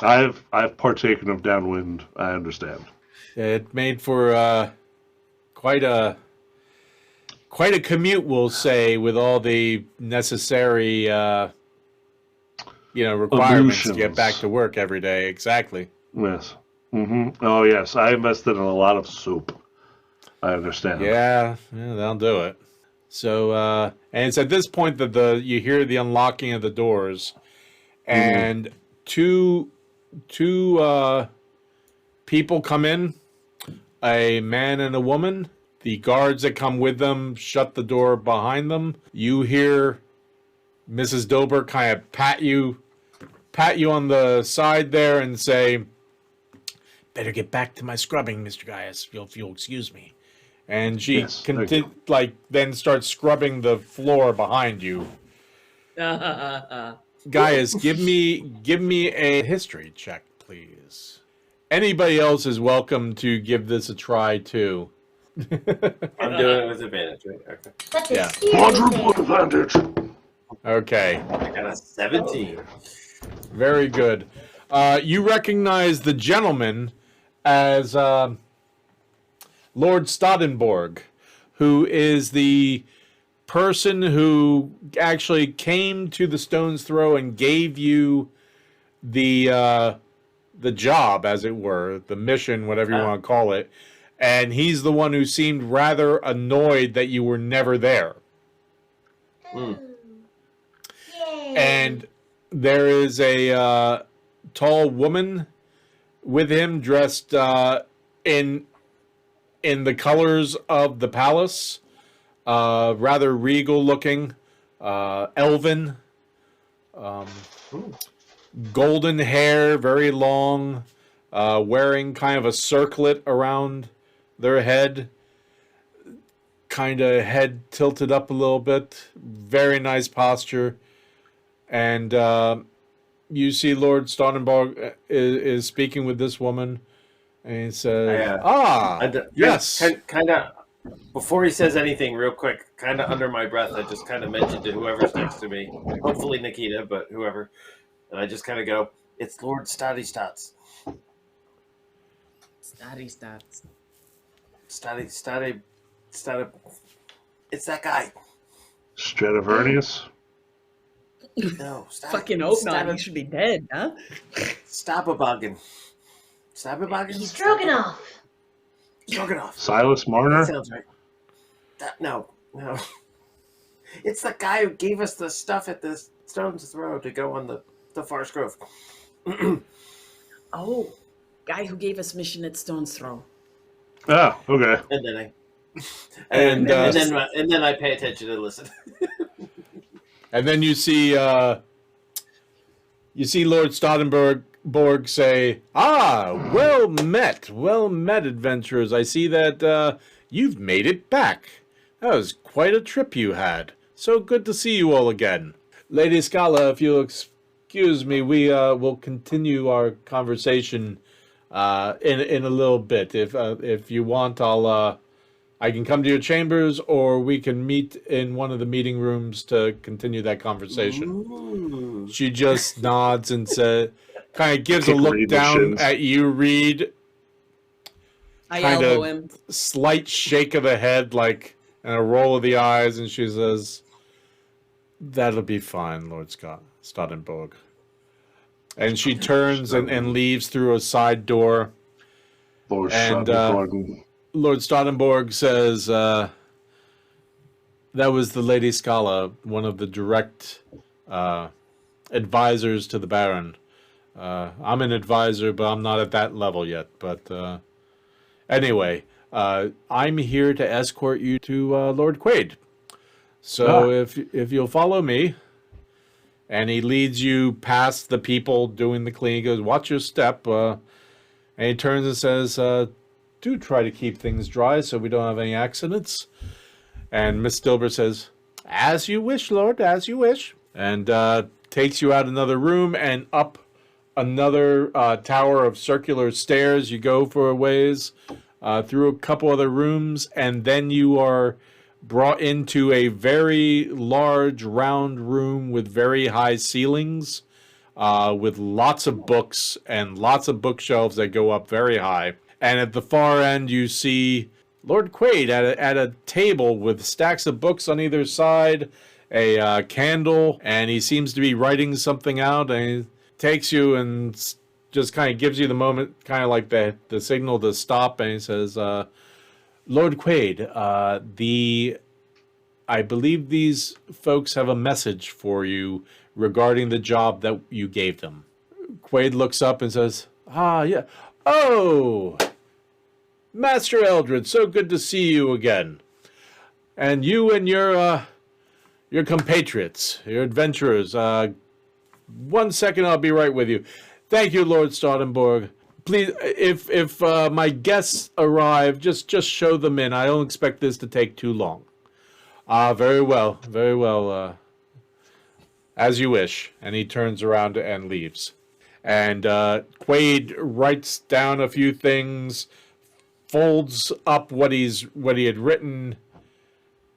I've partaken of downwind. I understand. it made for quite a commute, we'll say, with all the necessary requirements to get back to work every day. Exactly. Yes. Oh yes, I invested in a lot of soup. I understand. Yeah, that'll do it. So, and it's at this point that you hear the unlocking of the doors, and two people come in, a man and a woman. The guards that come with them shut the door behind them. You hear Mrs. Dober kind of pat you on the side there and say, "Better get back to my scrubbing, Mr. Gaius, if you'll excuse me." And she Yes, thank you. then starts scrubbing the floor behind you. Gaius, give me a history check, please. Anybody else is welcome to give this a try too. I'm doing it with advantage, right? Okay. That's Yeah. a huge Quadruple advantage. advantage. Okay, I got a 17. very good. You recognize the gentleman as Lord Stadenborg, who is the person who actually came to the Stone's Throw and gave you the job, as it were, the mission, whatever you want to call it. And he's the one who seemed rather annoyed that you were never there. Yay. And there is a tall woman with him dressed in the colors of the palace, rather regal looking, elven, golden hair, very long, wearing kind of a circlet around their head, kind of head tilted up a little bit, very nice posture. And you see Lord Stadenborg is speaking with this woman, and he says, yes. Kind of, before he says anything, real quick, kind of under my breath, I just kind of mentioned to whoever's next to me, hopefully Nikita, but whoever, and I just kind of go, "It's Lord Stotty Stots. Stotty stats. Stotty. It's that guy. Stradivarnius. No, Fucking hope not. He should be dead, huh? Stop-a-boggin. Stop-a-boggin? He's Stroganoff. Stroganoff. Silas That Marner. sounds right. No. It's the guy who gave us the stuff at the Stone's Throw to go on the Forest Grove. Oh, guy who gave us mission at Stone's Throw. Ah, okay. And then And, and then I pay attention and listen. And then you see Lord Stadenborg say, well met, adventurers. I see that you've made it back. That was quite a trip you had. So good to see you all again. Lady Scala, if you'll excuse me, we will continue our conversation in a little bit. If you want, I I can come to your chambers, or we can meet in one of the meeting rooms to continue that conversation. Ooh. She just nods and kind of gives a Kick look Reed in the down shins. at you, Reed. I Kind elbow of him. slight shake of the head, like, and a roll of the eyes, and she says, "That'll be fine, Lord Stottenborg." And she turns and leaves through a side door. Lord And, Schottenborg. Lord Stottenborg says, "That was the Lady Scala, one of the direct advisors to the Baron. I'm an advisor, but I'm not at that level yet. But anyway, I'm here to escort you to Lord Quaid. So if you'll follow me," and he leads you past the people doing the cleaning. He goes, "Watch your step." And he turns and says, "Do try to keep things dry so we don't have any accidents." And Miss Dilber says, "As you wish, Lord, as you wish." And takes you out another room and up another tower of circular stairs. You go for a ways through a couple other rooms, and then you are brought into a very large round room with very high ceilings, with lots of books and lots of bookshelves that go up very high. And at the far end, you see Lord Quaid at a table with stacks of books on either side, a candle, and he seems to be writing something out. And he takes you and just kind of gives you the moment, kind of like the signal to stop. And he says, "Lord Quaid, I believe these folks have a message for you regarding the job that you gave them." Quaid looks up and says, "Ah, yeah. Oh, Master Eldred, so good to see you again. And you and your compatriots, your adventurers. 1 second, I'll be right with you. Thank you, Lord Stottenborg. Please, if my guests arrive, just show them in. I don't expect this to take too long." Very well, very well. As you wish." And he turns around and leaves. And Quaid writes down a few things, folds up what he had written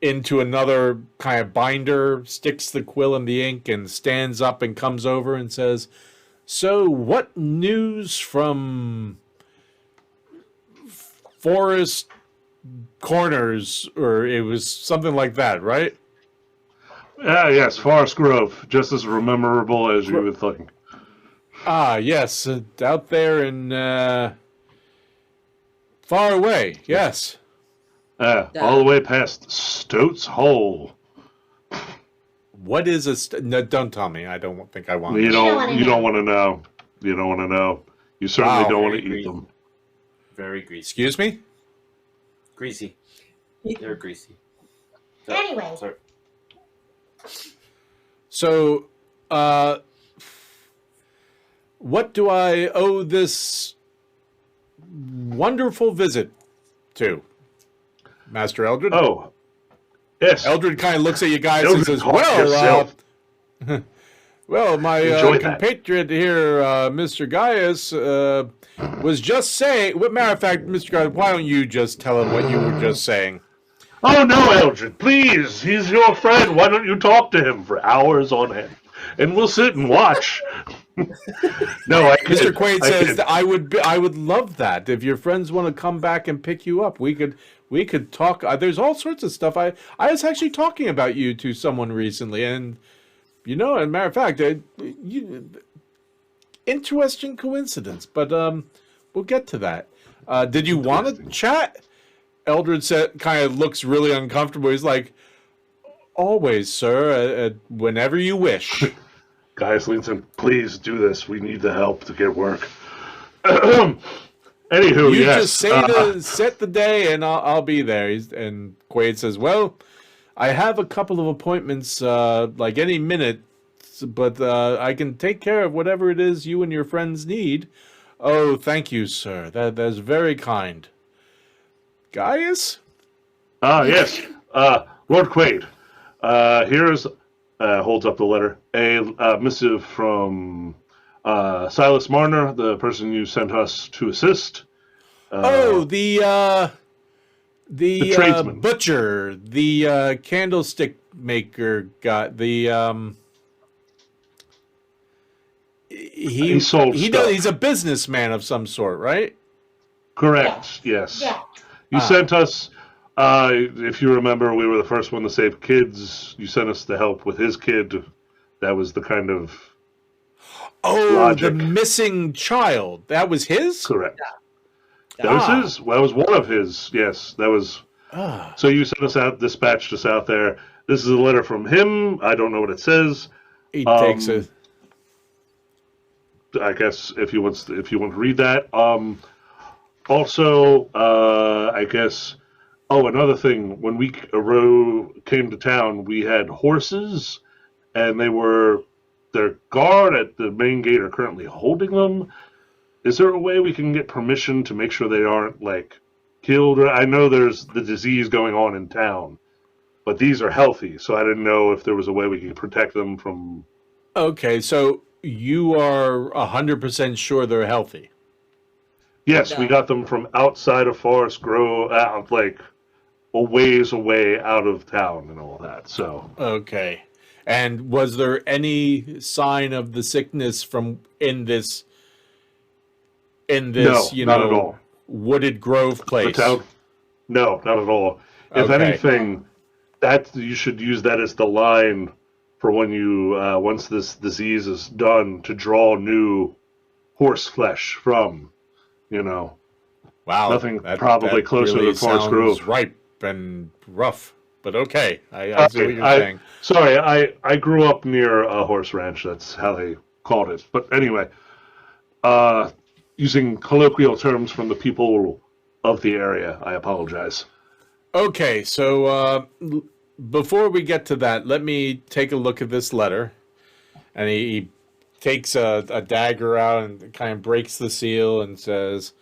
into another kind of binder, sticks the quill in the ink, and stands up and comes over and says, "So, what news from Forest Corners?" Or it was something like that, right? Yes, Forest Grove, just as memorable as you would think. Yes, out there in far away. Yes. All the way past Stoats Hole. What is no, don't tell me. I don't think I want. You to. don't want to know. You don't want to know. You certainly Wow. don't want to Very eat them. Very greasy. Excuse me? Greasy. They're greasy. Anyway. Sorry. So, what do I owe this wonderful visit to, Master Eldred? Oh, yes. Eldred kind of looks at you guys and Eldred, says, talk "Well, yourself. well, my Enjoy that. compatriot here, Mr. Gaius, was just saying. Matter of fact, Mr. Gaius, why don't you just tell him what you were just saying?" Oh, no, Eldred, please. He's your friend. Why don't you talk to him for hours on end? And we'll sit and watch. No, I Mr. kid. Quaid I says kid. that I would love that if your friends want to come back and pick you up. We could talk. There's all sorts of stuff. I was actually talking about you to someone recently, and as a matter of fact, interesting coincidence. But we'll get to that. Did you want to chat? Eldred said, kind of looks really uncomfortable. He's like, "Always, sir. Whenever you wish." Gaius leans in. Please do this. We need the help to get work. Anywho, You yes. just set the day, and I'll be there. And Quaid says, "Well, I have a couple of appointments, like any minute, but I can take care of whatever it is you and your friends need." "Oh, thank you, sir. That's very kind." Gaius? Yes. Lord Quaid. Here's, holds up the letter, a missive from Silas Marner, the person you sent us to assist. The The tradesman. butcher, the candlestick maker guy, the He sold stuff. he's a businessman of some sort, right? Correct. Yes. Yeah. You sent us. If you remember, we were the first one to save kids. You sent us to help with his kid. That was the kind of Oh, logic. the missing child. That was his? Correct. That was his. Well, that was one of his. Yes, that was. Ah. So you sent us out, dispatched us out there. This is a letter from him. I don't know what it says. He takes a I guess if you want to read that. Also, I guess. Oh, another thing. When we came to town, we had horses, and their guard at the main gate are currently holding them. Is there a way we can get permission to make sure they aren't like killed? I know there's the disease going on in town, but these are healthy, so I didn't know if there was a way we could protect them from. Okay, so you are 100% sure they're healthy. Yes, we No. got them from outside of Forest Grove, out like a ways away out of town and all that. So Okay. And was there any sign of the sickness from in this no, not at all. wooded grove The place? town, no, not at all. If Okay. anything, that you should use that as the line for when you once this disease is done to draw new horse flesh from. Wow. Nothing probably closer really to Forest sounds Grove. ripe and rough. But okay, I see what you're saying. Sorry, I grew up near a horse ranch. That's how they called it. But anyway, using colloquial terms from the people of the area, I apologize. Okay, so before we get to that, let me take a look at this letter. And he takes a dagger out and kind of breaks the seal and says,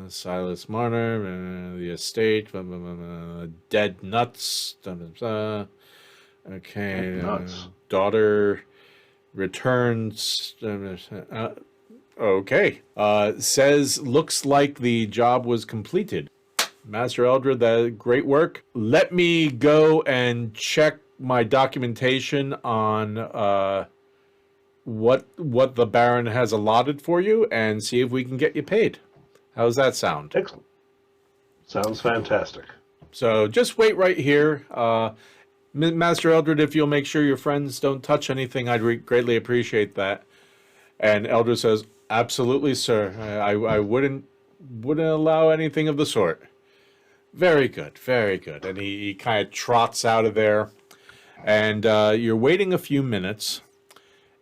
Silas Marner, the estate, dead nuts. Okay, Nuts. daughter returns. Okay, says looks like the job was completed. Master Eldred, that great work. Let me go and check my documentation on what the Baron has allotted for you and see if we can get you paid. How's that sound? Excellent. Sounds fantastic. So just wait right here. Master Eldred, if you'll make sure your friends don't touch anything, I'd greatly appreciate that. And Eldred says, absolutely, sir. I wouldn't allow anything of the sort. Very good, very good. And he kind of trots out of there. And you're waiting a few minutes.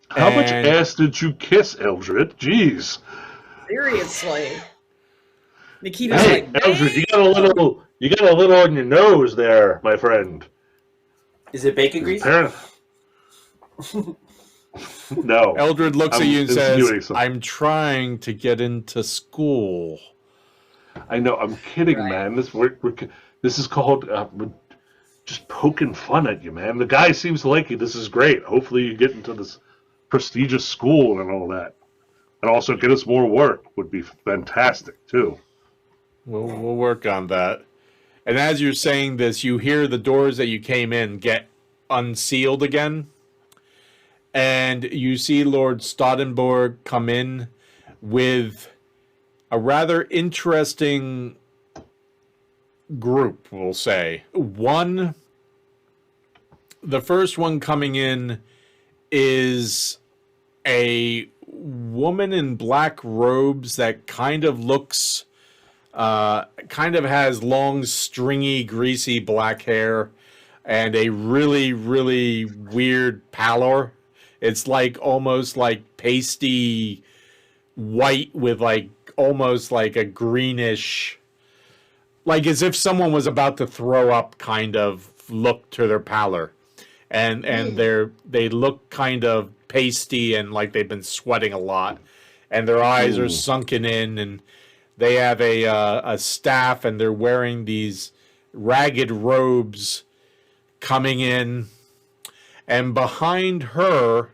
How much And- ass did you kiss, Eldred? Jeez. Seriously. Nikita's Hey, like, Eldred, you got a little on your nose there, my friend. Is it bacon grease? Apparently. No. Eldred looks at I'm you and insinuating says, something. I'm trying to get into school. I know. I'm kidding, Right. man. This is called we're just poking fun at you, man. The guy seems to like you. This is great. Hopefully, you get into this prestigious school and all that, and also get us more work would be fantastic too. We'll work on that. And as you're saying this, you hear the doors that you came in get unsealed again. And you see Lord Stoudenburg come in with a rather interesting group, we'll say. The first one coming in is a woman in black robes that kind of looks... kind of has long, stringy, greasy black hair and a really, really weird pallor. It's like almost like pasty white with like almost like a greenish, like as if someone was about to throw up kind of look to their pallor. And they look kind of pasty and like they've been sweating a lot. And their eyes are sunken in, and they have a staff, and they're wearing these ragged robes coming in. And behind her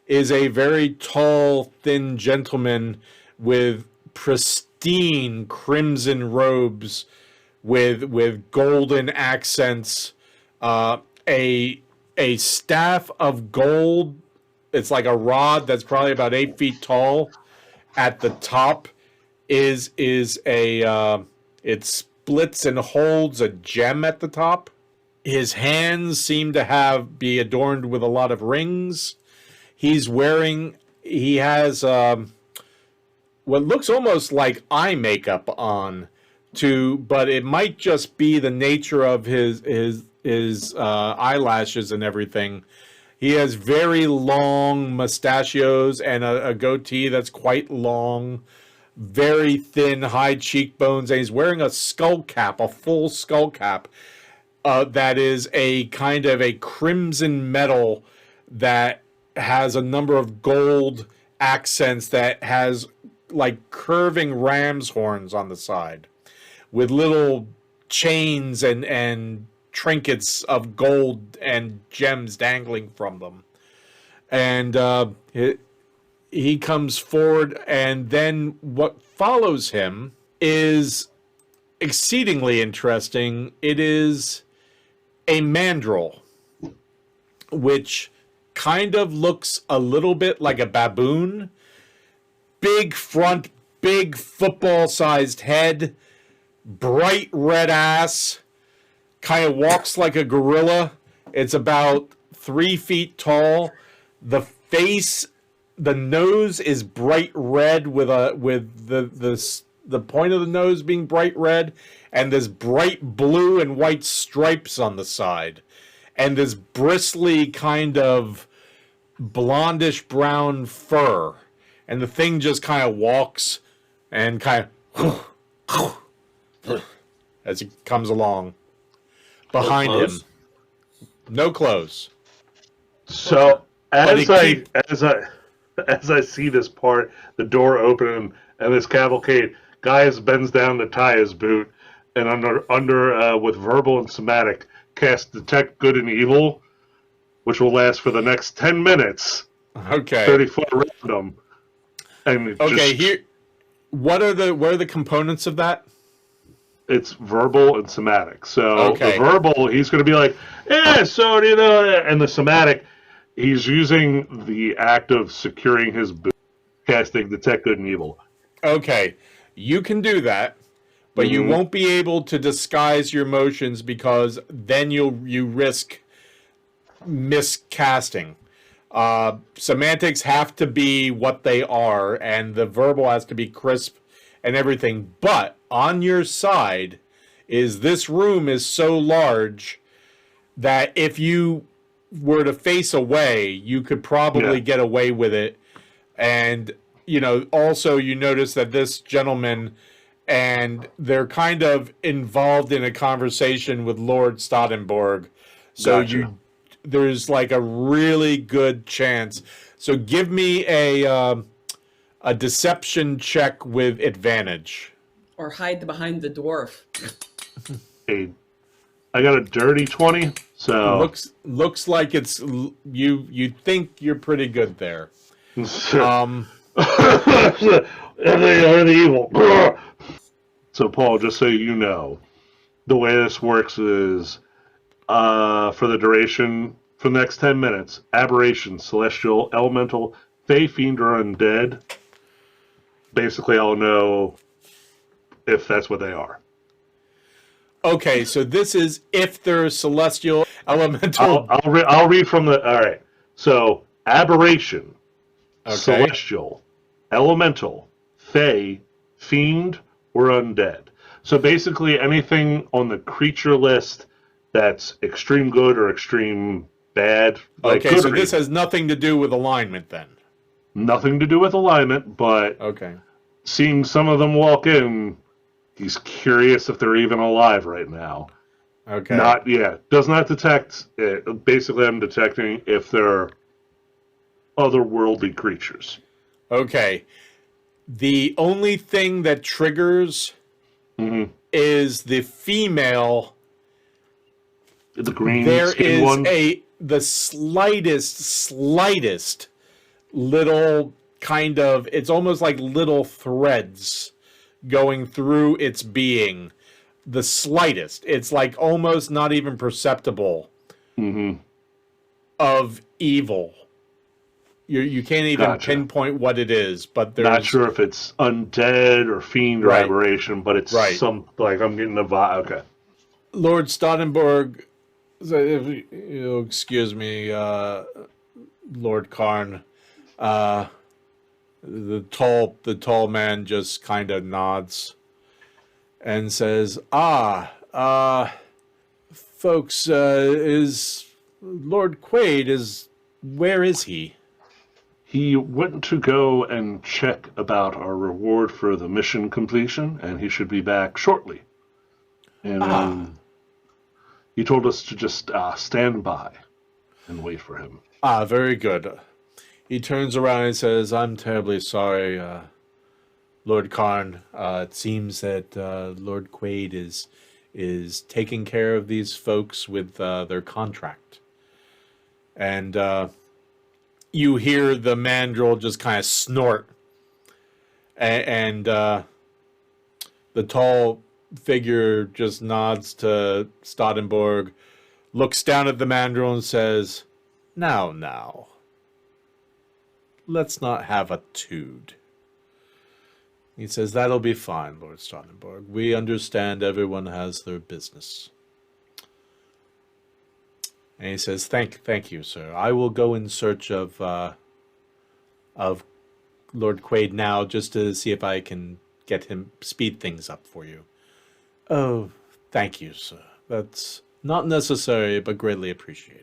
is a very tall, thin gentleman with pristine crimson robes with golden accents, a staff of gold. It's like a rod that's probably about 8 feet tall. At the top is a it splits and holds a gem at the top. His hands seem to be adorned with a lot of rings. He has what looks almost like eye makeup on, but it might just be the nature of his eyelashes and everything. He has very long mustachios and a goatee that's quite long, very thin, high cheekbones, and he's wearing a skull cap, a full skull cap, that is a kind of a crimson metal that has a number of gold accents that has like curving ram's horns on the side with little chains and trinkets of gold and gems dangling from them. And he comes forward, and then what follows him is exceedingly interesting. It is a mandrill, which kind of looks a little bit like a baboon. Big front, big football-sized head, bright red ass, kind of walks like a gorilla. It's about 3 feet tall. The face, the nose is bright red with the point of the nose being bright red, and there's bright blue and white stripes on the side, and this bristly kind of blondish brown fur, and the thing just kind of walks and kind of as it comes along behind him. No clothes. So as I see this part, the door open and this cavalcade, Gaius bends down to tie his boot, and under with verbal and somatic cast Detect Good and Evil, which will last for the next 10 minutes. Okay. 30 foot random. And here. What are the components of that? It's verbal and somatic. So Okay. the verbal, he's going to be like, yeah, so you know, and the somatic, he's using the act of securing his boot, casting Detect Good and Evil. Okay, you can do that, but you won't be able to disguise your emotions because then you risk miscasting. Semantics have to be what they are, and the verbal has to be crisp and everything. But on your side is this room is so large that if you were to face away, you could probably get away with it. And, you know, also you notice that this gentleman, and they're kind of involved in a conversation with Lord Stottenborg. So Gotcha. there's like a really good chance. So give me a deception check with advantage. Or hide behind the dwarf. I got a dirty 20, so Looks like it's you think you're pretty good there. and they are the evil. So Paul, just so you know, the way this works is for the duration for the next 10 minutes, aberration, celestial, elemental, fey, fiend, or undead. Basically, I'll know if that's what they are. Okay, so this is if they're celestial, elemental. I'll read from the. All right. So aberration, celestial, elemental, fey, fiend, or undead. So basically, anything on the creature list that's extreme good or extreme bad. Like Okay, so this has nothing to do with alignment then. nothing to do with alignment, but Okay. seeing some of them walk in, he's curious if they're even alive right now. Okay. Does not detect it. Basically, I'm detecting if they're otherworldly creatures. Okay. The only thing that triggers Mm-hmm. is the female. The green There skin is one. the slightest little kind of, it's almost like little threads going through its being, the slightest. It's like almost not even perceptible of evil. You can't even Gotcha. pinpoint what it is, but there's Not sure if it's undead or fiend or Right. aberration, but it's Right. some, like, I'm getting a vibe. Okay. Lord Stottenborg. If you'll excuse me, Lord Karn. The tall man just kind of nods and says, folks, is Lord Quaid, where is he? He went to go and check about our reward for the mission completion, and he should be back shortly. And he told us to just stand by and wait for him. Very good. He turns around and says, I'm terribly sorry, Lord Karn. It seems that Lord Quaid is taking care of these folks with their contract. And you hear the mandrill just kind of snort. And the tall figure just nods to Stottenborg, looks down at the mandrill and says, Now. Let's not have a tood. He says, that'll be fine, Lord Stottenborg. We understand everyone has their business. And he says, thank you, sir. I will go in search of Lord Quaid now, just to see if I can get him, speed things up for you. Oh, thank you, sir. That's not necessary, but greatly appreciated.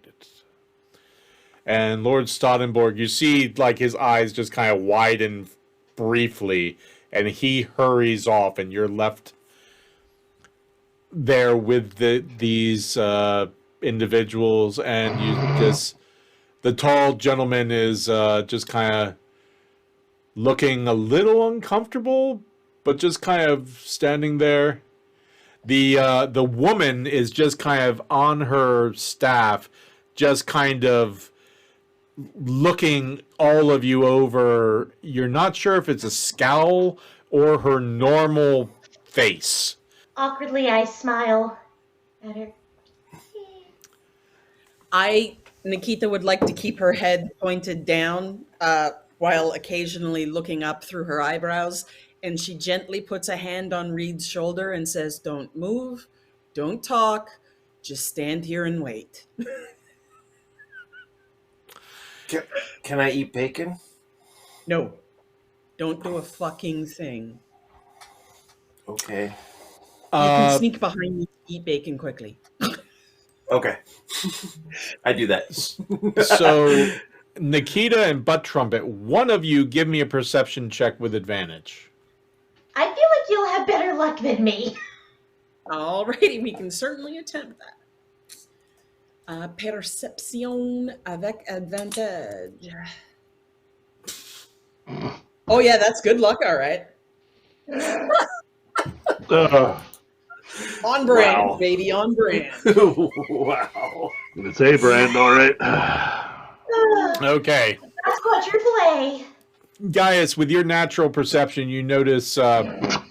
And Lord Stottenborg, you see, like, his eyes just kind of widen briefly, and he hurries off, and you're left there with these individuals, and the tall gentleman is just kind of looking a little uncomfortable, but just kind of standing there. The woman is just kind of on her staff, just kind of looking all of you over. You're not sure if it's a scowl or her normal face. Awkwardly, I smile at her. Nikita would like to keep her head pointed down while occasionally looking up through her eyebrows. And she gently puts a hand on Reed's shoulder and says, don't move, don't talk, just stand here and wait. Can I eat bacon? No, don't do a fucking thing. Okay. You can sneak behind me to eat bacon quickly. Okay. I do that. So, Nikita and Butt Trumpet, one of you give me a perception check with advantage. I feel like you'll have better luck than me. Alrighty, we can certainly attempt that. Perception avec advantage. Oh yeah, that's good luck, all right. On brand, Wow. baby, on brand. Wow. It's a brand, all right. Okay. That's quadruple A. Gaius, with your natural perception, you notice the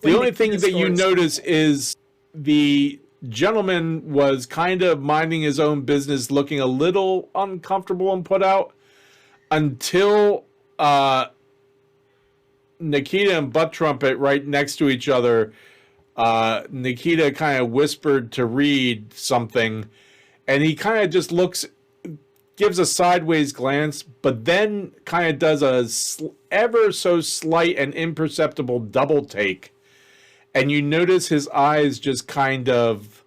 only thing that you notice is the gentleman was kind of minding his own business, looking a little uncomfortable and put out, until Nikita and Butt Trumpet right next to each other. Nikita kind of whispered to Reed something, and he kind of just gives a sideways glance, but then kind of does a ever so slight and imperceptible double take. And you notice his eyes just kind of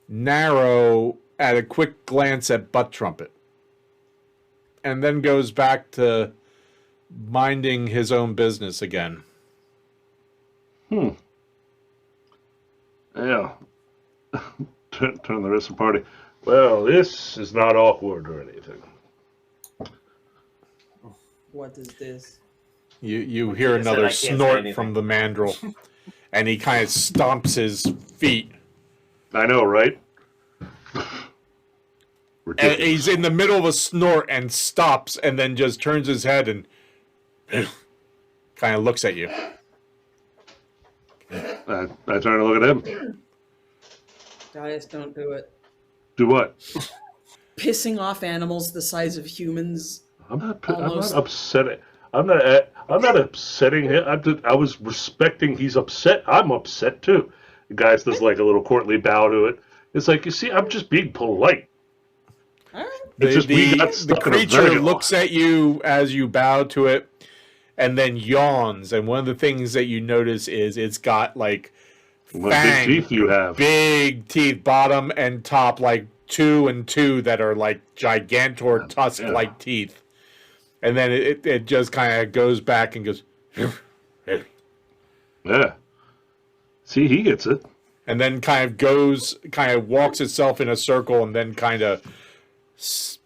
narrow at a quick glance at Butt Trumpet. And then goes back to minding his own business again. Yeah. Turn the rest of the party. Well, this is not awkward or anything. What is this? You hear Like I said, another I can't say snort anything. from the mandrill. And he kind of stomps his feet. I know, right? And Ridiculous. he's in the middle of a snort and stops and then just turns his head and kind of looks at you. I turn to look at him. Guys, don't do it. Do what? Pissing off animals the size of humans. I'm not Almost. upsetting. I'm not upsetting him. I was respecting. He's upset. I'm upset too. The guy does like a little courtly bow to it. It's like, you see, I'm just being polite. All right. It's just we got The stuck in a creature vertigo. looks at you as you bow to it, and then yawns. And one of the things that you notice is it's got like What big fang, teeth you have? big teeth, bottom and top, like 2 and 2 that are like gigantor tusk-like teeth. And then it just kind of goes back and goes, Yeah. See, he gets it. and then kind of walks itself in a circle, and then kind of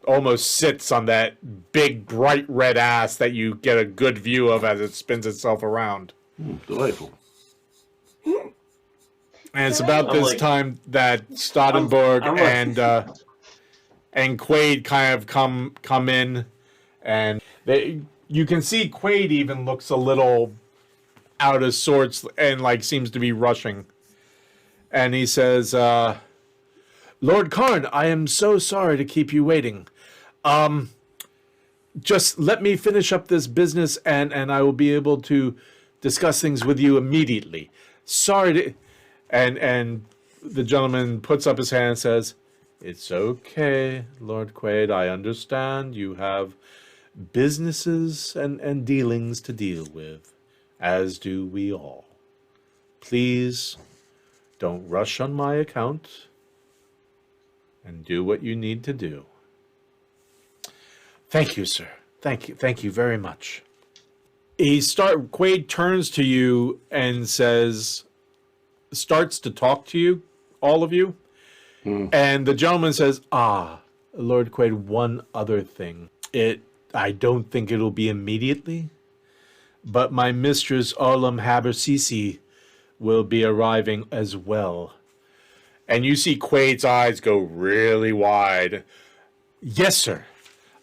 almost sits on that big bright red ass that you get a good view of as it spins itself around. Delightful. And it's about I'm this like- time that Stadenborg I'm like- and Quaid kind of come in, and you can see Quaid even looks a little out of sorts and like seems to be rushing. And he says, Lord Karn, I am so sorry to keep you waiting. Just let me finish up this business and I will be able to discuss things with you immediately. Sorry to... And the gentleman puts up his hand and says, it's okay, Lord Quaid, I understand you have businesses and dealings to deal with, as do we all. Please don't rush on my account and do what you need to do. Thank you, sir. Thank you very much. Quaid turns to you and starts to talk to you, all of you. And the gentleman says, Lord Quaid, one other thing. I don't think it'll be immediately, but my mistress Olam Habersisi will be arriving as well. And you see Quaid's eyes go really wide. Yes, sir.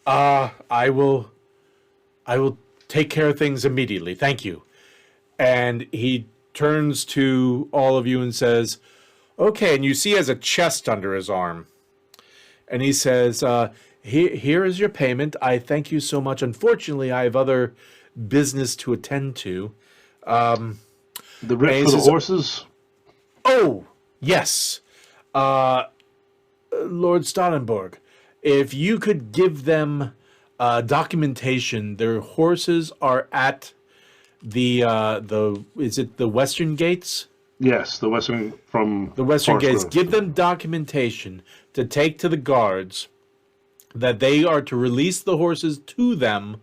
I will take care of things immediately. Thank you. And he turns to all of you and says, okay, and you see he has a chest under his arm. And he says, here is your payment. I thank you so much. Unfortunately, I have other business to attend to. The rip Hey, for the this is- horses? Oh, yes. Lord Stadenborg, if you could give them documentation, their horses are at is it the Western Gates? Yes, the Western from The Western Forest Gates. Grove. Give them documentation to take to the guards that they are to release the horses to them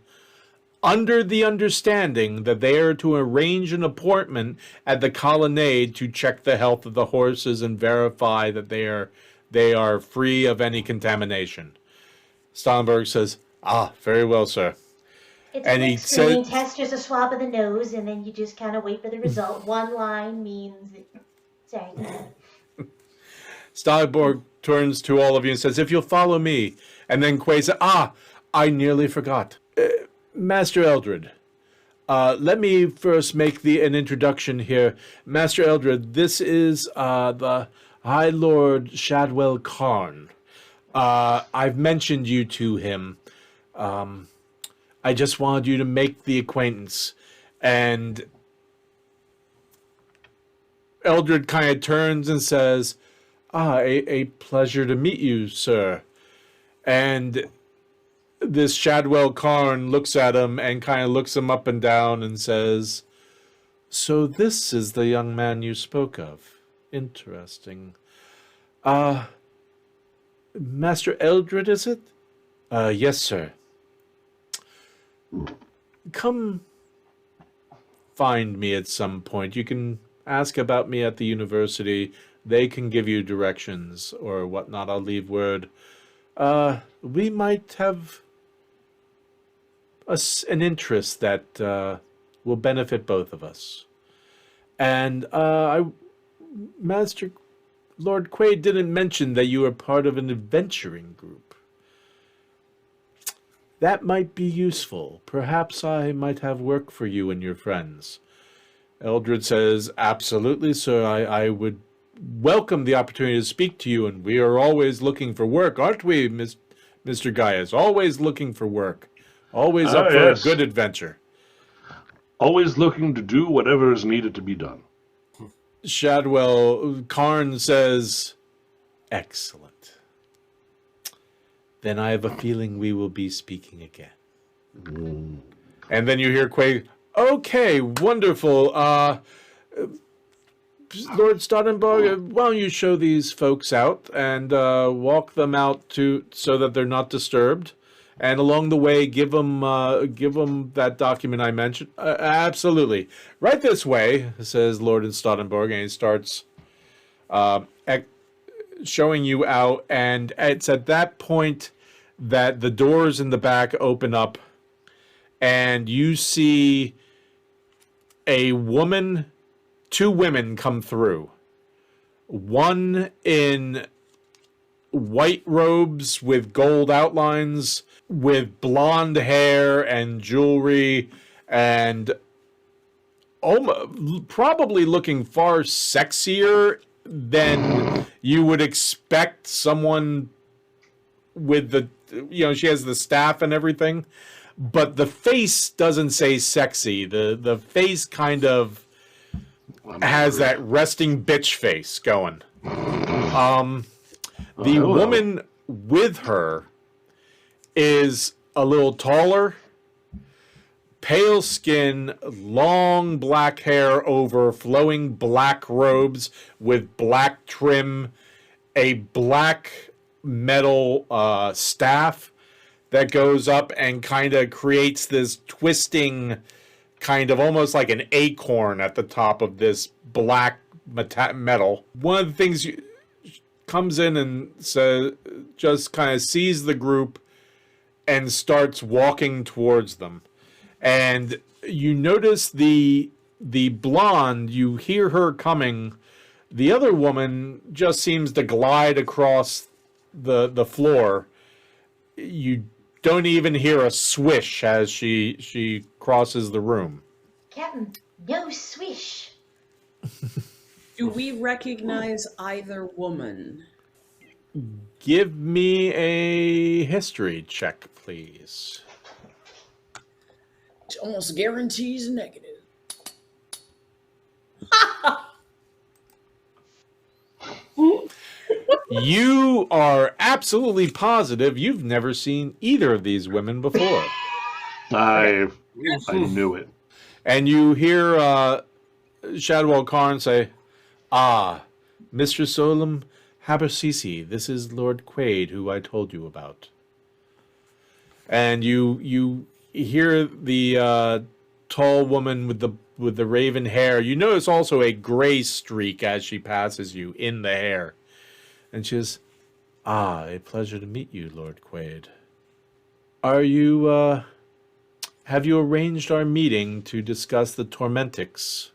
under the understanding that they are to arrange an appointment at the colonnade to check the health of the horses and verify that they are free of any contamination. Stadenberg says, very well, sir. It's And a he quick screening said- test, just a swab of the nose, and then you just kind of wait for the result. One line means... Sorry. Stadenborg turns to all of you and says, if you'll follow me. And then Quaid says, I nearly forgot. Master Eldred, let me first make an introduction here. Master Eldred, this is the High Lord Shadwell Karn. I've mentioned you to him. I just wanted you to make the acquaintance. And Eldred kind of turns and says, a pleasure to meet you, sir. And this Shadwell Karn looks at him and kind of looks him up and down and says, so this is the young man you spoke of. Interesting. Master Eldred, is it? Yes, sir. Come find me at some point. You can ask about me at the university. They can give you directions or whatnot. I'll leave word. We might have an interest that will benefit both of us. And Master Lord Quaid didn't mention that you are part of an adventuring group. That might be useful. Perhaps I might have work for you and your friends. Eldred says, absolutely, sir. I would welcome the opportunity to speak to you, and we are always looking for work, aren't we, Mr. Gaius? Always looking for work. Always up for yes. a good adventure. Always looking to do whatever is needed to be done. Shadwell, Karn says, excellent. Then I have a feeling we will be speaking again. And then you hear Quaid, okay, wonderful. Lord Stottenberg, why don't you show these folks out and walk them out so that they're not disturbed, and along the way give them that document I mentioned. Absolutely, right this way, says Lord Stottenberg, and he starts showing you out. And it's at that point that the doors in the back open up, and you see two women come through. One in white robes with gold outlines, with blonde hair and jewelry, and probably looking far sexier than you would expect someone with she has the staff and everything, but the face doesn't say sexy. The face kind of has that resting bitch face going. The woman with her is a little taller, pale skin, long black hair over flowing black robes with black trim, a black metal staff that goes up and kind of creates this twisting, kind of almost like an acorn at the top of this black metal. One of the things comes in and just kind of sees the group and starts walking towards them. And you notice the blonde, you hear her coming. The other woman just seems to glide across the floor. You don't even hear a swish as she crosses the room. Captain, no swish. Do we recognize either woman? Give me a history check, please. Which almost guarantees negative. You are absolutely positive you've never seen either of these women before. I knew it. And you hear Shadwell Karn say, Mr. Solem Habersisi, this is Lord Quaid, who I told you about. And you hear the tall woman with the raven hair. You notice also a gray streak as she passes you in the hair. And she says, a pleasure to meet you, Lord Quaid. Are you, have you arranged our meeting to discuss the Tormentix?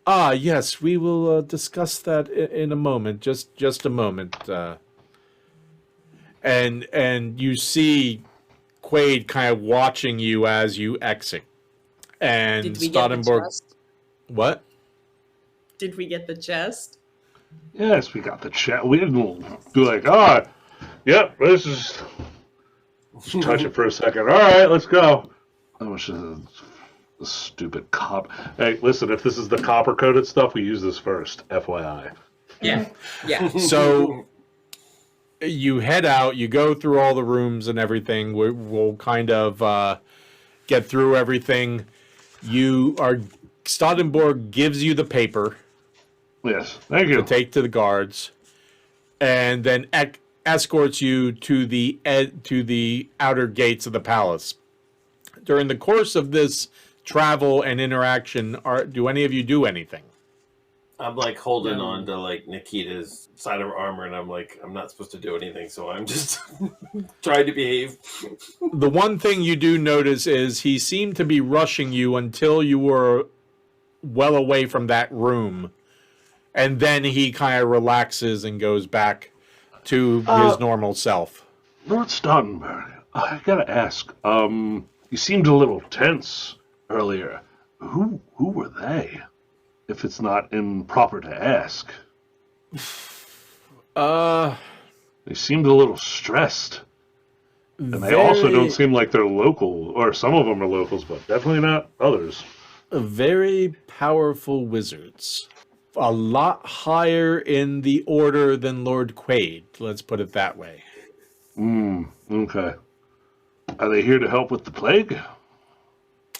Yes, we will discuss that in a moment. Just a moment. And you see Quaid kind of watching you as you exit. And Did we get the chest? What? Did we get the chest? Yes, we got the chat. We didn't do like, yep, this is... Just touch it for a second. All right, let's go. That was just a stupid cop. Hey, listen, if this is the copper-coated stuff, we use this first, FYI. Yeah. Yeah. So you head out, you go through all the rooms and everything. We'll kind of get through everything. Stottenborg gives you the paper. Yes, thank you. To take to the guards, and then escorts you to the outer gates of the palace. During the course of this travel and interaction, do any of you do anything? I'm like holding on to like Nikita's side of her armor, and I'm like, I'm not supposed to do anything, so I'm just trying to behave. The one thing you do notice is he seemed to be rushing you until you were well away from that room. And then he kind of relaxes and goes back to his normal self. Lord Stottenberg, I gotta ask. You seemed a little tense earlier. Who were they? If it's not improper to ask, Uh, they seemed a little stressed, and they also don't very, seem like they're local. Or some of them are locals, but definitely not others. very powerful wizards. A lot higher in the order than Lord Quaid. Let's put it that way. Okay. Are they here to help with the plague?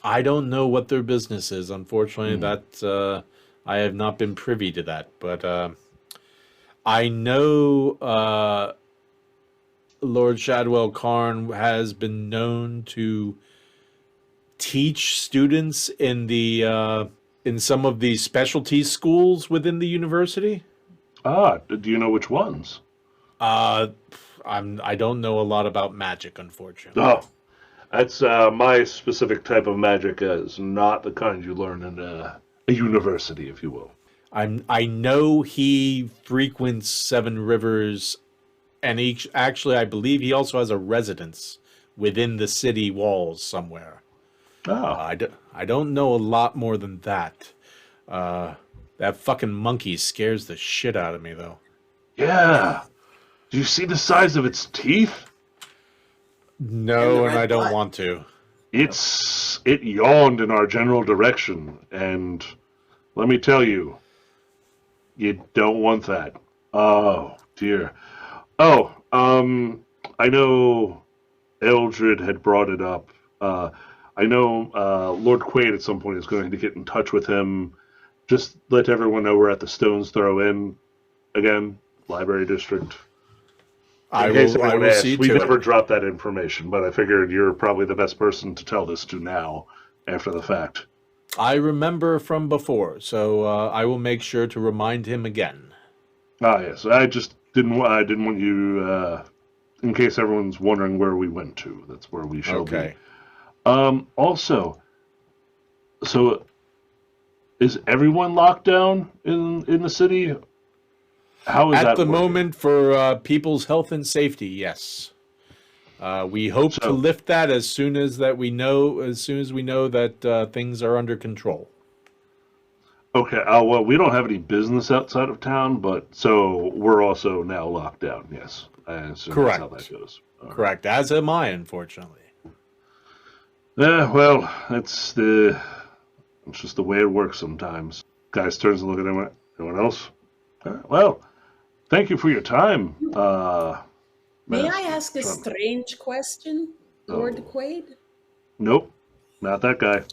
I don't know what their business is. Unfortunately, that I have not been privy to that. But I know Lord Shadwell Karn has been known to teach students in some of the specialty schools within the university. Do you know which ones? Uh, I don't know a lot about magic, unfortunately. Oh, that's my specific type of magic is not the kind you learn in a university, if you will. I know he frequents Seven Rivers, and actually, I believe he also has a residence within the city walls somewhere. Oh, I don't know a lot more than that. That fucking monkey scares the shit out of me, though. yeah. Do you see the size of its teeth? No, and I don't what? want to. It yawned in our general direction, and let me tell you, you don't want that. Oh dear. Oh, I know Eldred had brought it up. I know Lord Quaid at some point is going to get in touch with him. Just let everyone know we're at the Stone's Throw Inn again, Library District. I In case will anyone asks, see we to never it. dropped that information, but I figured you're probably the best person to tell this to now, after the fact. I remember from before, so I will make sure to remind him again. Ah, yes. I didn't want you, in case everyone's wondering where we went to. That's where we shall be. Okay. Also, so is everyone locked down in the city? How is that At the working? moment, for people's health and safety, yes. We hope to So- lift that as soon as we know that things are under control. Okay. Well, we don't have any business outside of town, but so we're also now locked down. Yes, I assume that's how Correct. that goes. All right. Correct. As am I, unfortunately. Yeah. Well, it's just the way it works sometimes. Guys turns and look at him. Anyone else? All right, well, thank you for your time. May I Master ask a Trump. strange question, Lord Oh. Quaid? Nope, not that guy.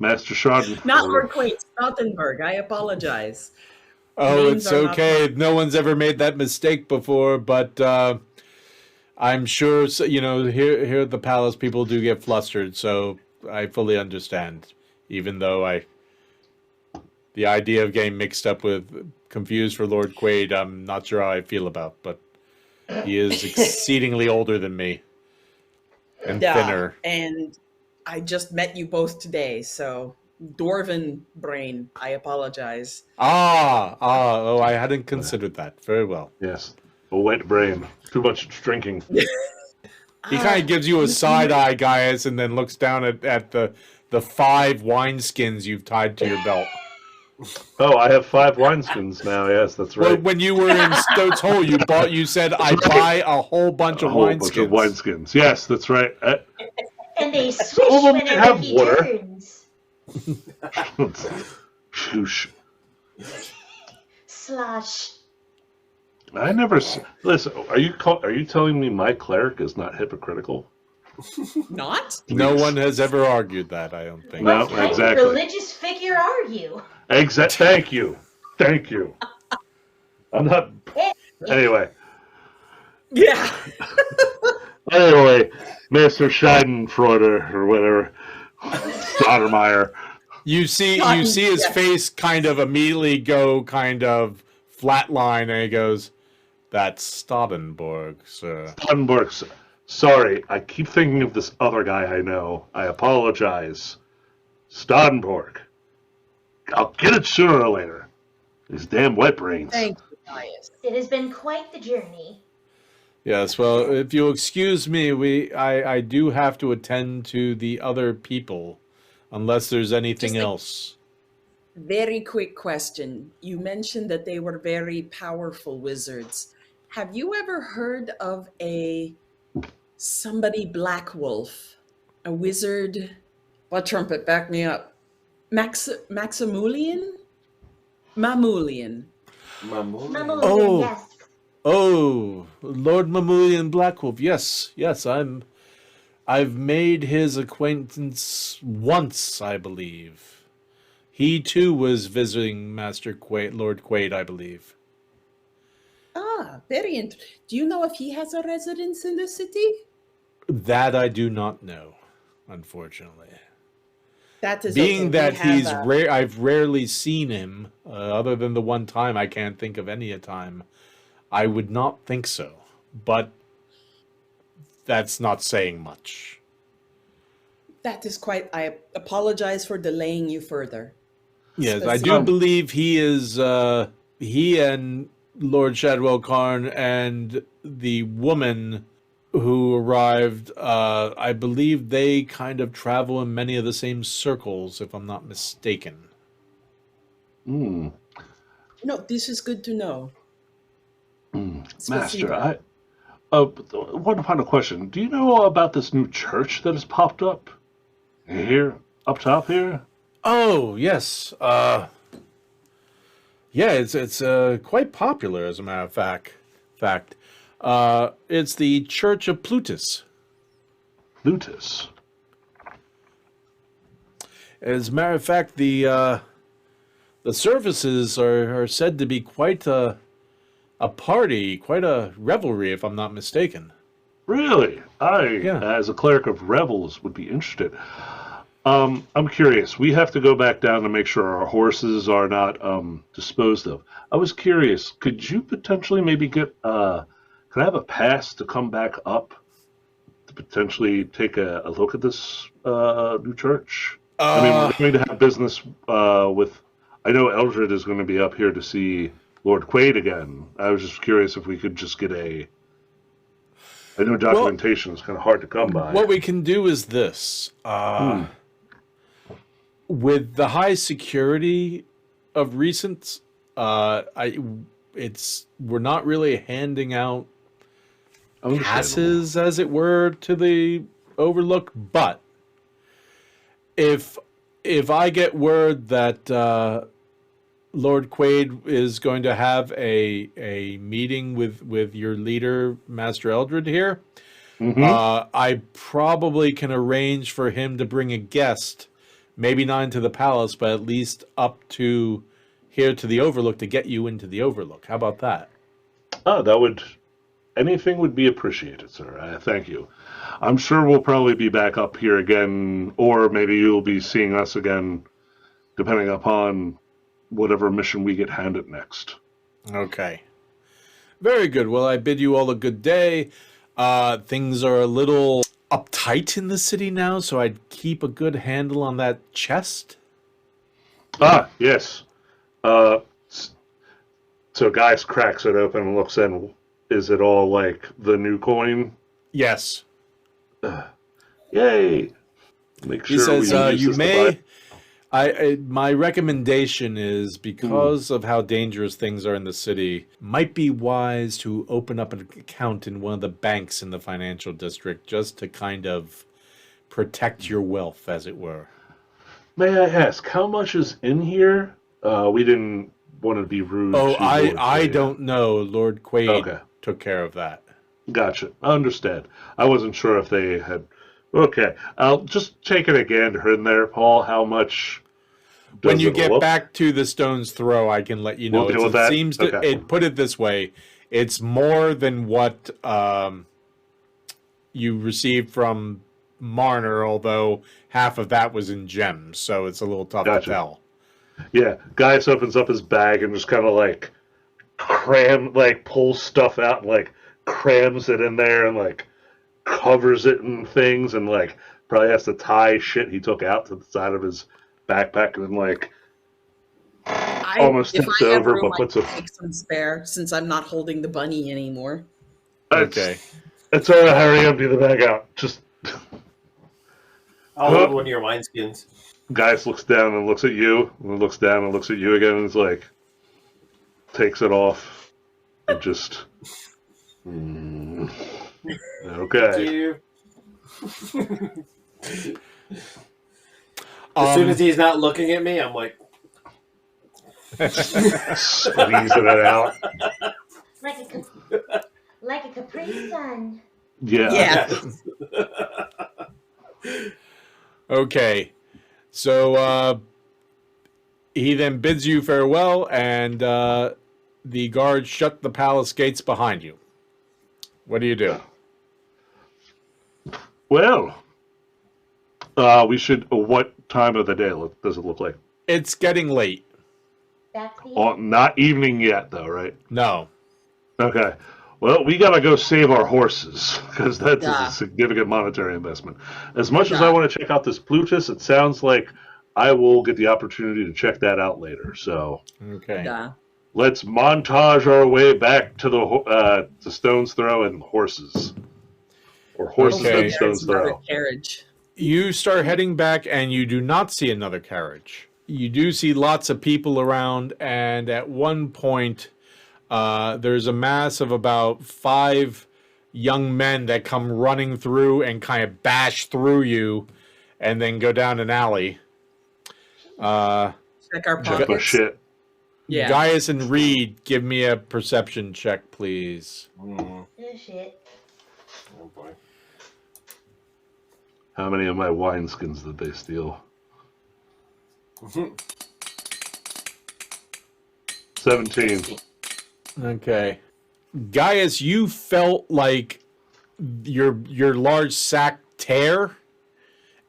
Master Sharden. Not Lord Quaid, Stottenberg. I apologize. Oh, Names it's are not okay. mine. No one's ever made that mistake before, but I'm sure here at the palace people do get flustered, so I fully understand. Even though the idea of getting mixed up with confused for Lord Quaid, I'm not sure how I feel about, but he is exceedingly older than me and thinner. And I just met you both today, so Dwarven brain. I apologize. Oh, I hadn't considered that. Very well. Yes, a wet brain. Too much drinking. He kind of gives you a side eye, Gaius, and then looks down at the 5 wineskins you've tied to your belt. Oh, I have 5 wineskins now. Yes, that's Well, right. when you were in Stoat's Hole, you said, I buy a whole bunch A of whole bunch of wineskins. wineskins. Yes, that's right. And they Some swish of them whenever have he water. turns. Shoosh. Slosh. I never. Listen, are you telling me my cleric is not hypocritical? Not? No one has ever argued that, I don't think. No. What kind exactly. of religious figure are you? Thank you. Thank you. I'm not. Anyway. Yeah. Anyway, Mr. Scheidenfreude or whatever, Stottermeyer. You see his face kind of immediately go kind of flatline, and he goes, "That's Stottenborg, sir." Stottenberg. Sorry, I keep thinking of this other guy I know. I apologize. Stottenborg. I'll get it sooner or later. These damn wet brains. Thank you, Gaius. It has been quite the journey. Yes, well, if you'll excuse me, I do have to attend to the other people, unless there's anything Just a else. very quick question. You mentioned that they were very powerful wizards. Have you ever heard of a somebody Black Wolf, a wizard? What trumpet? Back me up. Maximilian? Mamulian. Mamuli. Mammalian, Oh, yes. oh, Lord Mamulian Blackwolf. Yes, I've made his acquaintance once, I believe. He too was visiting Master Quaid, Lord Quaid, I believe. Ah, very interesting. Do you know if he has a residence in the city? That I do not know, unfortunately. That is okay. Being We that have he's rare, I've rarely seen him, other than the one time. I can't think of any a time. I would not think so, but that's not saying much. that is quite. I apologize for delaying you further. Yes, I do Spasibo. believe he is. He and Lord Shadwell Karn and the woman who arrived. I believe they kind of travel in many of the same circles, if I'm not mistaken. Hmm. No, this is good to know. Master, Spasibo. one final question. Do you know about this new church that has popped up here, up top here? Oh yes. Yeah, it's quite popular as a matter of fact. It's the Church of Plutus. Lutus. As a matter of fact, the services are said to be quite a party, quite a revelry, if I'm not mistaken. Really? I, Yeah. as a cleric of revels, would be interested. I'm curious. We have to go back down to make sure our horses are not disposed of. I was curious. Could you potentially maybe get? Could I have a pass to come back up to potentially take a look at this new church? I mean, we're going to have business with. I know Eldred is going to be up here to see Lord Quaid again. I was just curious if we could just get a. I know documentation is kind of hard to come by. What we can do is this. With the high security of recent, we're not really handing out Understandable. passes, as it were, to the Overlook. But if I get word that Lord Quaid is going to have a meeting with your leader, Master Eldred here, I probably can arrange for him to bring a guest. Maybe not into the palace, but at least up to here to the Overlook to get you into the Overlook. How about that? Oh, that would anything would be appreciated, sir. Thank you. I'm sure we'll probably be back up here again, or maybe you'll be seeing us again, depending upon whatever mission we get handed next. Okay. Very good. Well, I bid you all a good day. Things are a little uptight in the city now, so I'd keep a good handle on that chest. Ah, yes. So Gaius cracks it open and looks in. Is it all like the new coin? Yes. Yay! Make He sure says, we use you this to may... buy- my recommendation is, because of how dangerous things are in the city, might be wise to open up an account in one of the banks in the financial district just to kind of protect your wealth, as it were. May I ask, how much is in here? We didn't want to be rude. Oh, to Lord I Quaid. don't know. Lord Quaid Okay. took care of that. Gotcha. I understand. I wasn't sure if they had. Okay, I'll just take it again in there, Paul. How much? When does you it get look? back to the Stone's Throw, I can let you know. We'll deal with that? Seems to Okay. put it this way: it's more than what you received from Marner, although half of that was in gems, so it's a little tough Gotcha. to tell. Yeah, Gaius opens up his bag and just kind of like pulls stuff out and like crams it in there and like covers it in things and like probably has to tie shit he took out to the side of his backpack and then like almost if tips I have over room, but I puts can a take some spare since I'm not holding the bunny anymore. Okay. It's all right, Harry. Empty the bag out. Just I'll hold one of your wineskins. Gaius looks down and looks at you, and looks down and looks at you again, and is like, takes it off, and just, okay. As soon as he's not looking at me, I'm like, Squeezing it out. Like a Capri Sun. Yeah. Okay. So he then bids you farewell, and the guards shut the palace gates behind you. What do you do? Well, we should. What time of the day does it look like? It's getting late. That's the Oh, not evening yet, though, right? No. Okay. Well, we gotta go save our horses because that's Yeah. a significant monetary investment. As much as I want to check out this Plutus, it sounds like I will get the opportunity to check that out later. So Okay. Yeah. let's montage our way back to the Stone's Throw and horses, or horses Okay. and Stone's Throw. Carriage. You start heading back, and you do not see another carriage. You do see lots of people around, and at one point, there's a mass of about 5 young men that come running through and kind of bash through you, and then go down an alley. Check our Check my pockets. shit. Yeah. Gaius and Reed, give me a perception check, please. Oh, shit. oh boy. How many of my wineskins did they steal? 17. Okay. Gaius, you felt like your large sack tear,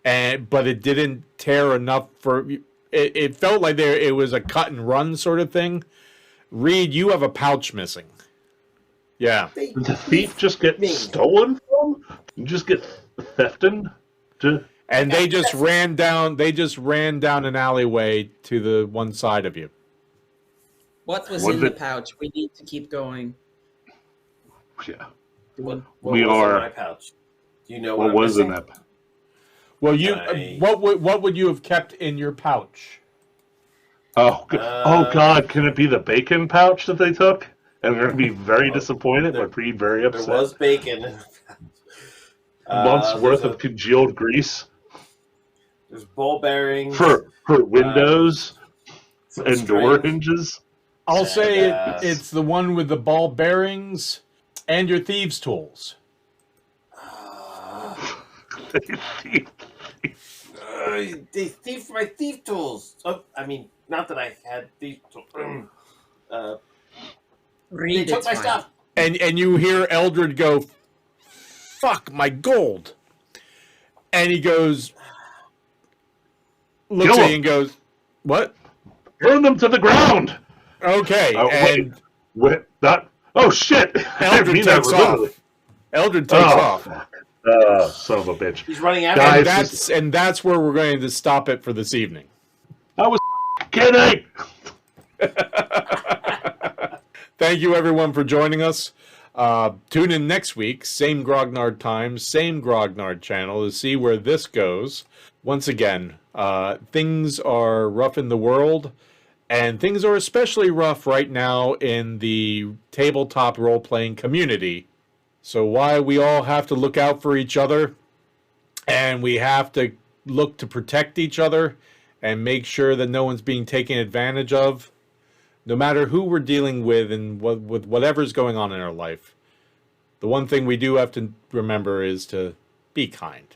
but it didn't tear enough for it felt like it was a cut and run sort of thing. Reed, you have a pouch missing. Yeah. Did the thief just get stolen from? You just get thefted? And they just ran down an alleyway to the one side of you. What was What in did- the pouch? We need to keep going. Yeah. What We was are- in my pouch? Do you know What I'm was in missing? that? Well, you I- what would you have kept in your pouch? Oh, God! Can it be the bacon pouch that they took? And they're gonna be very Oh, disappointed, there- but Reed very There upset. was bacon. Months worth there's of congealed grease There's ball bearings. for windows some and door string. hinges. I'll say And, it's the one with the ball bearings and your thieves' tools. They thief my thief tools. Oh, I mean, not that I had thief tools. They Read took it's my fine. stuff. And you hear Eldred go, "Fuck my gold," and he goes, looks Kill at him. you and goes, "What?" Burn them to the ground. Okay, Wait. Wait, not. Oh shit! I didn't Eldred mean that takes literally. off. Eldred takes Oh, off. fuck. Son of a bitch. He's running after Guys, me. And that's where we're going to stop it for this evening. I was kidding. Thank you, everyone, for joining us. Tune in next week, same Grognard time, same Grognard channel, to see where this goes. Once again, things are rough in the world, and things are especially rough right now in the tabletop role-playing community. So why we all have to look out for each other, and we have to look to protect each other and make sure that no one's being taken advantage of, no matter who we're dealing with and with whatever's going on in our life. The one thing we do have to remember is to be kind.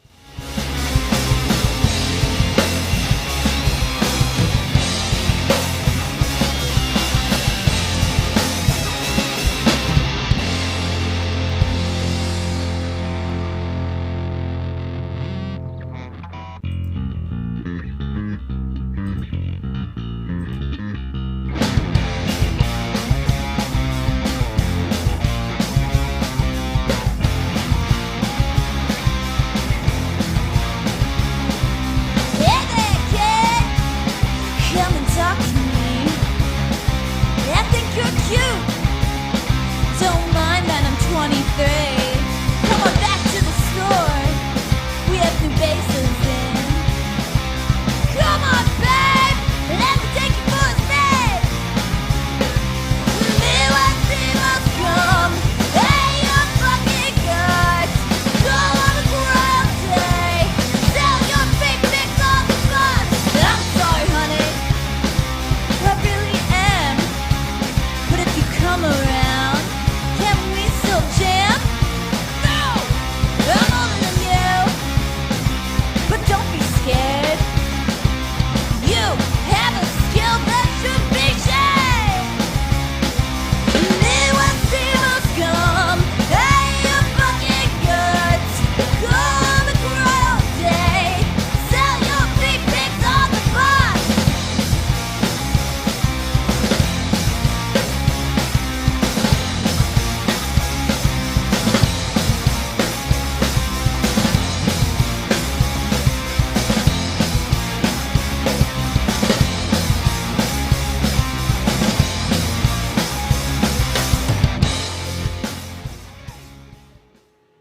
Hey there, kid! Come and talk to me. I think you're cute.